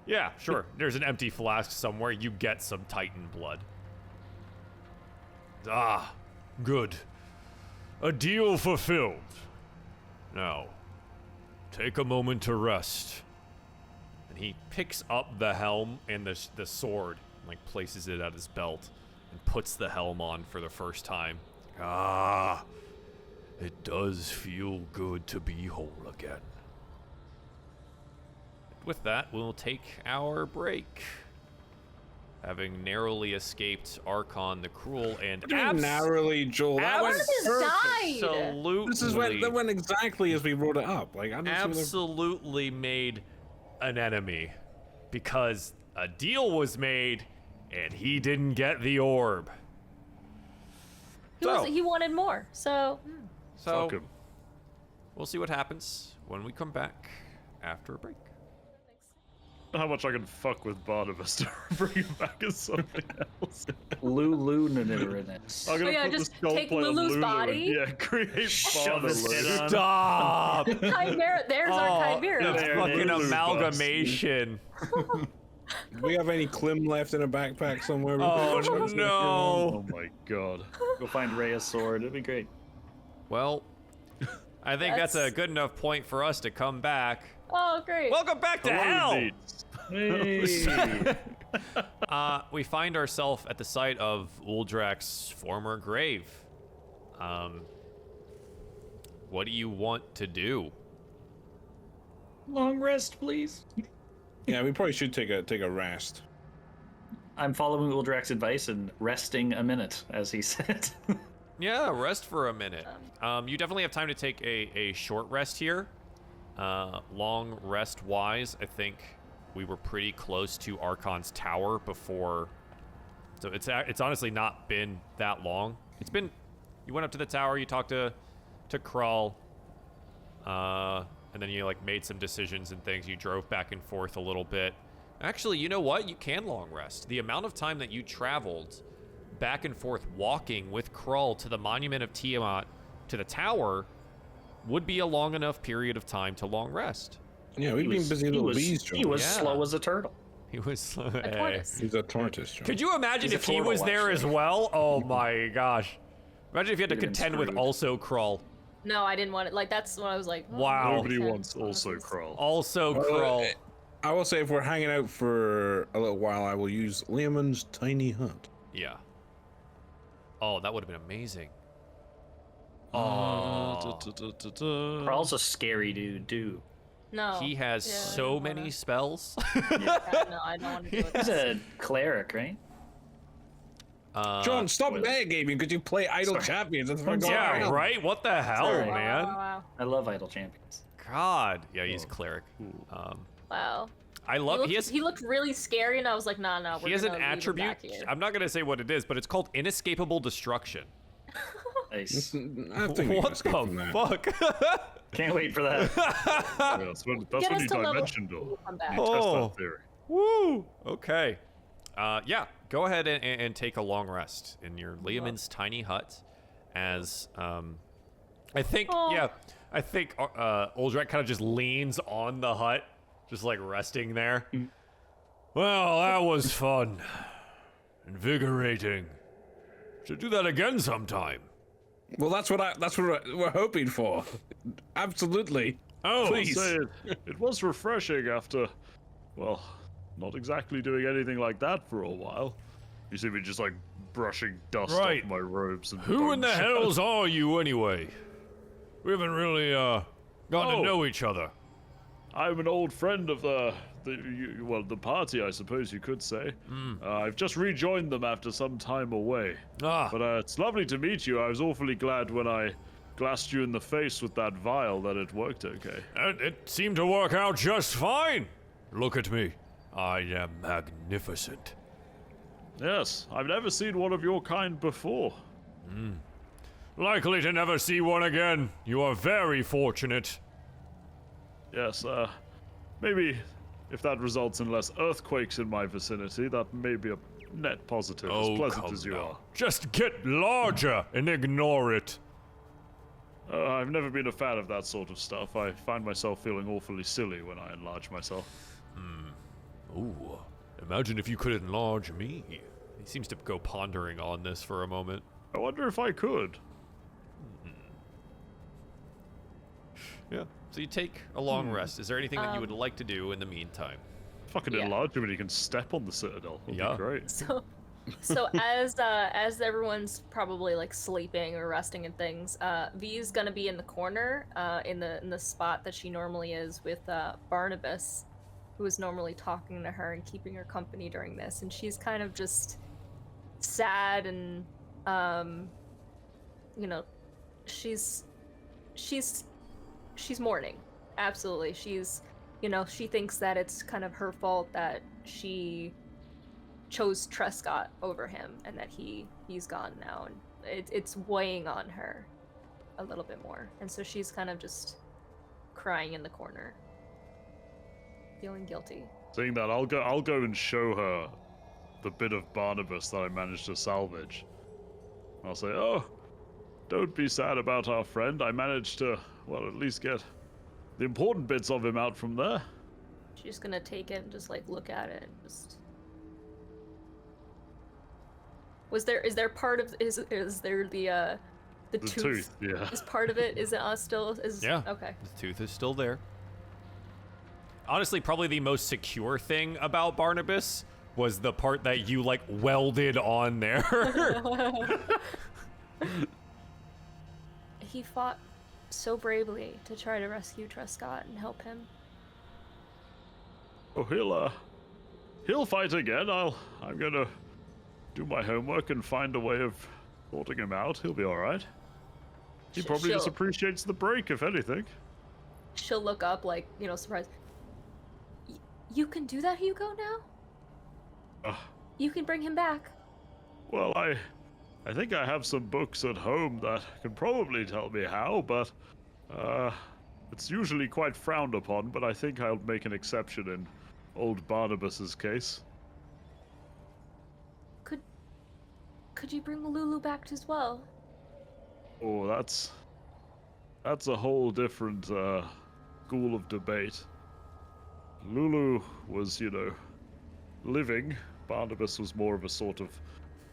Yeah, sure. There's an empty flask somewhere. You get some Titan blood. Ah, good. A deal fulfilled. Now, take a moment to rest. And he picks up the helm and the sword, like places it at his belt, and puts the helm on for the first time. Ah, it does feel good to be whole again. With that, we'll take our break. Having narrowly escaped Arkhan the Cruel and narrowly, Joel. That went perfect. Absolutely. This is that went exactly as we wrote it up. Like, I don't absolutely made an enemy because a deal was made and he didn't get the orb. He wanted more, so. Fuck him. We'll see what happens when we come back after a break. How much I can fuck with Barnabas to bring him back as something else. Lulu Nanirinus. I'm gonna put just the skull take plate on Lulu's Lulu body? and, yeah, create Shove his head on. Stop! Chimera, there's our Chimera. There it Fucking is. amalgamation. Do we have any Klim left in a backpack somewhere? Oh no! Oh my god. Go find Rhea's sword. It'd be great. Well, I think that's a good enough point for us to come back. Oh, great. Welcome back to hell! Hey. We find ourselves at the site of Uldrak's former grave. What do you want to do? Long rest, please. Yeah, we probably should take a rest. I'm following Uldrak's advice and resting a minute, as he said. Yeah, rest for a minute. You definitely have time to take a short rest here. Long rest wise, I think we were pretty close to Arkhan's tower before. So it's honestly not been that long. It's been, you went up to the tower, you talked to Krull, and then you like made some decisions and things. You drove back and forth a little bit. Actually, you know what? You can long rest. The amount of time that you traveled back and forth walking with Krull to the Monument of Tiamat to the tower would be a long enough period of time to long rest. Yeah, we've been busy little bees, John. He was slow as a turtle. He was A tortoise. He's a tortoise, John. Could you imagine He's a if he turtle, was there actually. as well? Oh my gosh. Imagine if you had to You'd have been contend with screwed. also Krull. No, I didn't want it. Like, that's when I was like, oh, Wow. Nobody okay. wants also crawl. Also Krull. I will say, if we're hanging out for a little while, I will use Leomund's tiny hut. Yeah. Oh, that would have been amazing. Oh. Crawl's a scary dude, too. No. He has Yeah, I so don't many wanna- spells. Yeah, no, I don't want to do it. He's a cleric, right? John, stop well- metagaming. Could you play Idle Sorry. Champions? That's what I'm going Yeah, on. right? What the hell, Sorry. man? Wow. I love Idle Champions. God. Yeah, he's cleric. Wow. I love He looked really scary, and I was like, nah, we're he has an gonna leave him attribute. back here. I'm not gonna say what it is, but it's called inescapable destruction. Nice. I think we can What escape from the that. fuck? Can't wait for that. Yeah, that's when Get us you to level- dimension door. Come back. Test Oh. that theory. Woo! Okay. Yeah, go ahead and take a long rest in your Leomund's tiny hut. As I think, Oh. Uldrak kind of just leans on the hut, just like resting there. Well, that was fun. Invigorating. Should do that again sometime. Well, that's what we're hoping for. Absolutely. Oh, Please. Say it was refreshing after, well, not exactly doing anything like that for a while. You see me just like brushing dust Right. off my robes and who in the bone hells are you anyway? We haven't really gotten to know each other. I'm an old friend of the party, I suppose you could say. I've just rejoined them after some time away. Ah, But it's lovely to meet you. I was awfully glad when I glassed you in the face with that vial that it worked okay. it seemed to work out just fine. Look at me. I am magnificent. Yes, I've never seen one of your kind before. Likely to never see one again. You are very fortunate. Yes, maybe if that results in less earthquakes in my vicinity, that may be a net positive, as pleasant come as you now. are. Just get larger and ignore it. I've never been a fan of that sort of stuff. I find myself feeling awfully silly when I enlarge myself. Ooh, imagine if you could enlarge me. He seems to go pondering on this for a moment. I wonder if I could. Yeah. So you take a long rest. Is there anything that you would like to do in the meantime? Fucking Yeah. enlarge him and he can step on the citadel. That'd Yeah. be great. So as everyone's probably like sleeping or resting and things, V's gonna be in the corner, in the spot that she normally is with Barnabas, who is normally talking to her and keeping her company during this, and she's kind of just sad and you know, she's mourning. Absolutely. She's, you know, she thinks that it's kind of her fault that she chose Truscott over him and that he's gone now, and it's weighing on her a little bit more. And so she's kind of just crying in the corner, feeling guilty. Seeing that, I'll go and show her the bit of Barnabas that I managed to salvage. I'll say, "Oh, don't be sad about our friend. I managed to, well, at least get the important bits of him out from there." She's gonna take it and just like look at it and just. Is there part of is there the tooth, yeah. Is part of it? Is it still is Yeah. Okay. The tooth is still there. Honestly, probably the most secure thing about Barnabas was the part that you like welded on there. He fought so bravely to try to rescue Truscott and help him. Oh, he'll fight again. I'm gonna do my homework and find a way of sorting him out. He'll be all right. He probably just appreciates the break, if anything. She'll look up like, you know, surprised. You can do that, Hugo, now? You can bring him back. Well, I think I have some books at home that can probably tell me how, but it's usually quite frowned upon, but I think I'll make an exception in old Barnabas's case. Could you bring Lulu back as well? Oh, that's a whole different school of debate. Lulu was, you know, living. Barnabas was more of a sort of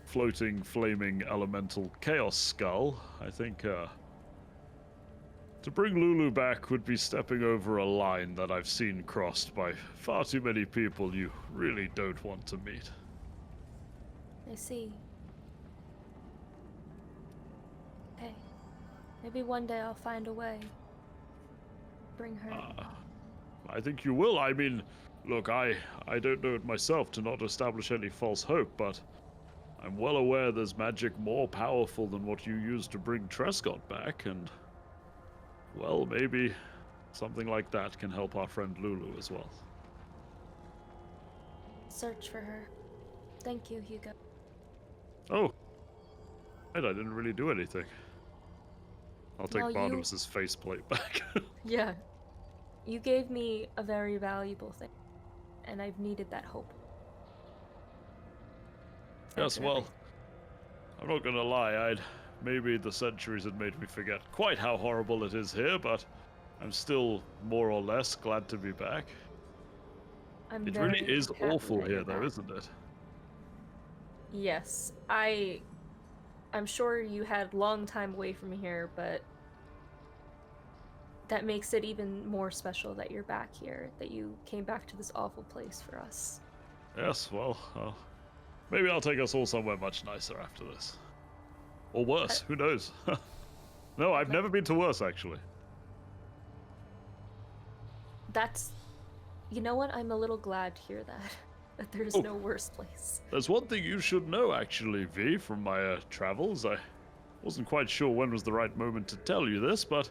floating, flaming, elemental chaos skull. I think to bring Lulu back would be stepping over a line that I've seen crossed by far too many people you really don't want to meet. I see. Okay. Maybe one day I'll find a way. Bring her. I think you will. I mean, look, I don't know it myself to not establish any false hope, but I'm well aware there's magic more powerful than what you used to bring Truscott back, and, well, maybe something like that can help our friend Lulu as well. Search for her. Thank you, Hugo. Oh, right, I didn't really do anything. I'll take Well, Barnabas's faceplate back. Yeah. You gave me a very valuable thing, and I've needed that hope. Yes, After well, everything. I'm not gonna lie, maybe the centuries had made me forget quite how horrible it is here, but I'm still more or less glad to be back. I'm It very really is happy awful that here, you're though, back. isn't it? Yes, I'm sure you had long time away from here, but that makes it even more special that you're back here, that you came back to this awful place for us. Yes, well, maybe I'll take us all somewhere much nicer after this. Or worse, who knows? No, I've never been to worse, actually. That's, you know what? I'm a little glad to hear that. That there's Oh. no worse place. There's one thing you should know, actually, V, from my travels. I wasn't quite sure when was the right moment to tell you this, but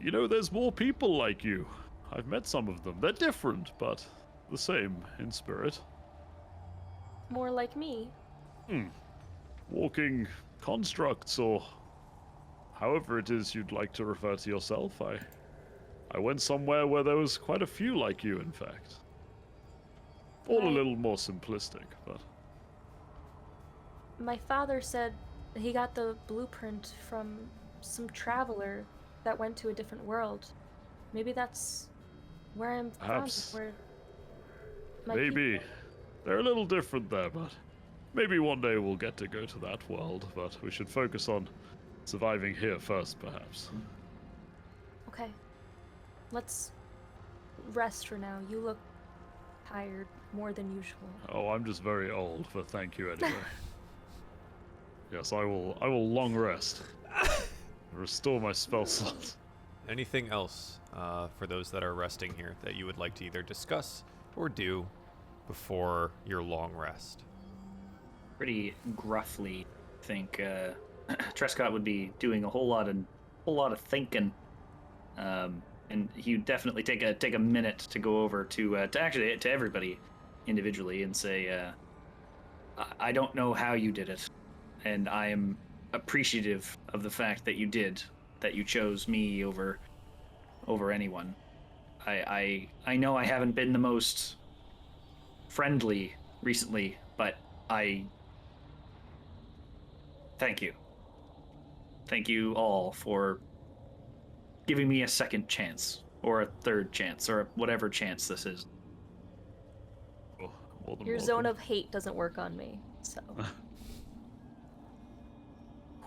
you know, there's more people like you. I've met some of them. They're different, but the same in spirit. More like me. Walking constructs, or however it is you'd like to refer to yourself. I went somewhere where there was quite a few like you, in fact. All a Right. little more simplistic, but My father said he got the blueprint from some traveler that went to a different world. Maybe that's where I'm Perhaps. from. Where my maybe. people- They're a little different there, but maybe one day we'll get to go to that world, but we should focus on surviving here first, perhaps. Okay. Let's rest for now. You look tired more than usual. Oh, I'm just very old, but thank you anyway. Yes, I will long rest. Restore my spell slot. Anything else for those that are resting here that you would like to either discuss or do before your long rest? Pretty gruffly, I think Truscott would be doing a whole lot of thinking, and he'd definitely take a minute to go over to everybody individually and say, I don't know how you did it, and I am appreciative of the fact that you did, that you chose me over anyone. I know I haven't been the most friendly recently, but thank you. Thank you all for giving me a second chance, or a third chance, or whatever chance this is. Oh, more than Your welcome. zone of hate doesn't work on me, so.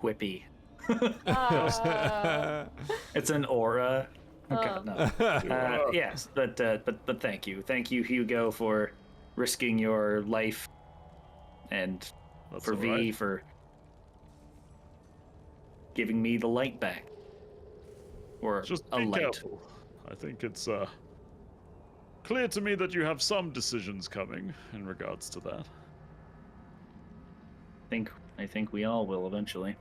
Whippy. It's It's an aura. Okay, Oh. no. Yes, but thank you, Hugo, for risking your life, and That's for all V right. for giving me the light back, or Just a be light. careful. I think it's clear to me that you have some decisions coming in regards to that. I think we all will eventually.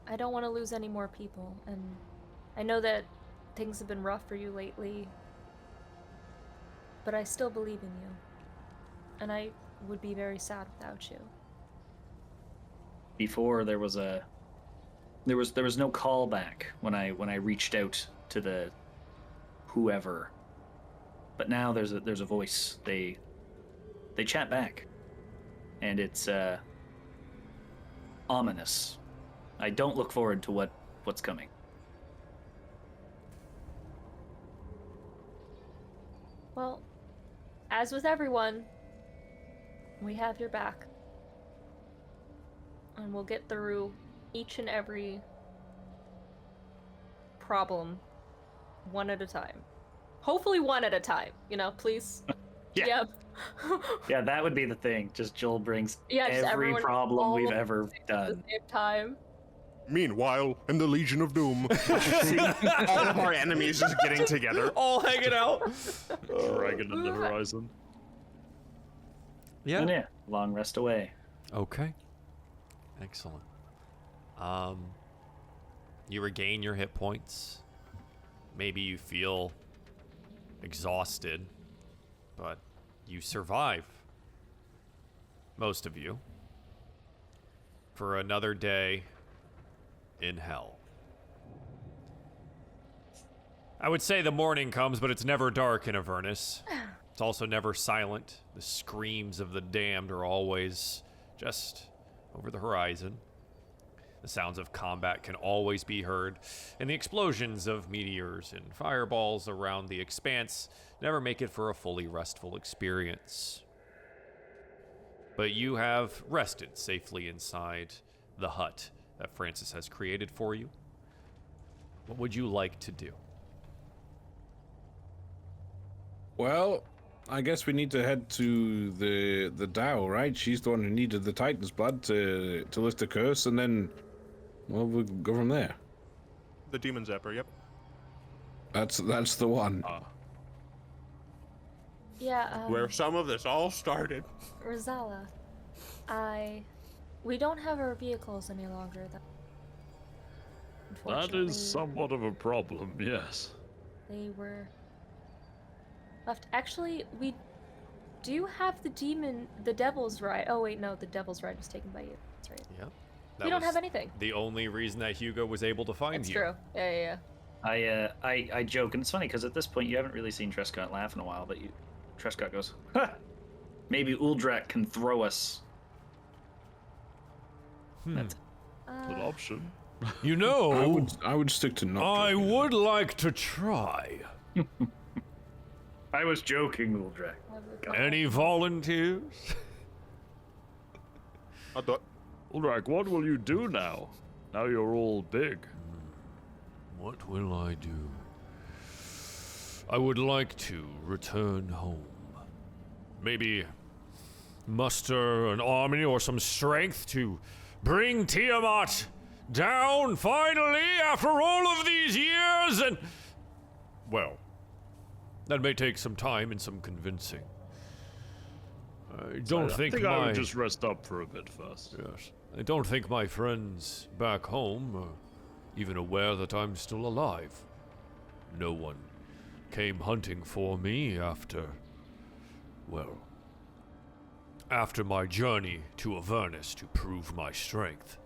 I don't want to lose any more people, and I know that things have been rough for you lately, but I still believe in you, and I would be very sad without you. Before there was no callback when I reached out to the whoever, but now there's a voice. They chat back, and it's ominous. I don't look forward to what's coming. Well, as with everyone, we have your back. And we'll get through each and every problem one at a time. Hopefully one at a time, please. Yeah. Yep. Yeah, that would be the thing. Just Joel brings Yeah, just every everyone problem all we've at ever the done. same time. Meanwhile, in the Legion of Doom, all of our enemies just getting together. All hanging out. Dragon in the horizon. And yeah, long rest away. Okay. Excellent. You regain your hit points. Maybe you feel exhausted, but you survive. Most of you. For another day in hell. I would say the morning comes, but it's never dark in Avernus. It's also never silent. The screams of the damned are always just over the horizon. The sounds of combat can always be heard, and the explosions of meteors and fireballs around the expanse never make it for a fully restful experience. But you have rested safely inside the hut that Francis has created for you. What would you like to do? Well, I guess we need to head to the Dow, right? She's the one who needed the Titan's blood to lift the curse, and then, well, we'll go from there. The demon zapper, yep. That's the one. Yeah, Where some of this all started. Rosella, we don't have our vehicles any longer, though. That Unfortunately, is somewhat of a problem, yes. they were left. Actually, we do have the Devil's Ride. Oh wait, no, the Devil's Ride was taken by you. That's right. Yep. We don't have anything. The only reason that Hugo was able to find That's you. true. Yeah. I joke, and it's funny because at this point you haven't really seen Truscott laugh in a while, but Truscott goes, "Ha! Maybe Uldrak can throw us." That's An option. You know, I would stick to not. I doing it. would like to try. I was joking, Uldrak. Any volunteers? I thought, Uldrak, what will you do now? Now you're all big. What will I do? I would like to return home. Maybe muster an army or some strength to bring Tiamat down finally after all of these years and... Well, that may take some time and some convincing. I don't think I would just rest up for a bit first. Yes. I don't think my friends back home are even aware that I'm still alive. No one came hunting for me after my journey to Avernus to prove my strength.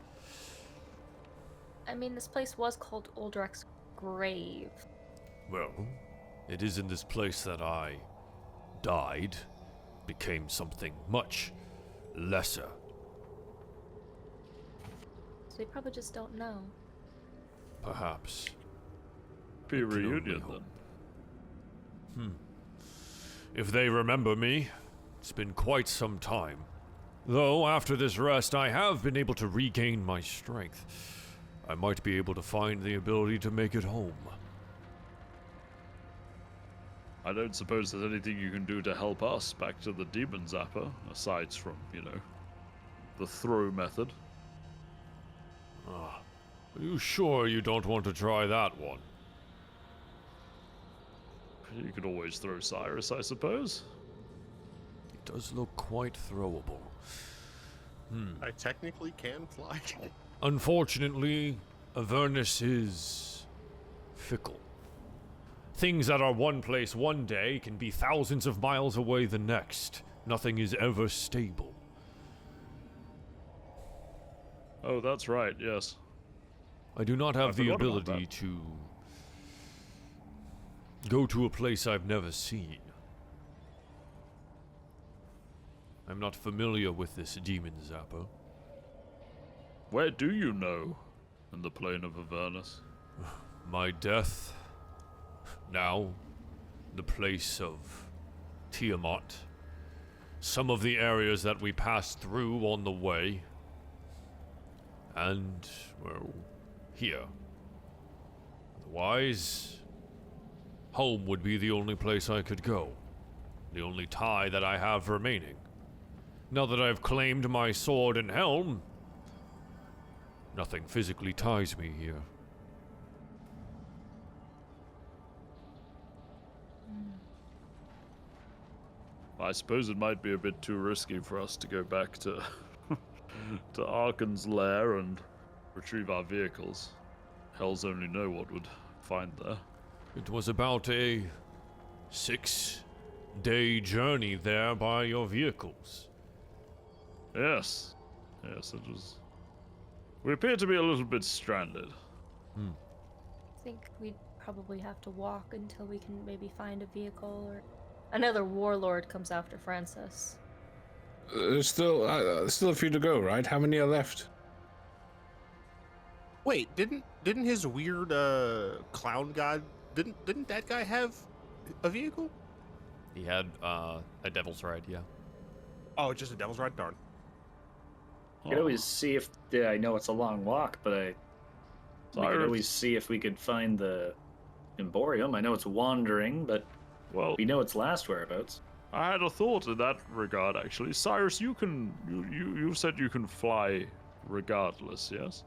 I mean, this place was called Uldrak's grave. Well, it is in this place that I died, became something much lesser. So they probably just don't know. Perhaps. Be a only reunion hope. then. If they remember me, it's been quite some time. Though, after this rest, I have been able to regain my strength. I might be able to find the ability to make it home. I don't suppose there's anything you can do to help us back to the demon zapper, aside from, the throw method. Are you sure you don't want to try that one? You could always throw Cyrus, I suppose. It does look quite throwable. I technically can fly. Unfortunately, Avernus is fickle. Things that are one place one day can be thousands of miles away the next. Nothing is ever stable. Oh, that's right, yes. I do not have the forgot about ability that. to go to a place I've never seen. I'm not familiar with this demon zapper. Where do you know? In the plane of Avernus. My death, now the place of Tiamat, some of the areas that we passed through on the way, and, well, here. Otherwise, home would be the only place I could go, the only tie that I have remaining. Now that I've claimed my sword and helm, nothing physically ties me here. I suppose it might be a bit too risky for us to go back to to Arkhan's lair and retrieve our vehicles. Hells only know what would find there. It was about a 6-day journey there by your vehicles. Yes, it was. We appear to be a little bit stranded. I think we'd probably have to walk until we can maybe find a vehicle or another warlord comes after Francis. There's still a few to go, right? How many are left? Wait, didn't his weird clown god didn't that guy have a vehicle? He had a devil's ride, yeah. Oh, just a devil's ride, darn. We could always see if I know it's a long walk, but we could Cyrus. always see if we could find the Emporium. I know it's wandering, but Well, we know its last whereabouts. I had a thought in that regard, actually. Cyrus, you said you can fly regardless, yes?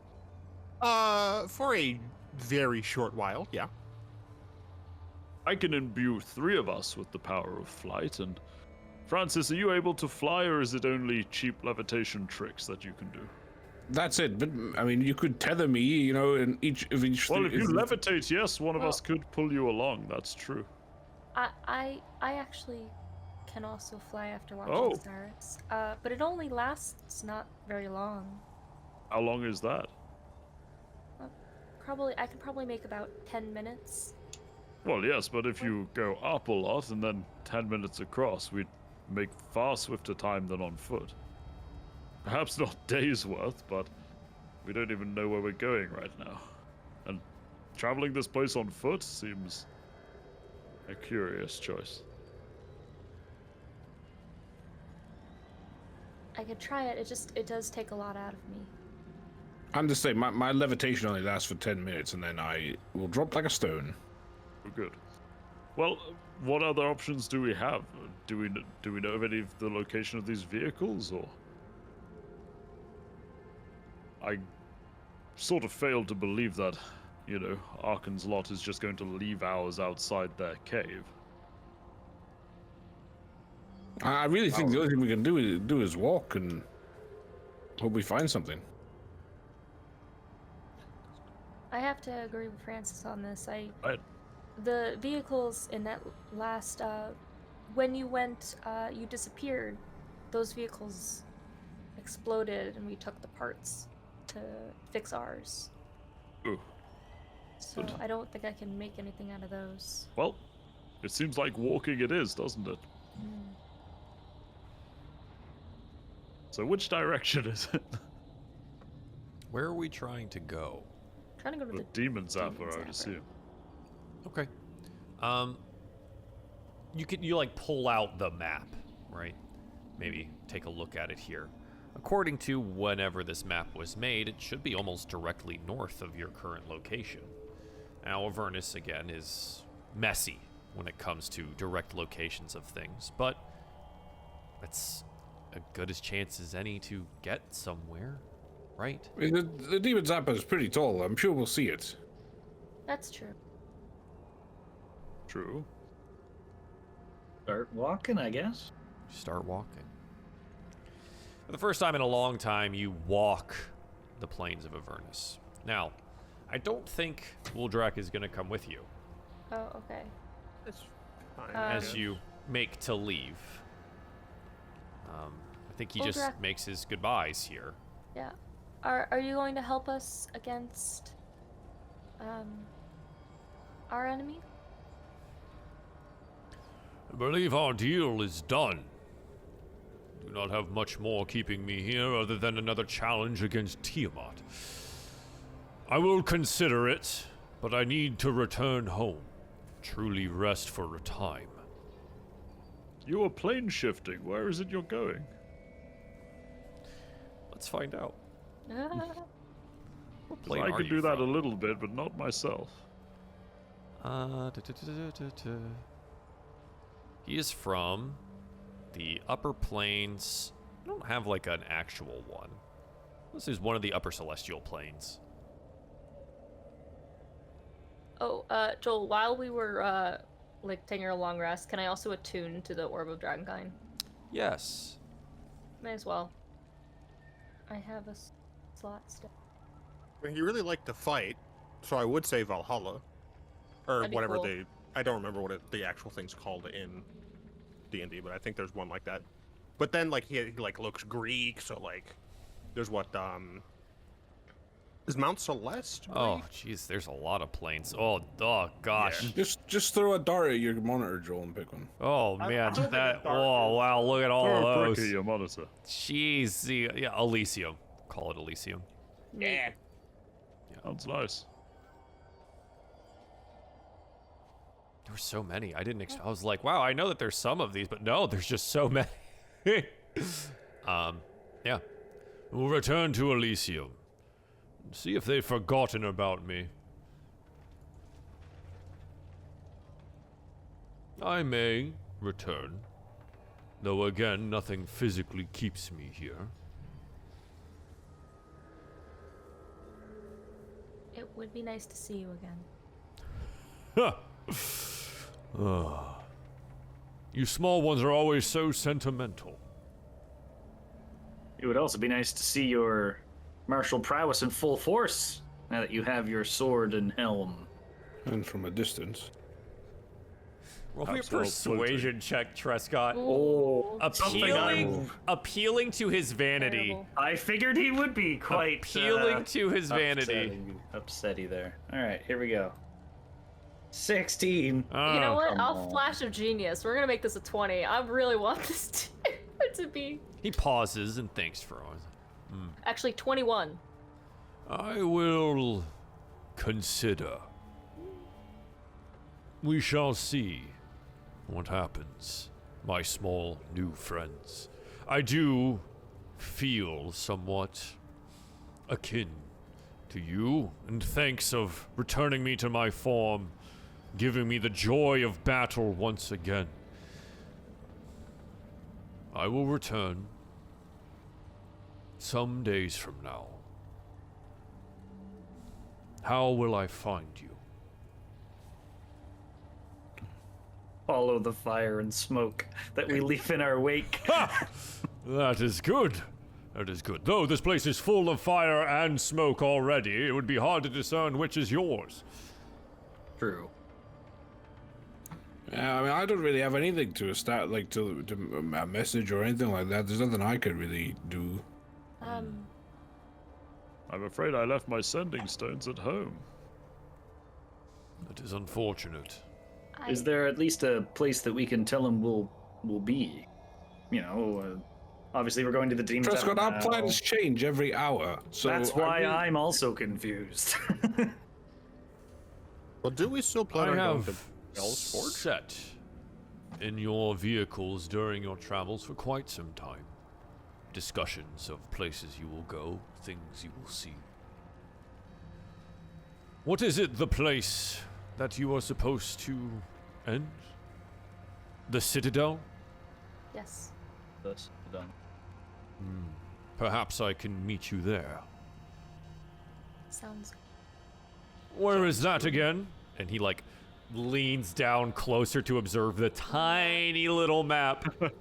For a very short while, yeah. I can imbue 3 of us with the power of flight, and Francis, are you able to fly, or is it only cheap levitation tricks that you can do? That's it. But I mean, you could tether me, you know, in each of each. Well, if you levitate, yes, one of Well- us could pull you along. That's true. I actually can also fly after watching Oh. Cyrus. But it only lasts not very long. How long is that? I could probably make about 10 minutes. Well, yes, but if you go up a lot and then 10 minutes across, we'd make far swifter time than on foot. Perhaps not days worth, but we don't even know where we're going right now. And traveling this place on foot seems a curious choice. I could try it. It does take a lot out of me. I'm just saying, my levitation only lasts for 10 minutes, and then I will drop like a stone. Oh, good. Well, what other options do we have? Do we know of any of the location of these vehicles, or? I sort of failed to believe that, you know, Arkhan's lot is just going to leave ours outside their cave. I really think the only thing we can do is walk and hope we find something. I have to agree with Francis on this. Right. The vehicles in that last, when you went, you disappeared. Those vehicles exploded, and we took the parts to fix ours. Ooh. So Good. I don't think I can make anything out of those. Well, it seems like walking it is, doesn't it? Mm. So which direction is it? Where are we trying to go? Trying to go to The the demon zapper, I would Zapper. assume. Okay. You like pull out the map, right? Maybe take a look at it here. According to whenever this map was made, it should be almost directly north of your current location. Now, Avernus, again, is messy when it comes to direct locations of things, but it's as good as chance as any to get somewhere, right? I mean, the demon zapper is pretty tall. I'm sure we'll see it. That's true. True. Start walking, I guess. Start walking. For the first time in a long time, you walk the plains of Avernus. Now, I don't think Uldrak is going to come with you Oh, okay. It's fine. as you make to leave. I think he just Uldrak- makes his goodbyes here. Yeah. Are you going to help us against our enemy? I believe our deal is done. Do not have much more keeping me here other than another challenge against Tiamat. I will consider it, but I need to return home. Truly rest for a time. You are plane shifting. Where is it you're going? Let's find out. What 'Cause plane I are could you do that a from? little bit, but not myself. He is from the upper planes. I don't have like an actual one. This is one of the upper celestial planes. Oh, Joel, while we were like taking a long rest, can I also attune to the Orb of Dragonkind? Yes. May as well. I have a slot still. I mean, you really like to fight, so I would say Valhalla, or That'd be whatever cool. I don't remember what the actual thing's called in D&D, but I think there's one like that. But then like he like looks Greek, so like there's what is Mount Celeste? Oh, Greek? jeez, there's a lot of planes. Oh, gosh. Just throw a dart at your monitor, Joel, and pick one. Oh I man, don't think that. a dart Oh is- wow, look at all Throw a of brick those. at your monitor. Jeez, yeah, Elysium. Call it Elysium. Yeah. Yeah. Sounds nice. There were so many. I didn't. I was like, wow. I know that there's some of these, but no, there's just so many. Yeah. We'll return to Elysium. See if they've forgotten about me. I may return, though again, nothing physically keeps me here. It would be nice to see you again. You small ones are always so sentimental. It would also be nice to see your martial prowess in full force, now that you have your sword and helm. And from a distance. Roll me a Absolute persuasion check, Truscott. Oh, Appealing to his vanity. Terrible. I figured he would be quite Appealing to his vanity. upsetty there. All right, here we go. 16. You know what? come I'll on. flash of genius. We're gonna make this a 20. I really want this to be He pauses and thinks for a moment. actually 21. I will consider. We shall see what happens, my small new friends. I do feel somewhat akin to you, and thanks of returning me to my form, giving me the joy of battle once again. I will return some days from now. How will I find you? Follow the fire and smoke that we leave in our wake. That is good. That is good. Though this place is full of fire and smoke already, it would be hard to discern which is yours. True. Yeah, I mean, I don't really have anything to start, like, to a message or anything like that. There's nothing I could really do. I'm afraid I left my sending stones at home. That is unfortunate. Is there at least a place that we can tell him we'll be? You know, obviously we're going to the Demon Truscott, Tavern our now. plans change every hour, so That's why I I'm also confused. Well, do we still plan I on going have to Bell's Forge? set in your vehicles during your travels for quite some time. Discussions of places you will go, things you will see. What is it, the place that you are supposed to end? The Citadel? Yes. That's done. Perhaps I can meet you there. Sounds Where is that again? And he like leans down closer to observe the tiny little map. well,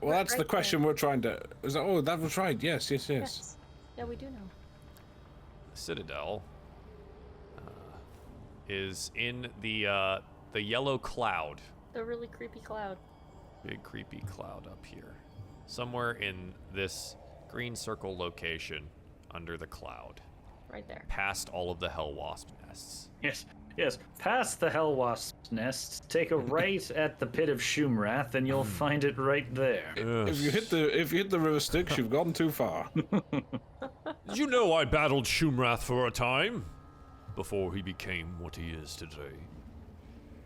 that's the right question we're trying to. Is that? Oh, that was right. Yes. yes. Yeah, we do know. Citadel is in the yellow cloud. The really creepy cloud. Big creepy cloud up here. Somewhere in this green circle location under the cloud. Right there. Past all of the hell wasp nests. Yes. Past the hell wasp's nest, take a right at the pit of Shumrath, and you'll find it right there. If you hit the river Styx, you've gone too far. Did you know I battled Shumrath for a time? Before he became what he is today.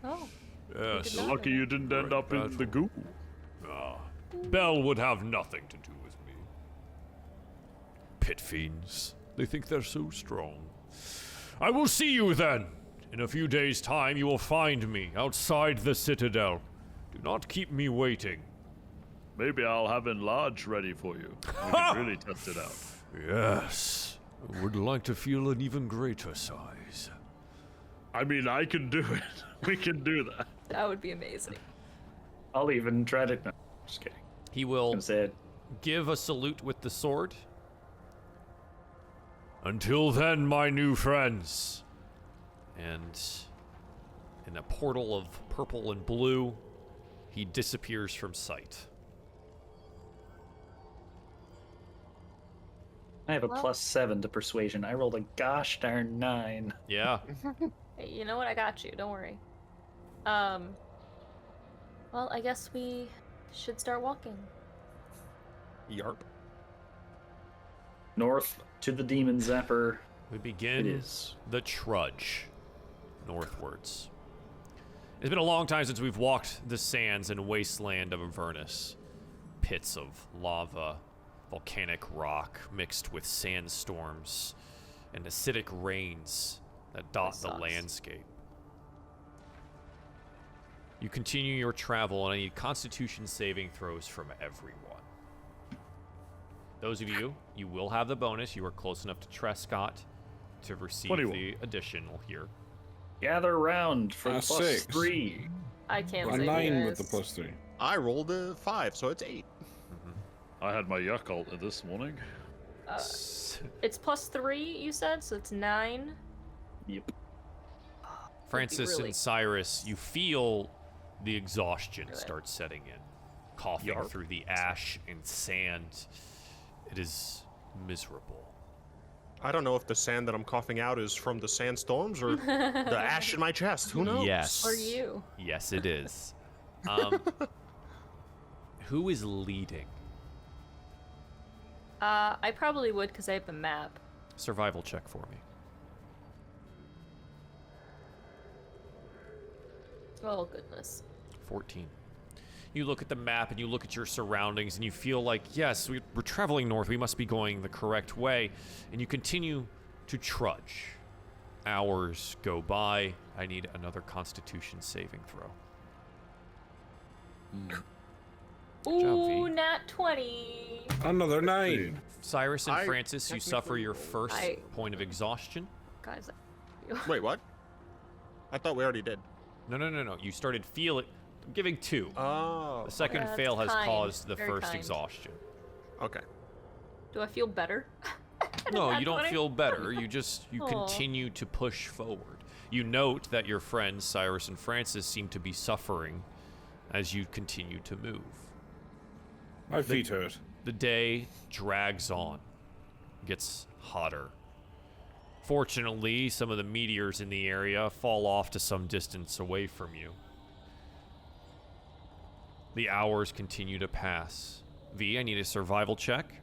Oh. Yes. Not Lucky you didn't end up in the goo. Ah, Bell would have nothing to do with me. Pit fiends. They think they're so strong. I will see you then. In a few days' time, you will find me outside the Citadel. Do not keep me waiting. Maybe I'll have enlarge ready for you. We can really test it out. Yes. I would like to feel an even greater size. I mean, I can do it. We can do that. That would be amazing. I'll even try to. No, just kidding. He will I'm sad. give a salute with the sword. Until then, my new friends. And in a portal of purple and blue, he disappears from sight. I have a +7 to persuasion. I rolled a gosh darn 9. Yeah. Hey, you know what? I got you. Don't worry. Well, I guess we should start walking. Yarp. North to the Demon Zapper. We It begin is. the trudge northwards. It's been a long time since we've walked the sands and wasteland of Avernus. Pits of lava, volcanic rock mixed with sandstorms, and acidic rains that dot the sucks. landscape. You continue your travel, and I need Constitution saving throws from everyone. Those of you, you will have the bonus. You are close enough to Truscott to receive 21. the additional here. Gather round for Plus plus 6. 3. I can't A say 9 this. with the +3. I rolled a 5, so it's 8. I had my Yakult this morning. It's +3, you said, so it's 9. Yep. Francis really- and Cyrus, you feel the exhaustion Good. start setting in. Coughing Yarp. through the ash and sand. It is miserable. I don't know if the sand that I'm coughing out is from the sandstorms or the ash in my chest. Who knows? Yes. Or you. Yes, it is. Who is leading? I probably would because I have the map. Survival check for me. Oh, goodness. 14. You look at the map and you look at your surroundings and you feel like, yes, we're traveling north. We must be going the correct way. And you continue to trudge. Hours go by. I need another Constitution saving throw. Ooh, V. nat 20. Another 9. Cyrus and I Francis, you suffer your first I- point of exhaustion. Guys, Wait, what? I thought we already did. No. You started feeling. I'm giving 2. Oh. The second that's fail has kind. caused the Very first kind. exhaustion. Okay. do I feel better? No, Nat you don't 20? feel better. You just Aw. continue to push forward. You note that your friends Cyrus and Francis seem to be suffering as you continue to move. My feet hurt. The day drags on, gets hotter. Fortunately, some of the meteors in the area fall off to some distance away from you. The hours continue to pass. V, I need a survival check.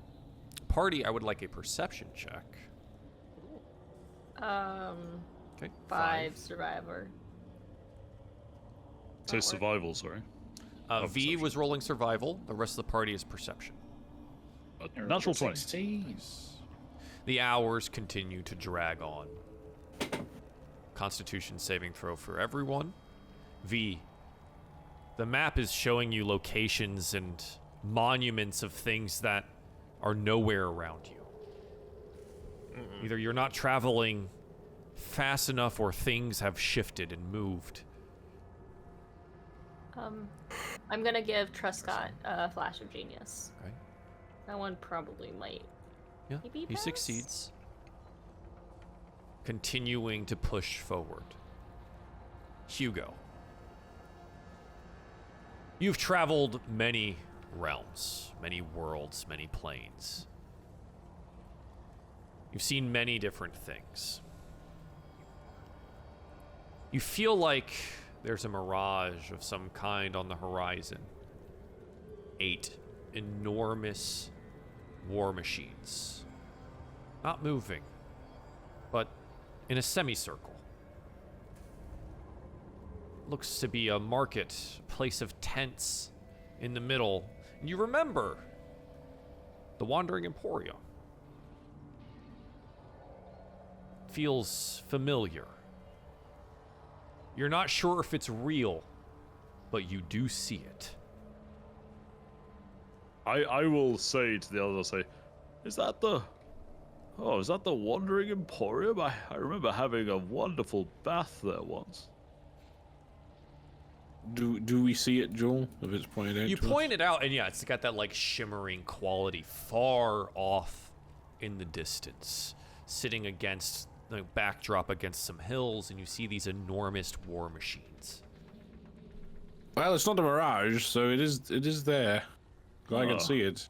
Party, I would like a perception check. Okay. 5 survivor. Say survival, sorry. V perception. was rolling survival. The rest of the party is perception. Natural 20. 16. The hours continue to drag on. Constitution saving throw for everyone. V, the map is showing you locations and monuments of things that are nowhere around you. Either you're not traveling fast enough or things have shifted and moved. I'm gonna give Truscott a flash of genius. Okay. That one probably might. Yeah, Maybe he pass? succeeds. Continuing to push forward. Hugo. You've traveled many realms, many worlds, many planes. You've seen many different things. You feel like there's a mirage of some kind on the horizon. 8 enormous war machines. Not moving, but in a semicircle. Looks to be a market, place of tents in the middle. And you remember the Wandering Emporium. Feels familiar. You're not sure if it's real, but you do see it. I will say to the others, is that the Wandering Emporium? I remember having a wonderful bath there once. Do we see it, Joel? If it's pointed out You to us? point it out, and yeah, it's got that like shimmering quality far off in the distance, sitting against the backdrop against some hills, and you see these enormous war machines. Well, it's not a mirage, so it is there. I Oh. can see it.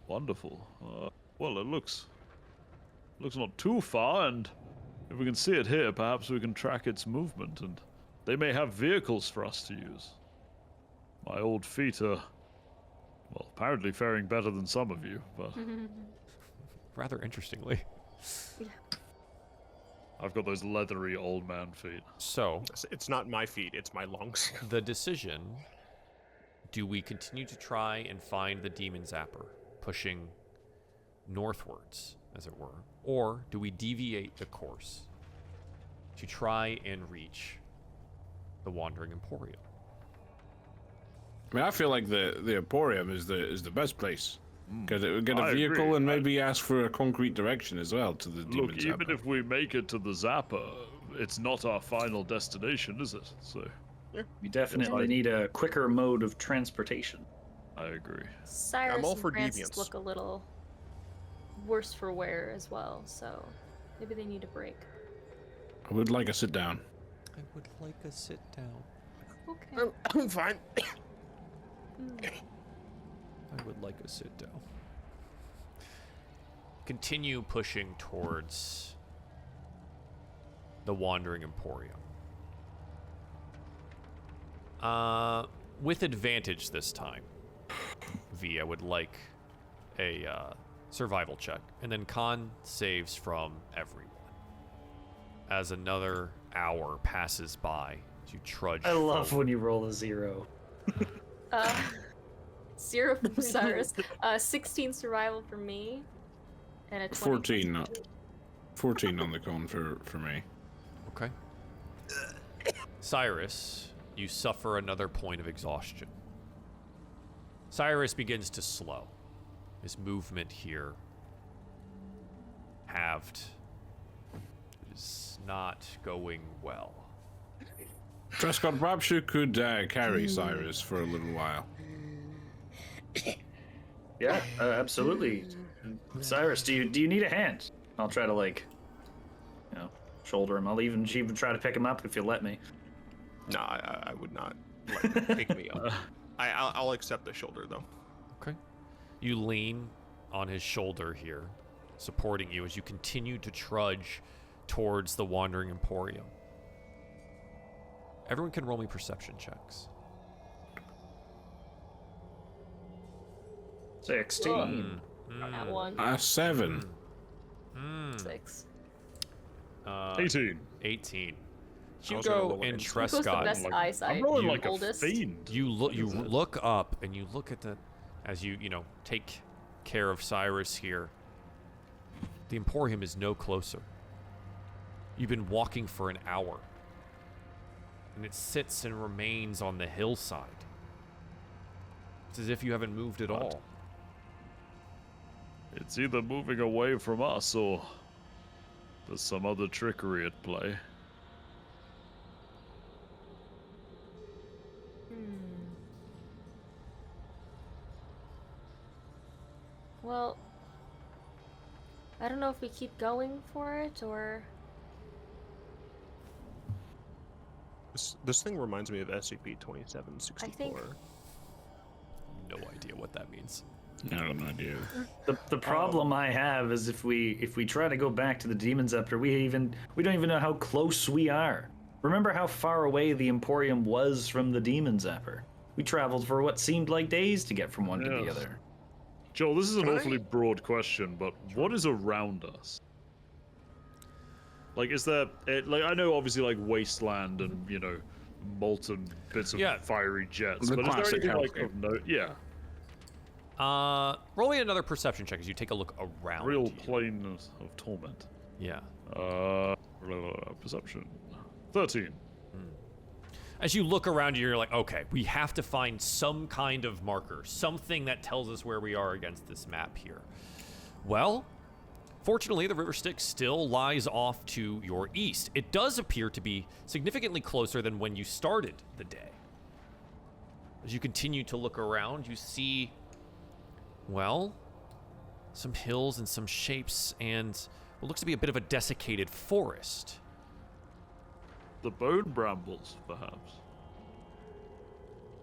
Wonderful. Well, it looks not too far, and if we can see it here, perhaps we can track its movement, and they may have vehicles for us to use. My old feet are, well, apparently faring better than some of you, but rather interestingly. I've got those leathery old man feet. So, It's not my feet, it's my lungs. the decision, do we continue to try and find the demon zapper, pushing northwards, as it were, or do we deviate the course to try and reach the Wandering Emporium? I mean, I feel like the Emporium is the best place. Because it would get a I vehicle agree. and maybe ask for a concrete direction as well to the demon Look, even zapper. if we make it to the Zapper, it's not our final destination, is it? So, We definitely need a quicker mode of transportation. I agree. Cyrus I'm all and for Francis deviance. look a little worse for wear as well, so maybe they need a break. I would like a sit down. I would like a sit down. Okay. I'm fine. I would like a sit down. Continue pushing towards the Wandering Emporium. With advantage this time. V, I would like a survival check. And then con saves from everyone. As another hour passes by as you trudge I love forward. when you roll a 0. 0 from Cyrus, 16 survival for me, and a 20. 14, 14 on the con for me. Okay. Cyrus, you suffer another point of exhaustion. Cyrus begins to slow. His movement here halved. It is not going well. Truscott, perhaps you could carry Cyrus for a little while. Yeah, absolutely. Cyrus, do you need a hand? I'll try to shoulder him. I'll even try to pick him up if you let me. No, I would not let him pick me up. I'll accept the shoulder though. Okay. You lean on his shoulder here, supporting you as you continue to trudge towards the Wandering Emporium. Everyone can roll me perception checks. 16. That one. 7. 6. 18. 18. I was gonna Hugo roll and an Who's the Trescott, best eyesight? I'm rolling You like oldest? a fiend. you look up and you look at the as you take care of Cyrus here. The Emporium is no closer. You've been walking for an hour, and it sits and remains on the hillside. It's as if you haven't moved at all. It's either moving away from us or there's some other trickery at play. Well, I don't know if we keep going for it or. This thing reminds me of SCP-2764. I think- No idea what that means. I have no idea. The problem I have is if we try to go back to the Demon Scepter, we don't even know how close we are. Remember how far away the Emporium was from the Demon Zapper? We traveled for what seemed like days to get from one to the Yes. other. Joel, this is an Can I- awfully broad question, but what is around us? Like, is there, I know obviously like wasteland and, molten bits of Yeah. fiery jets, The but is there classic anything like hellscape. of note? Yeah, Roll me another perception check as you take a look around real you. plane of torment. Yeah. Perception. 13. As you look around you, you're like, okay, we have to find some kind of marker, something that tells us where we are against this map here. Well, fortunately, the River Styx still lies off to your east. It does appear to be significantly closer than when you started the day. As you continue to look around, you see, well, some hills and some shapes and what looks to be a bit of a desiccated forest. The bone brambles, perhaps.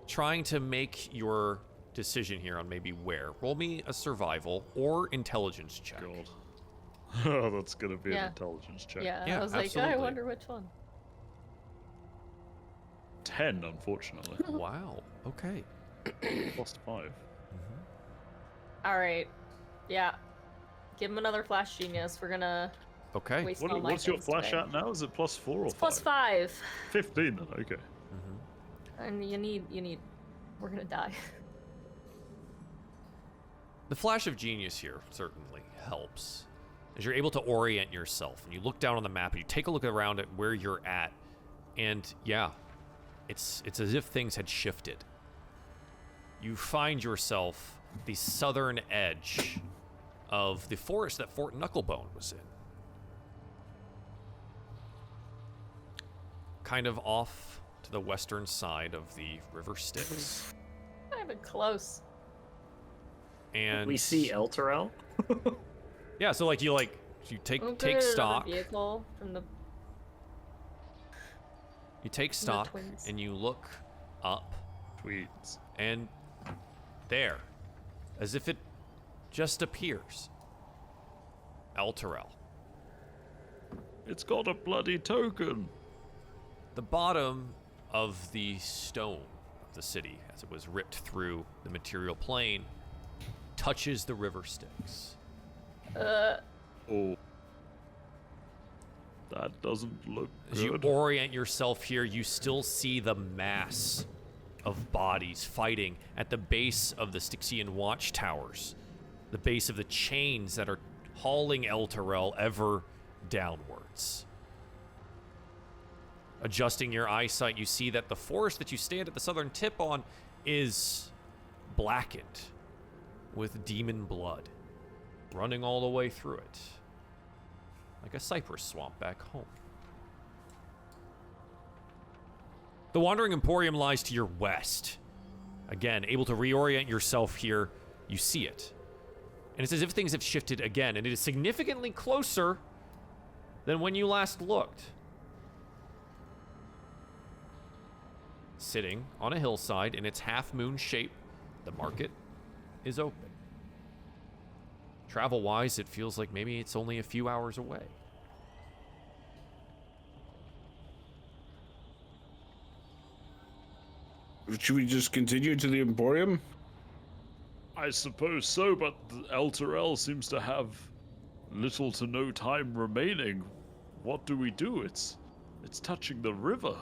Trying to make your decision here on maybe where. Roll me a survival or intelligence check. God. Oh, that's gonna be Yeah. an intelligence check. Yeah, Yeah, I was like, I absolutely. wonder which one. 10, unfortunately. Wow. Okay. Plus 5. All right. Yeah. Give him another flash genius. We're gonna Okay. waste all my What's your things flash today. at now? Is it +4 or It's 5? +5. 15 then, okay. And you need. We're gonna die. The flash of genius here certainly helps, as you're able to orient yourself, and you look down on the map, and you take a look around at where you're at, and yeah, it's as if things had shifted. You find yourself the southern edge of the forest that Fort Knucklebone was in. Kind of off to the western side of the River Styx. Not even close. And We see Elturel. yeah, so you take We'll take get another stock. Vehicle from the. You take stock twins. and you look up, Tweets. and there, as if it just appears, Elturel. It's got a bloody token. The bottom of the stone of the city, as it was ripped through the material plane, touches the River Styx. Oh. That doesn't look As you good. orient yourself here, you still see the mass of bodies fighting at the base of the Styxian watchtowers, the base of the chains that are hauling Elturel ever downwards. Adjusting your eyesight, you see that the forest that you stand at the southern tip on is blackened with demon blood running all the way through it, like a cypress swamp back home. The Wandering Emporium lies to your west. Again, able to reorient yourself here, you see it. And it's as if things have shifted again, and it is significantly closer than when you last looked. Sitting on a hillside in its half-moon shape, the market is open. Travel-wise, it feels like maybe it's only a few hours away. Should we just continue to the Emporium? I suppose so, but Elturel seems to have little to no time remaining. What do we do? It's touching the river.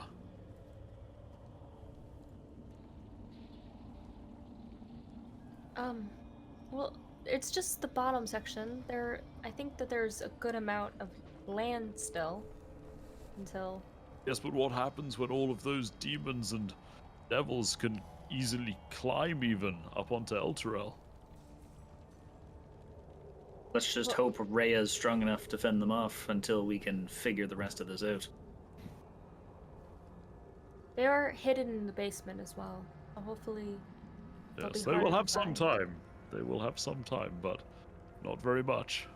Well, it's just the bottom section. I think that there's a good amount of land still until. Yes, but what happens when all of those demons and devils can easily climb even up onto Elturel? Let's just hope Rhea's strong enough to fend them off until we can figure the rest of this out. They are hidden in the basement as well. Hopefully. they'll be Yes, they harder will to have some find. time. They will have some time, but not very much.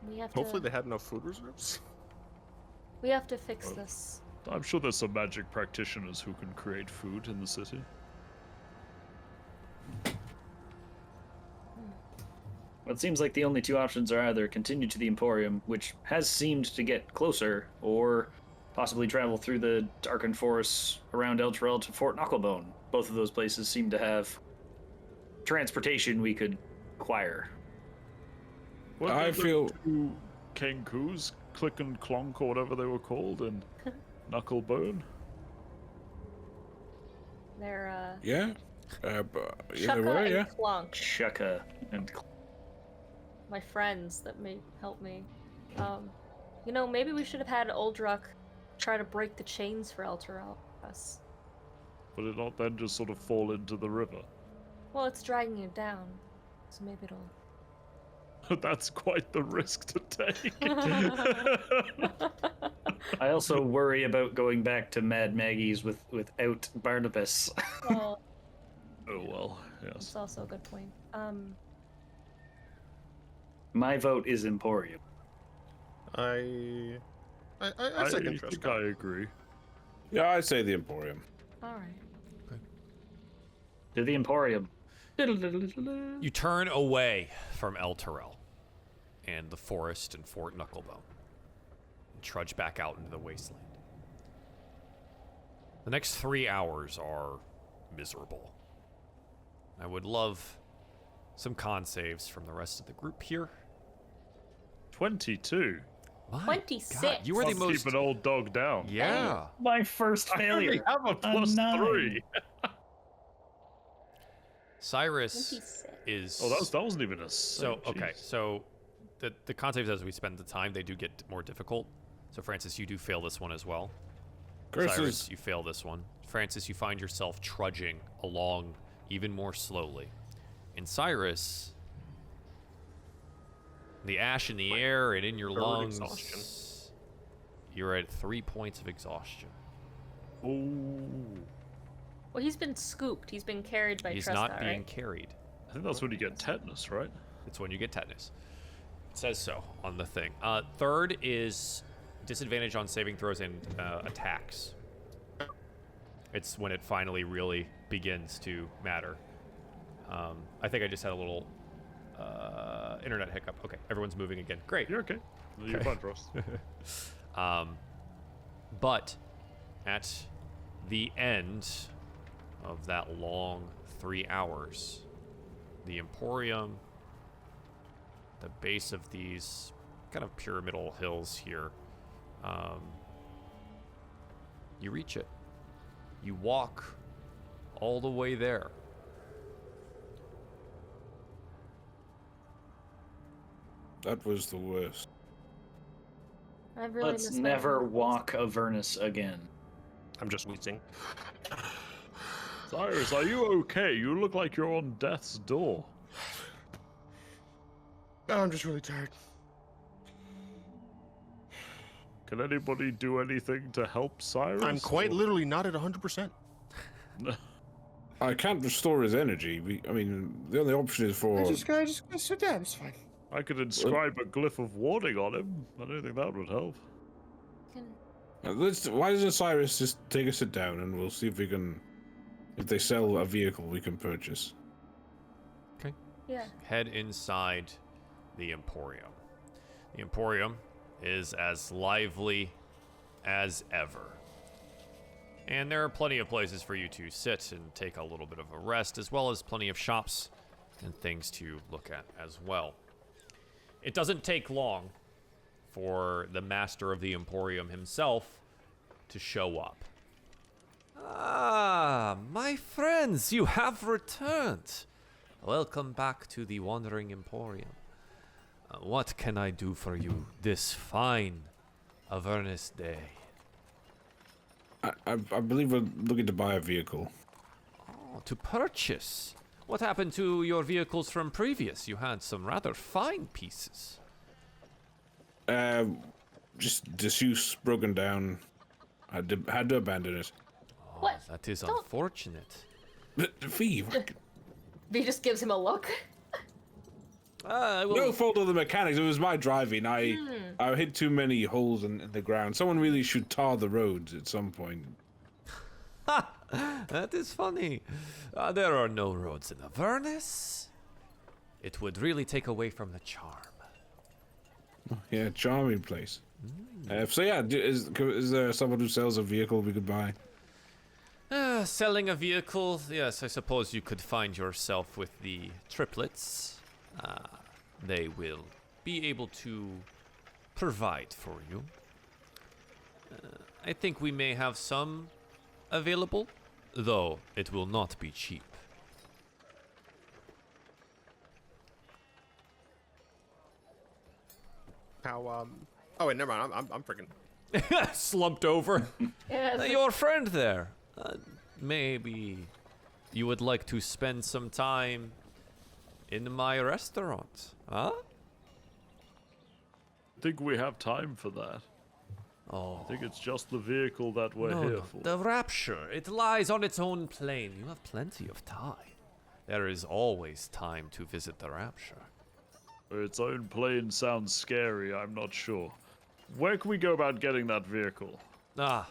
We have Hopefully to. they had enough food reserves. We have to fix this. I'm sure there's some magic practitioners who can create food in the city. Well, it seems like the only two options are either continue to the Emporium, which has seemed to get closer, or possibly travel through the darkened forests around Elturel to Fort Knucklebone. Both of those places seem to have transportation we could acquire. Weren't I there the feel- two Kenkus, Click and Clonk or whatever they were called, and Knucklebone. They're Yeah. But, yeah, Chukka they were, and yeah. Clunk, Shukka and my friends that may help me. Maybe we should have had Uldruck try to break the chains for Elturel. Us. Would it not then just sort of fall into the river? Well, it's dragging it down, so maybe it'll. That's quite the risk to take. I also worry about going back to Mad Maggie's without Barnabas. Well, Oh well, that's yes. also a good point. My vote is Emporium. I I second think Truscott. I agree. Yeah, I say the Emporium. All right. To the Emporium. You turn away from Elturel and the forest and Fort Knucklebone and trudge back out into the wasteland. The next 3 hours are miserable. I would love some con saves from the rest of the group here. 22. My 26. God, you are the Let's most. keep an old dog down. Yeah. My first I already failure. have a plus nine. 3. Cyrus 26. is. Oh, that wasn't even a So save, okay, jeez. so the con saves as we spend the time, they do get more difficult. So Francis, you do fail this one as well. Curses. Cyrus, you fail this one. Francis, you find yourself trudging along even more slowly. And Cyrus, the ash in the air and in your Third lungs, exhaustion. you're at 3 points of exhaustion. Ooh. Well, he's been scooped. He's been carried by He's Truscott, not being right? carried. I think that's when you get tetanus, right? It's when you get tetanus. It says so on the thing. Third is disadvantage on saving throws and attacks. It's when it finally really begins to matter. I think I just had a little internet hiccup. Okay, everyone's moving again. Great. You're okay. You're fine, Frost. But at the end of that long 3 hours, the Emporium, the base of these kind of pyramidal hills here, you reach it. You walk all the way there. That was the worst. I really Let's miss that never one. walk Avernus again. I'm just wheezing. Cyrus, are you okay? You look like you're on death's door. Oh, I'm just really tired. Can anybody do anything to help Cyrus? I'm quite Or- literally not at 100%. I can't restore his energy. I mean, the only option is for. I just gotta sit down. It's fine. I could inscribe a glyph of warning on him. I don't think that would help. Why doesn't Cyrus just take a sit down and we'll see if we can. If they sell a vehicle we can purchase. Okay. Yeah. Head inside the Emporium. The Emporium is as lively as ever. And there are plenty of places for you to sit and take a little bit of a rest, as well as plenty of shops and things to look at as well. It doesn't take long for the master of the Emporium himself to show up. Ah, my friends, you have returned. Welcome back to the Wandering Emporium. What can I do for you this fine Avernus day? I believe we're looking to buy a vehicle. Oh, to purchase? What happened to your vehicles from previous? You had some rather fine pieces. Just disuse, broken down. Had to abandon it. Oh, What? that is Don't- unfortunate. Fee, V just gives him a look. no fault of the mechanics. It was my driving. I hit too many holes in the ground. Someone really should tar the roads at some point. That is funny. There are no roads in Avernus. It would really take away from the charm. Yeah, charming place. So yeah, is there someone who sells a vehicle we could buy? Selling a vehicle? Yes, I suppose you could find yourself with the triplets. They will be able to provide for you. I think we may have some available, though it will not be cheap. How, Oh, wait, never mind. I'm freaking. Slumped over. Yeah, Your friend there. Maybe you would like to spend some time in my restaurant, huh? I think we have time for that. Oh, I think it's just the vehicle that we're no, here no. for. The rapture, it lies on its own plane. You have plenty of time. There is always time to visit the rapture. Its own plane sounds scary, I'm not sure. Where can we go about getting that vehicle? Ah,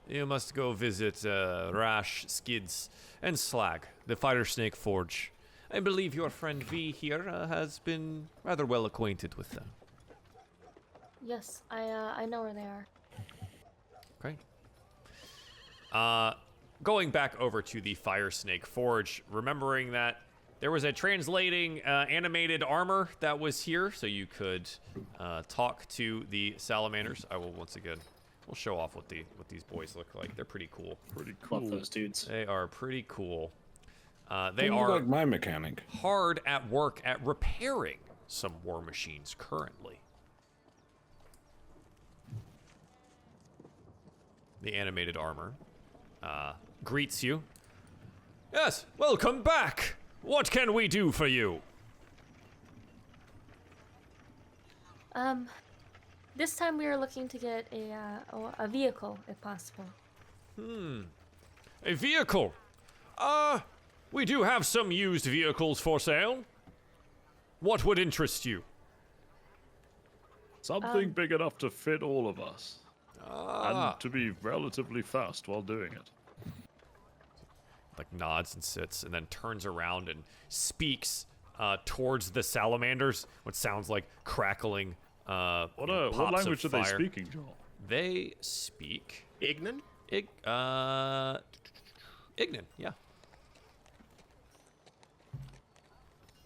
you must go visit Rash, Skids, and Slag, the Fire Snake Forge. I believe your friend V here has been rather well acquainted with them. yes, I know where they are. Great. Going back over to the Fire Snake Forge, remembering that There was a translating animated armor that was here, so you could talk to the salamanders. I will once again, we'll show off what these boys look like. They're pretty cool. Pretty cool. Love those dudes. They are pretty cool. They are like my mechanic. hard at work at repairing some war machines currently. The animated armor greets you. Yes, welcome back. What can we do for you? This time we are looking to get a vehicle, if possible. A vehicle? We do have some used vehicles for sale. What would interest you? Something big enough to fit all of us. And to be relatively fast while doing it. Like nods and sits and then turns around and speaks towards the salamanders, what sounds like crackling What pops language are of they fire. speaking, Joel? They speak Ignan? Ignan, yeah.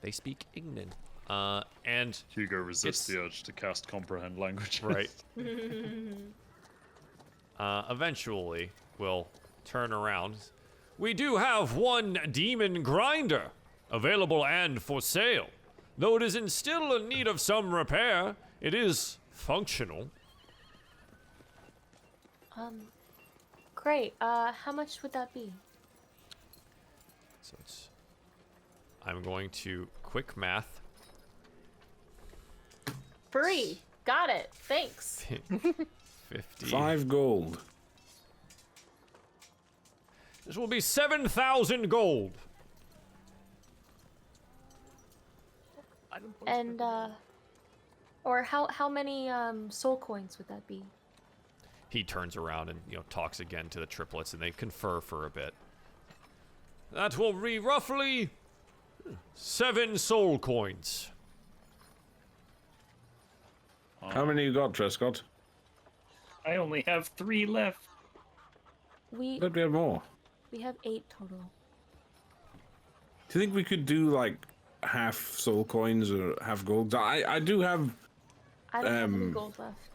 They speak Ignan. And Hugo resists It's- the urge to cast comprehend language. right. Eventually we'll turn around. We do have one demon grinder available and for sale. Though it is still in need of some repair, it is functional. Great. How much would that be? So I'm going to quick math. Free. Got it. Thanks. 50. 5 gold. This will be 7,000 gold. And or how many soul coins would that be? He turns around and talks again to the triplets, and they confer for a bit. That will be roughly 7 soul coins. How many you got, Truscott? I only have 3 left. We Let me have more. we have 8 total. Do you think we could do like half soul coins or half gold? I do have. I don't have any gold left.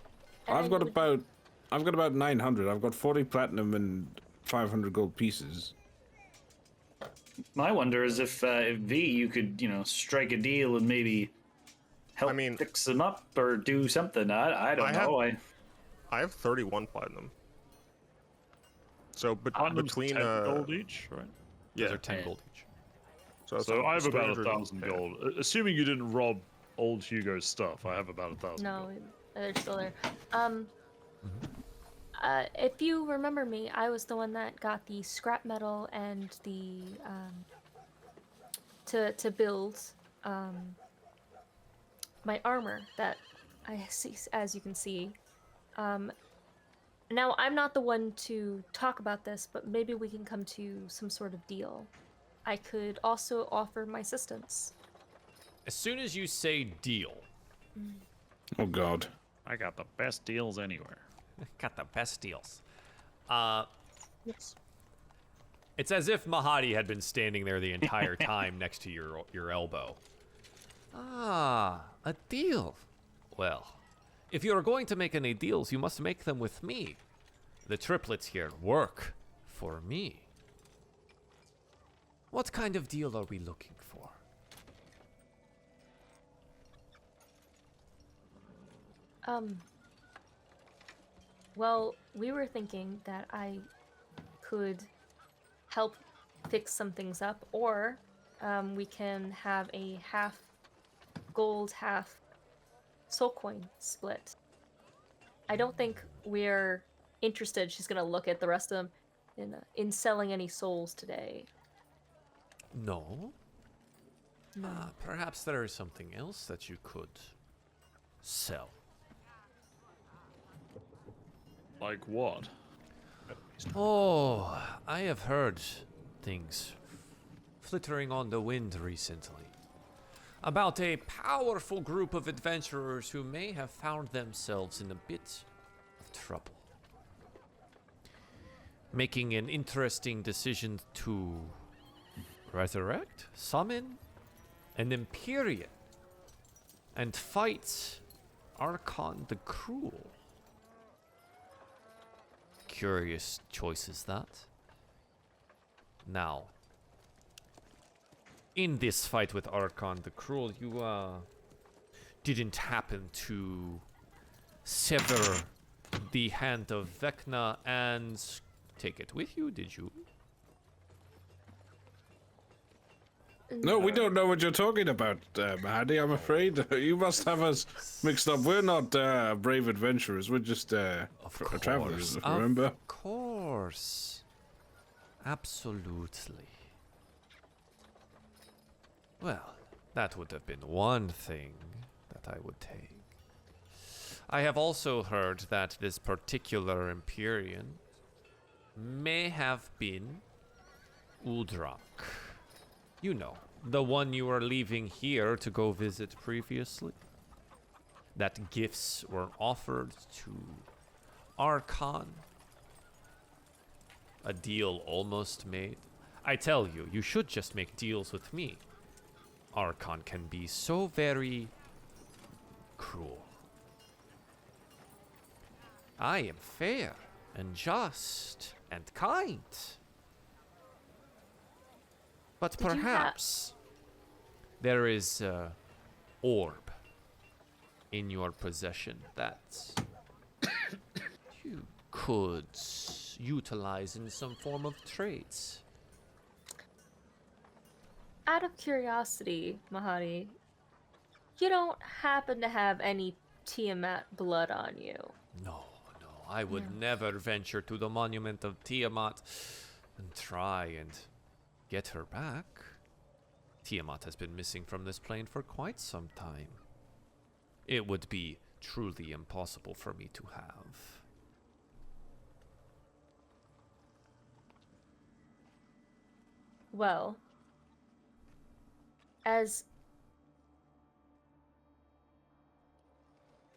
And I've I got would- about 900. I've got 40 platinum and 500 gold pieces. My wonder is if V, you could, strike a deal and maybe help I mean- fix them up or do something. I don't know. I have 31 platinum. So Platinum's between 10 gold each, right? yeah, Those are 10 gold each. So I have about 300 1,000 gold. Assuming you didn't rob old Hugo's stuff, I have about 1,000. No, they're still there. If you remember me, I was the one that got the scrap metal and the to build my armor that I see, as you can see. Now I'm not the one to talk about this, but maybe we can come to some sort of deal. I could also offer my assistance. As soon as you say deal, Oh God. I got the best deals anywhere. got the best deals. Yes. It's as if Mahadi had been standing there the entire time next to your elbow. Ah, a deal. Well, if you're going to make any deals, you must make them with me. The triplets here work for me. What kind of deal are we looking for? Well, we were thinking that I could help fix some things up, or we can have a half gold, half soul coin split. I don't think we're interested. She's gonna look at the rest of them in selling any souls today. No? Perhaps there is something else that you could sell. Like what? Oh, I have heard things flittering on the wind recently about a powerful group of adventurers who may have found themselves in a bit of trouble, making an interesting decision to resurrect, summon an Emporium and fight Arkhan the Cruel. Curious choices, that. Now, in this fight with Arkhan the Cruel, you didn't happen to sever the hand of Vecna and take it with you, did you? No, we don't know what you're talking about, Mahadi, I'm afraid. You must have us mixed up. We're not brave adventurers, we're just travelers, remember? Of course. Absolutely. Well, that would have been one thing that I would take. I have also heard that this particular Emporium may have been Uldrak. You know, the one you were leaving here to go visit previously. That gifts were offered to Arkhan. A deal almost made. I tell you, you should just make deals with me. Arkhan can be so very cruel. I am fair and just and kind. But perhaps there is a orb in your possession that you could utilize in some form of trades. Out of curiosity, Mahadi, you don't happen to have any Tiamat blood on you? No, I would never venture to the monument of Tiamat and try and get her back. Tiamat has been missing from this plane for quite some time. It would be truly impossible for me to have. Well, as...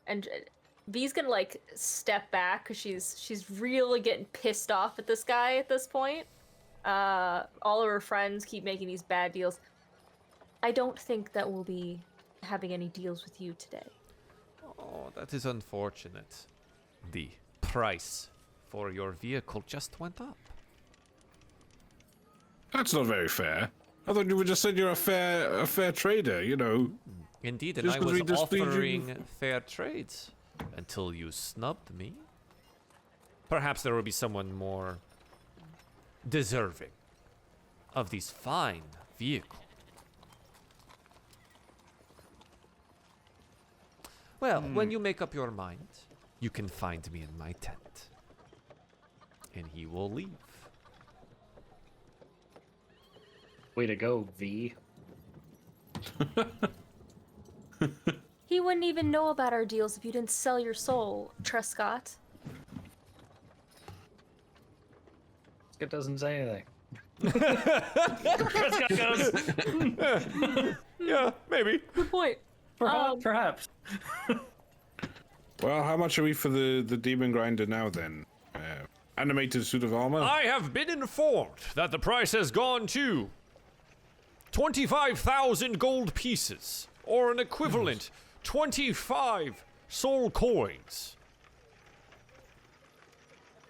And V's gonna, like, step back, because she's really getting pissed off at this guy at this point. All of her friends keep making these bad deals. I don't think that we'll be having any deals with you today. Oh, that is unfortunate. The price for your vehicle just went up. That's not very fair. I thought you would just said you're a fair trader, you know. Indeed, and Just I 'cause was we displeased you- offering fair trades until you snubbed me. Perhaps there will be someone more deserving of these fine vehicles. Well, when you make up your mind, you can find me in my tent. And he will leave. Way to go, V. He wouldn't even know about our deals if you didn't sell your soul, Truscott. It doesn't say anything. Truscott goes, Yeah, maybe. Good point. perhaps. Well, how much are we for the demon grinder now then? Animated suit of armor? I have been informed that the price has gone to 25,000 gold pieces, or an equivalent 25 soul coins.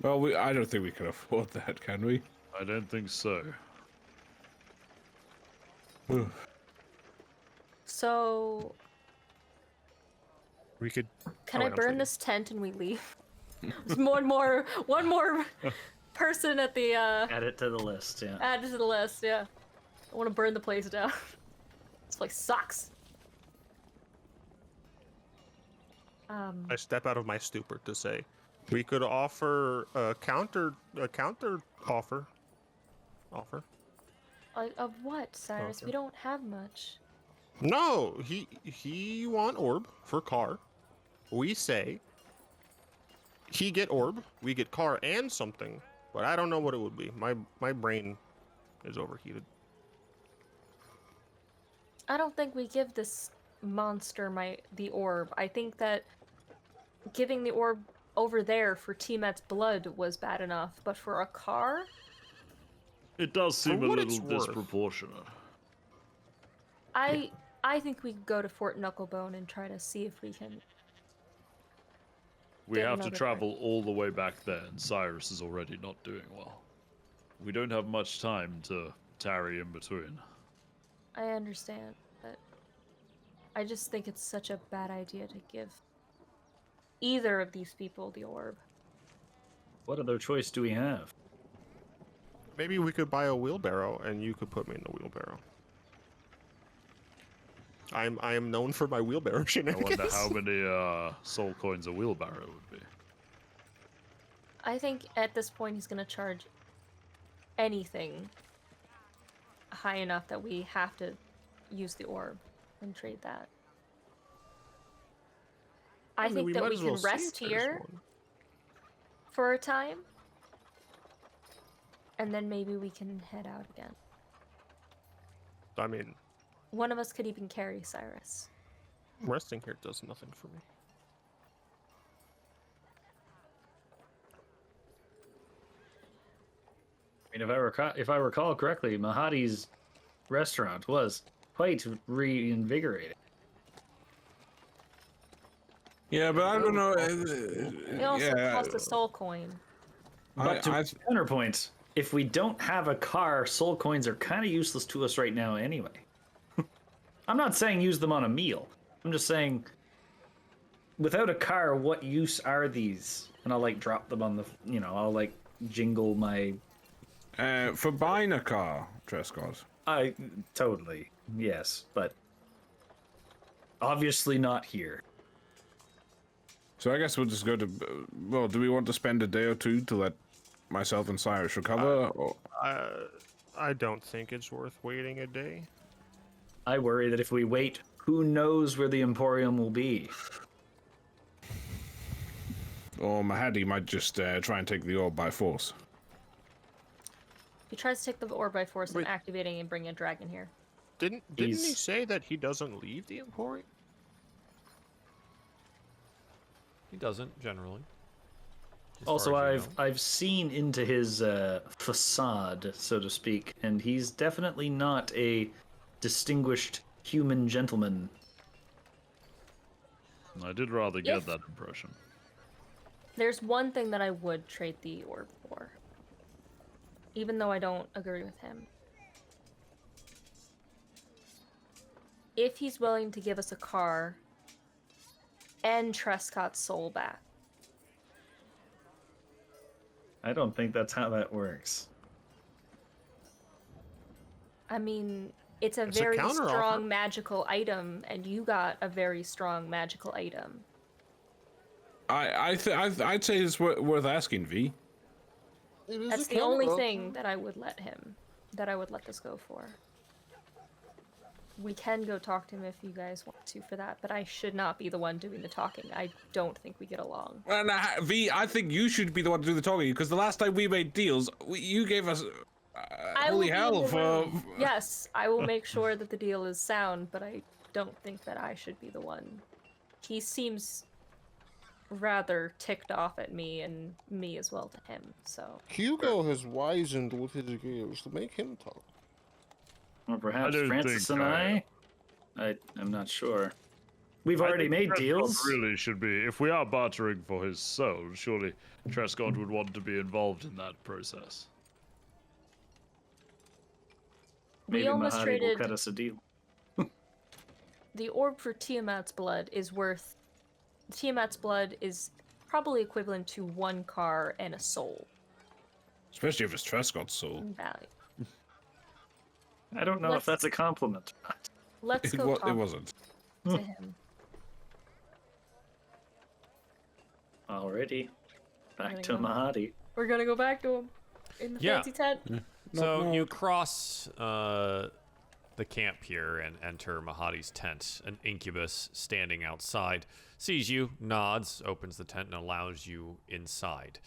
Well, I don't think we can afford that, can we? I don't think so. So, We could. can Oh, I wait, I'm burn thinking. this tent and we leave? There's one more person at the Add it to the list, yeah. added to the list. Yeah, I want to burn the place down. This place sucks. I step out of my stupor to say, we could offer a counter offer. Of what, Cyrus? Okay. We don't have much. No, he want orb for car. We say he get orb, we get car and something, but I don't know what it would be. My brain is overheated. I don't think we give this monster the orb. I think that giving the orb over there for Tiamat's blood was bad enough, but for a car? It does seem a what it's little worth. disproportionate. I think we could go to Fort Knucklebone and try to see if we can. We Get have to another travel all the way back there, and Cyrus is already not doing well. We don't have much time to tarry in between. I understand, but I just think it's such a bad idea to give either of these people the orb. What other choice do we have? Maybe we could buy a wheelbarrow, and you could put me in the wheelbarrow. I am known for my wheelbarrow I shenanigans. wonder how many soul coins a wheelbarrow would be. I think at this point he's gonna charge anything high enough that we have to use the orb and trade that. I think that might we as can well rest save this here one. for a time, and then maybe we can head out again. I mean, One of us could even carry Cyrus. resting here does nothing for me. I mean, if I recall correctly, Mahadi's restaurant was quite reinvigorating. Yeah, but I don't know. It also cost a soul coin. But to counterpoint, if we don't have a car, soul coins are kind of useless to us right now anyway. I'm not saying use them on a meal. I'm just saying, without a car, what use are these? And I'll like drop them on the, I'll like jingle my. For buying a car, Truscott. Totally, yes, but obviously not here. So I guess we'll just go to. Well, do we want to spend a day or two to let myself and Cyrus recover? Or... I don't think it's worth waiting a day. I worry that if we wait, who knows where the Emporium will be. Or Mahadi might just try and take the orb by force. He tries to take the orb by force Wait. and activating and bringing a dragon here. Didn't he He's- say that he doesn't leave the Emporium? He doesn't generally. As Also, far as you know. I've seen into his facade, so to speak, and he's definitely not a distinguished human gentleman. I did rather get If- that impression. There's one thing that I would trade the orb for. Even though I don't agree with him. If he's willing to give us a car and Truscott's soul back. I don't think that's how that works. I mean, it's a It's a very counteroffer. strong magical item, and you got a very strong magical item. I'd say it's worth asking, V. That's the only thing that I would let this go for. We can go talk to him if you guys want to for that, but I should not be the one doing the talking. I don't think we get along. And V, I think you should be the one to do the talking because the last time we made deals, you gave us I will holy be in hell the for. room. Yes, I will make sure that the deal is sound, but I don't think that I should be the one. He seems rather ticked off at me and me as well to him, so. Hugo has wizened with his years to make him talk. Or perhaps don't Francis think and I'm not sure. We've I already think made Truscott deals. Really should be. If we are bartering for his soul, surely Truscott would want to be involved in that process. Maybe We almost Mahadi will traded cut us a deal. the orb for Tiamat's blood is worth. Tiamat's blood is probably equivalent to one car and a soul Especially if it's Truscott's soul. in value. I don't know if that's a compliment. Let's It, go talk it wasn't. to him. Alrighty. Back There to we go. Mahadi. We're gonna go back to him in the Yeah. fancy tent. So no. you cross the camp here and enter Mahadi's tent. An incubus standing outside sees you, nods, opens the tent, and allows you inside.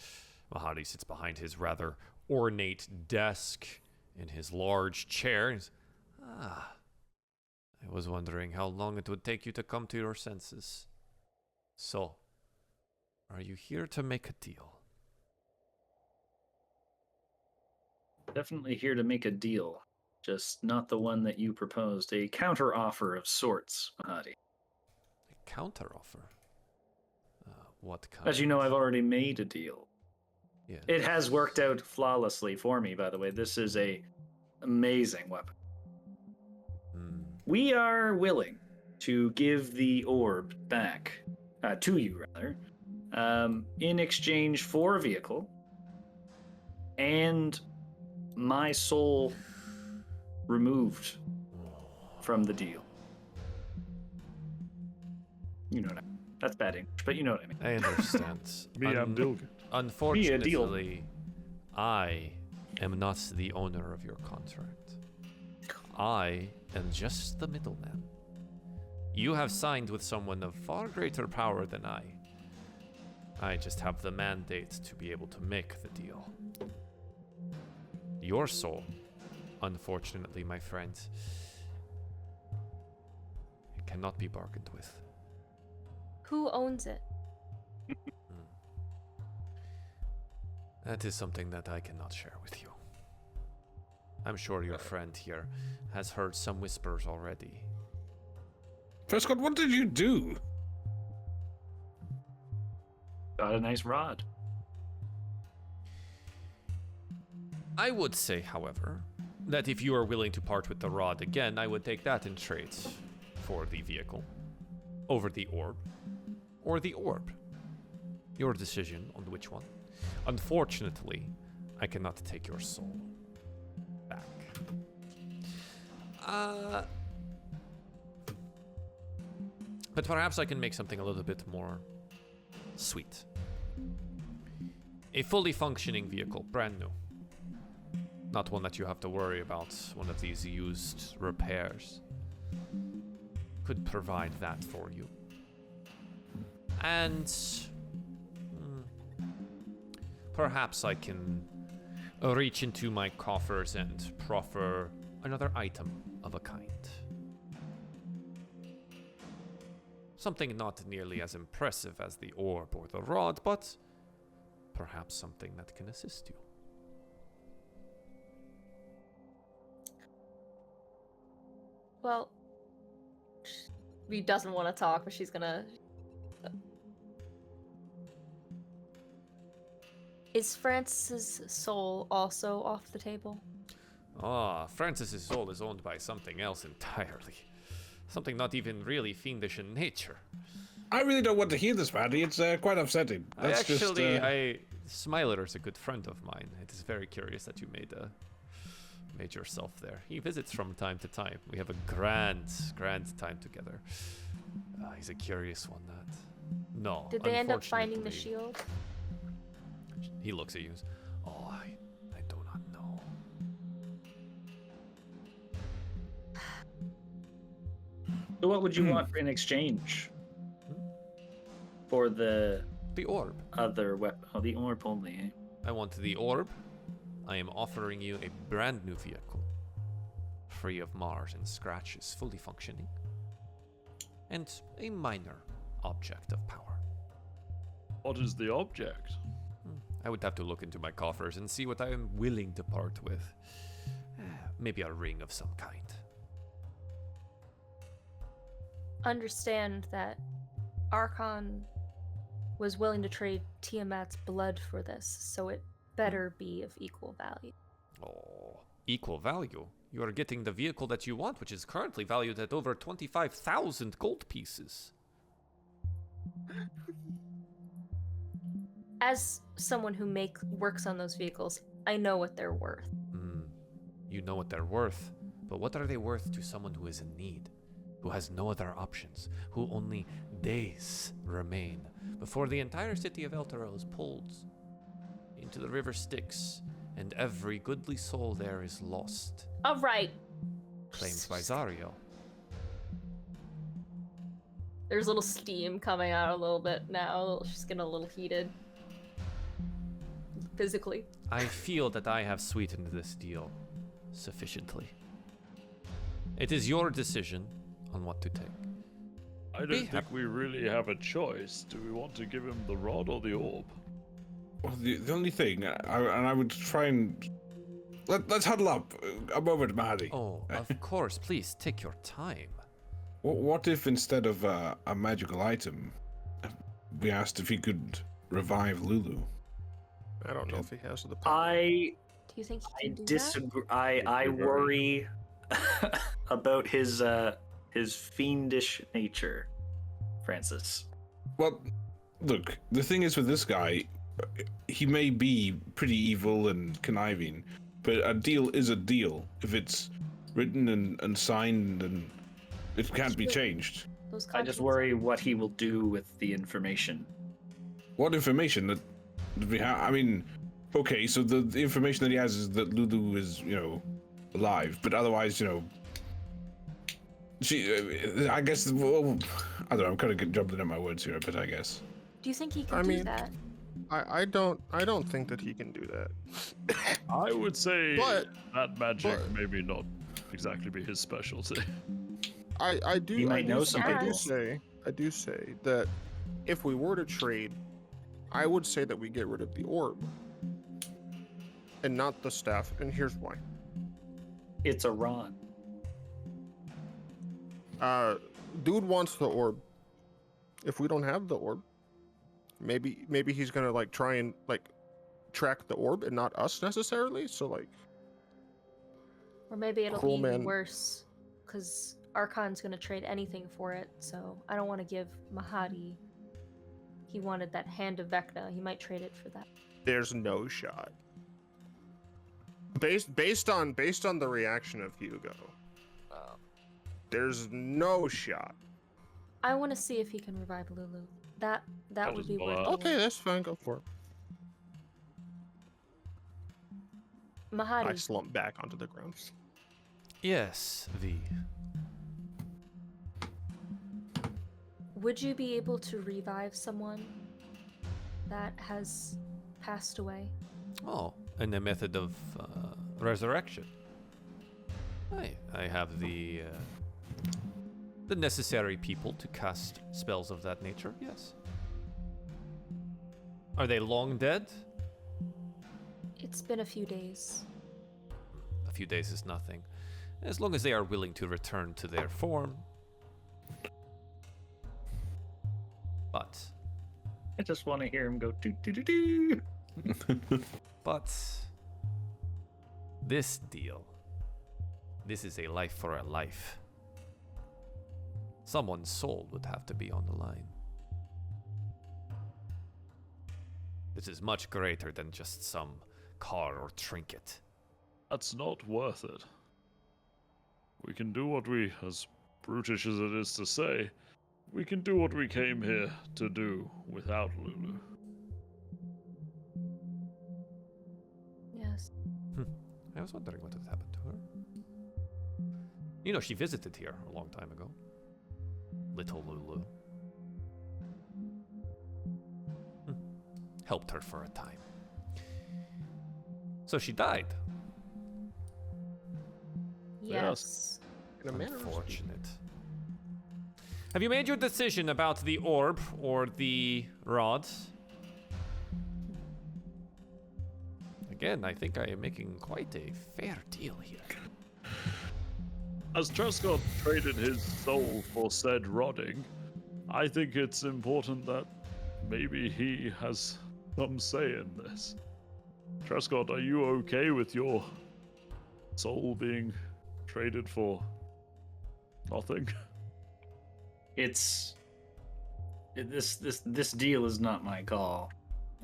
Mahadi sits behind his rather ornate desk in his large chair. He's, I was wondering how long it would take you to come to your senses. So, are you here to make a deal? Definitely here to make a deal. Just not the one that you proposed. A counter offer of sorts, Mahadi. A counteroffer? What kind? As you know, I've already made a deal. Yeah. It has worked out flawlessly for me, by the way. This is a amazing weapon. Hmm. We are willing to give the orb back, to you rather, in exchange for a vehicle and my soul removed from the deal. You know what I mean. That's bad English, but you know what I mean. I understand. Me, I'm Dilg. Unfortunately, I am not the owner of your contract. I am just the middleman. You have signed with someone of far greater power than I. I just have the mandate to be able to make the deal. Your soul, unfortunately, my friend, it cannot be bargained with. Who owns it? That is something that I cannot share with you. I'm sure your friend here has heard some whispers already. Truscott, what did you do? Got a nice rod. I would say, however, that if you are willing to part with the rod again, I would take that in trade for the vehicle, over the orb, or the orb. Your decision on which one. Unfortunately, I cannot take your soul back. But perhaps I can make something a little bit more sweet. A fully functioning vehicle, brand new. Not one that you have to worry about one of these used repairs. Could provide that for you. And perhaps I can reach into my coffers and proffer another item of a kind. Something not nearly as impressive as the orb or the rod, but perhaps something that can assist you. Well, she doesn't want to talk, but she's gonna... Is Francis's soul also off the table? Ah, Francis's soul is owned by something else entirely. Something not even really fiendish in nature. I really don't want to hear this, Paddy. It's quite upsetting. Smiler's a good friend of mine. It is very curious that you made yourself there. He visits from time to time. We have a grand time together. He's a curious one, that. No, Did they end up finding the unfortunately, shield? He looks at you and says, "Oh, I do not know." So what would you want in exchange for the The orb. other weapon? Oh, the orb only, eh? I want the orb. I am offering you a brand new vehicle. Free of Mars and scratches, fully functioning. And a minor object of power. What is the object? I would have to look into my coffers and see what I am willing to part with. Maybe a ring of some kind. Understand that Arkhan was willing to trade Tiamat's blood for this, so it better be of equal value. Oh, equal value? You are getting the vehicle that you want, which is currently valued at over 25,000 gold pieces. As someone who works on those vehicles, I know what they're worth. You know what they're worth, but what are they worth to someone who is in need? Who has no other options, who only days remain before the entire city of Elturel is pulled into the river Styx, and every goodly soul there is lost. All right. Claimed by Zariel. There's a little steam coming out a little bit now. She's getting a little heated. Physically. I feel that I have sweetened this deal sufficiently. It is your decision on what to take. I don't think we really have a choice. Do we want to give him the rod or the orb? Well, the only thing, I would try and let's huddle up. I'm over to Mahadi. Oh, of course. Please take your time. What if instead of a magical item, we asked if he could revive Lulu? I don't know if he has the power. I Do you think he can do disagree. I worry about his fiendish nature, Francis. Well, look, the thing is with this guy, he may be pretty evil and conniving, but a deal is a deal. If it's written and signed, and it can't be changed. Those I just worry what he will do with the information. What information that we have? I mean, okay, so the information that he has is that Lulu is, alive, but otherwise, she. I guess. Well, I don't know. I'm kind of jumbling up my words here, but I guess. Do you think he can I do mean, that? I don't think that he can do that. I would say But- that magic but- maybe not exactly be his specialty. I do. He might know some I people. do say that if we were to trade, I would say that we get rid of the orb and not the staff. And here's why. It's a Ron. Dude wants the orb. If we don't have the orb, maybe he's gonna try and track the orb and not us necessarily. So Or maybe it'll Cruel be even man. worse, because Arkhan's gonna trade anything for it, so I don't want to give Mahadi. He wanted that hand of Vecna. He might trade it for that. there's no shot. Based on the reaction of Hugo, there's no shot. I want to see if he can revive Lulu. That would does be blow worth up. it. Okay, that's fine. Go for it. I Mahadi, slump back onto the ground. Yes, V. would you be able to revive someone that has passed away? Oh, and a method of resurrection. I have the necessary people to cast spells of that nature. Yes. Are they long dead? It's been a few days. A few days is nothing, as long as they are willing to return to their form. But I just want to hear him go do do do do. But this deal, this is a life for a life. Someone's soul would have to be on the line. This is much greater than just some car or trinket. That's not worth it. We can do what we, as brutish as it is to say, we can do what we came here to do without Lulu. Yes. I was wondering what had happened to her. She visited here a long time ago. Little Lulu. Helped her for a time. So she died. Yes. In a manner of speaking. Unfortunate. Have you made your decision about the orb or the rod? Again, I think I am making quite a fair deal here. As Truscott traded his soul for said rodding, I think it's important that maybe he has some say in this. Truscott, are you okay with your soul being traded for nothing? This deal is not my call.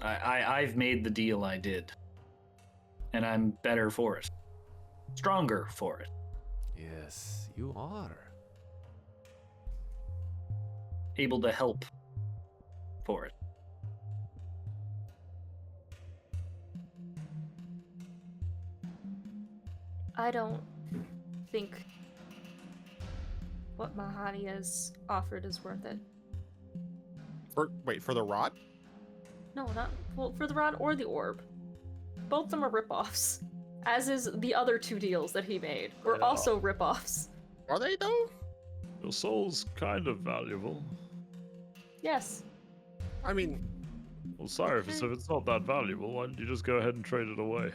I've made the deal I did, and I'm better for it, stronger for it, Yes, you are. able to help for it. I don't think what Mahadi has offered is worth it. For the rod? No, not for the rod or the orb. Both of them are ripoffs. As is the other two deals that he made. Were Yeah. also ripoffs. Are they though? Your soul's kind of valuable. Yes. I mean, Well, sorry, if it's not that valuable, why don't you just go ahead and trade it away?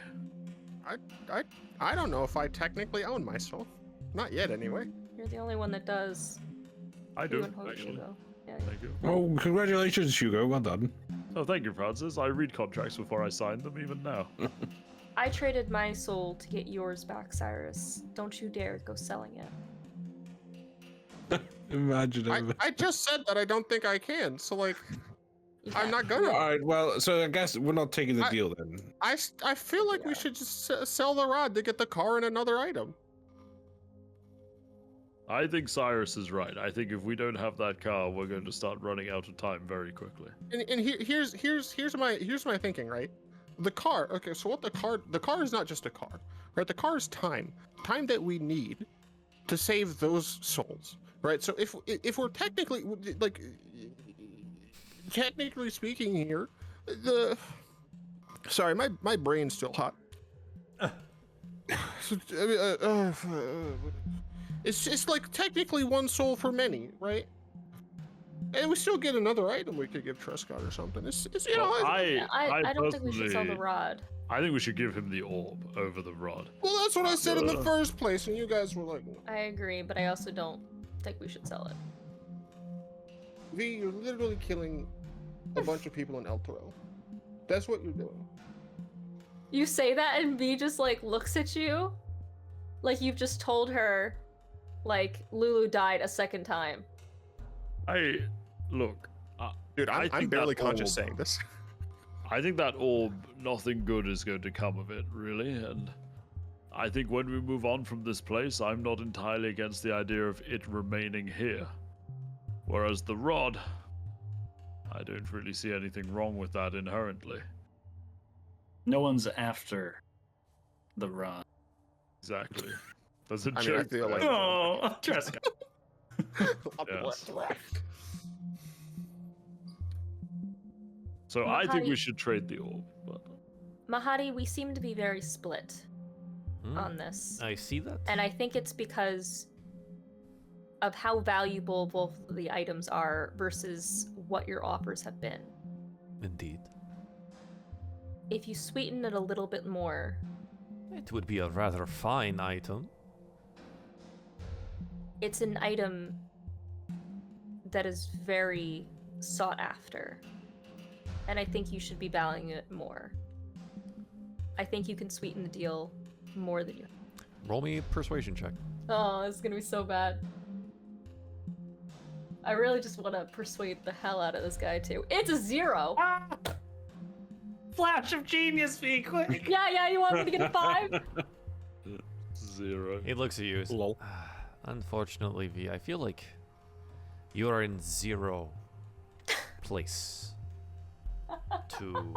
I don't know if I technically own myself. Not yet, anyway. You're the only one that does. I You do, and Hope, actually. Hugo. Yeah. Thank you. Oh, congratulations, Hugo. Well done. Oh, thank you, Francis. I read contracts before I sign them, even now. I traded my soul to get yours back, Cyrus. Don't you dare go selling it. Imagine. I just said that I don't think I can. So like, You I'm can't. not gonna. All right. Well, so I guess we're not taking the deal then. I feel like we should just sell the rod to get the car and another item. I think Cyrus is right. I think if we don't have that car, we're going to start running out of time very quickly. And here's my thinking, right? The car. Okay, so what the car is not just a car, right? The car is time that we need to save those souls, right? So if we're technically speaking here, sorry, my brain's still hot. It's like technically one soul for many, right? And we still get another item we could give Truscott or something. It's you know. Well, I don't think we should sell the personally- rod. I think we should give him the orb over the rod. Well, that's what I said in the first place, and you guys were like, I agree, but I also don't think we should sell it. "V, you're literally killing a bunch of people in El Toro. That's what you're doing." You say that and V just like looks at you like you've just told her like Lulu died a second time. Look, Dude, I I'm think barely that conscious orb- saying this. I think that orb, nothing good is going to come of it, really. And I think when we move on from this place, I'm not entirely against the idea of it remaining here. Whereas the rod, I don't really see anything wrong with that inherently. No one's after the rod. Exactly. There's a I mean, I joke feel there. like- Oh, Truscott. Yes. So I think we should trade the orb. But Mahadi, we seem to be very split Hmm, on this. I see that. And I think it's because of how valuable both of the items are versus what your offers have been. Indeed. If you sweeten it a little bit more, It would be a rather fine item. it's an item that is very sought after. And I think you should be valuing it more. I think you can sweeten the deal more than you. Roll me a persuasion check. Oh, this is gonna be so bad. I really just want to persuade the hell out of this guy too. It's a 0. Flash of genius, V, quick! Yeah, you want me to get a 5? 0. He looks at you. Lol. Unfortunately, V, I feel like you are in 0 place to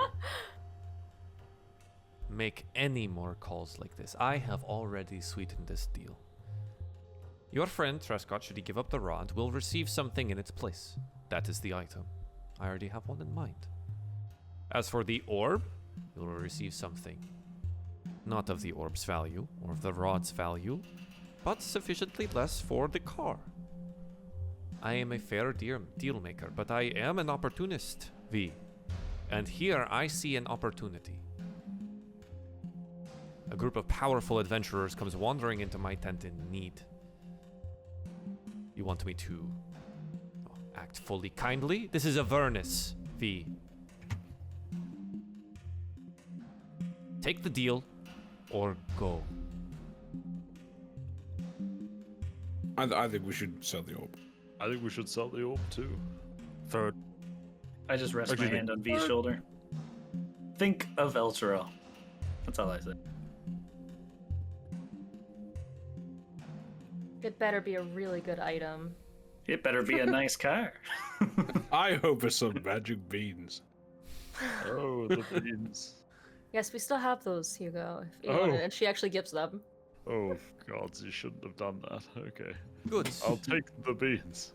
make any more calls like this. I have already sweetened this deal. Your friend, Truscott, should he give up the rod, will receive something in its place. That is the item. I already have one in mind. As for the orb, you will receive something. Not of the orb's value, or of the rod's value, but sufficiently less for the car. I am a fair deal maker, but I am an opportunist, V. And here I see an opportunity. A group of powerful adventurers comes wandering into my tent in need. You want me to act fully kindly? This is Avernus, V. Take the deal, or go. I think we should sell the orb. I think we should sell the orb too. Third. I just rest Actually, my hand on V's shoulder. Think of El Toro. That's all I said. It better be a really good item. It better be a nice car. I hope it's some magic beans. Oh, the beans. Yes, we still have those, Hugo. If you Oh. want it. And she actually gives them. Oh, gods, you shouldn't have done that. Okay. Good. I'll take the beans.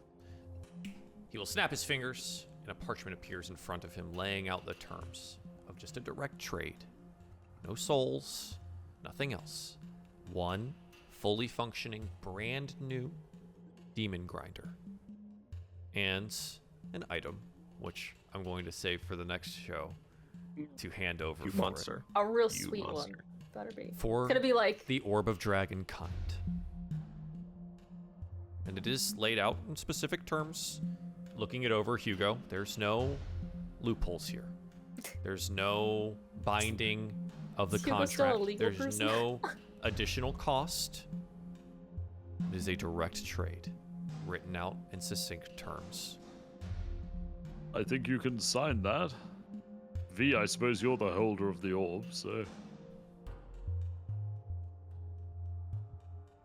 He will snap his fingers, and a parchment appears in front of him, laying out the terms of just a direct trade. No souls, nothing else. One fully functioning, brand new demon grinder. And an item, which I'm going to save for the next show to hand over You for monster. A real You sweet one, monster. better be. For It's gonna be like the Orb of Dragonkind. And it is laid out in specific terms. Looking it over, Hugo, there's no loopholes here. There's no binding of the Is Hugo still a contract. legal There's person? no additional cost. It is a direct trade, written out in succinct terms. I think you can sign that. V, I suppose you're the holder of the orb, so.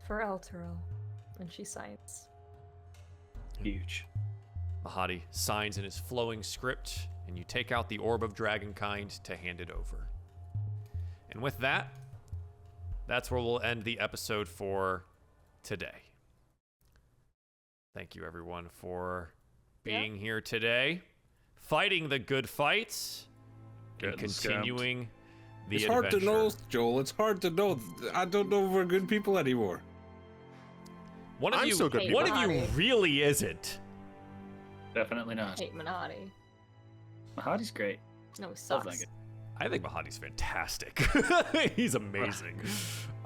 for Elturel, and she signs. Huge. Mahadi signs in his flowing script, and you take out the Orb of Dragonkind to hand it over. And with that, that's where we'll end the episode for today. Thank you, everyone, for being here today, fighting the good fights, and Getting continuing the It's adventure. hard to know, Joel. It's hard to know. I don't know if we're good people anymore. One of I'm you, still good one people. of you really isn't. Definitely not. Hate Mahadi. Mahadi's great. No, he Love sucks. that guy. I think Mahadi's fantastic. He's amazing.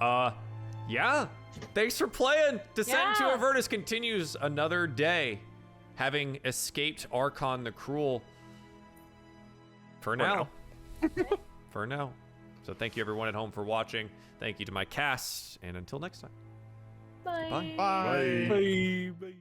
Yeah. Thanks for playing. Descent to Yeah. Avernus continues another day, having escaped Arkhan the Cruel. For now. For now. So thank you everyone at home for watching. Thank you to my cast, and until next time. Bye. Bye. Bye. Bye. Bye.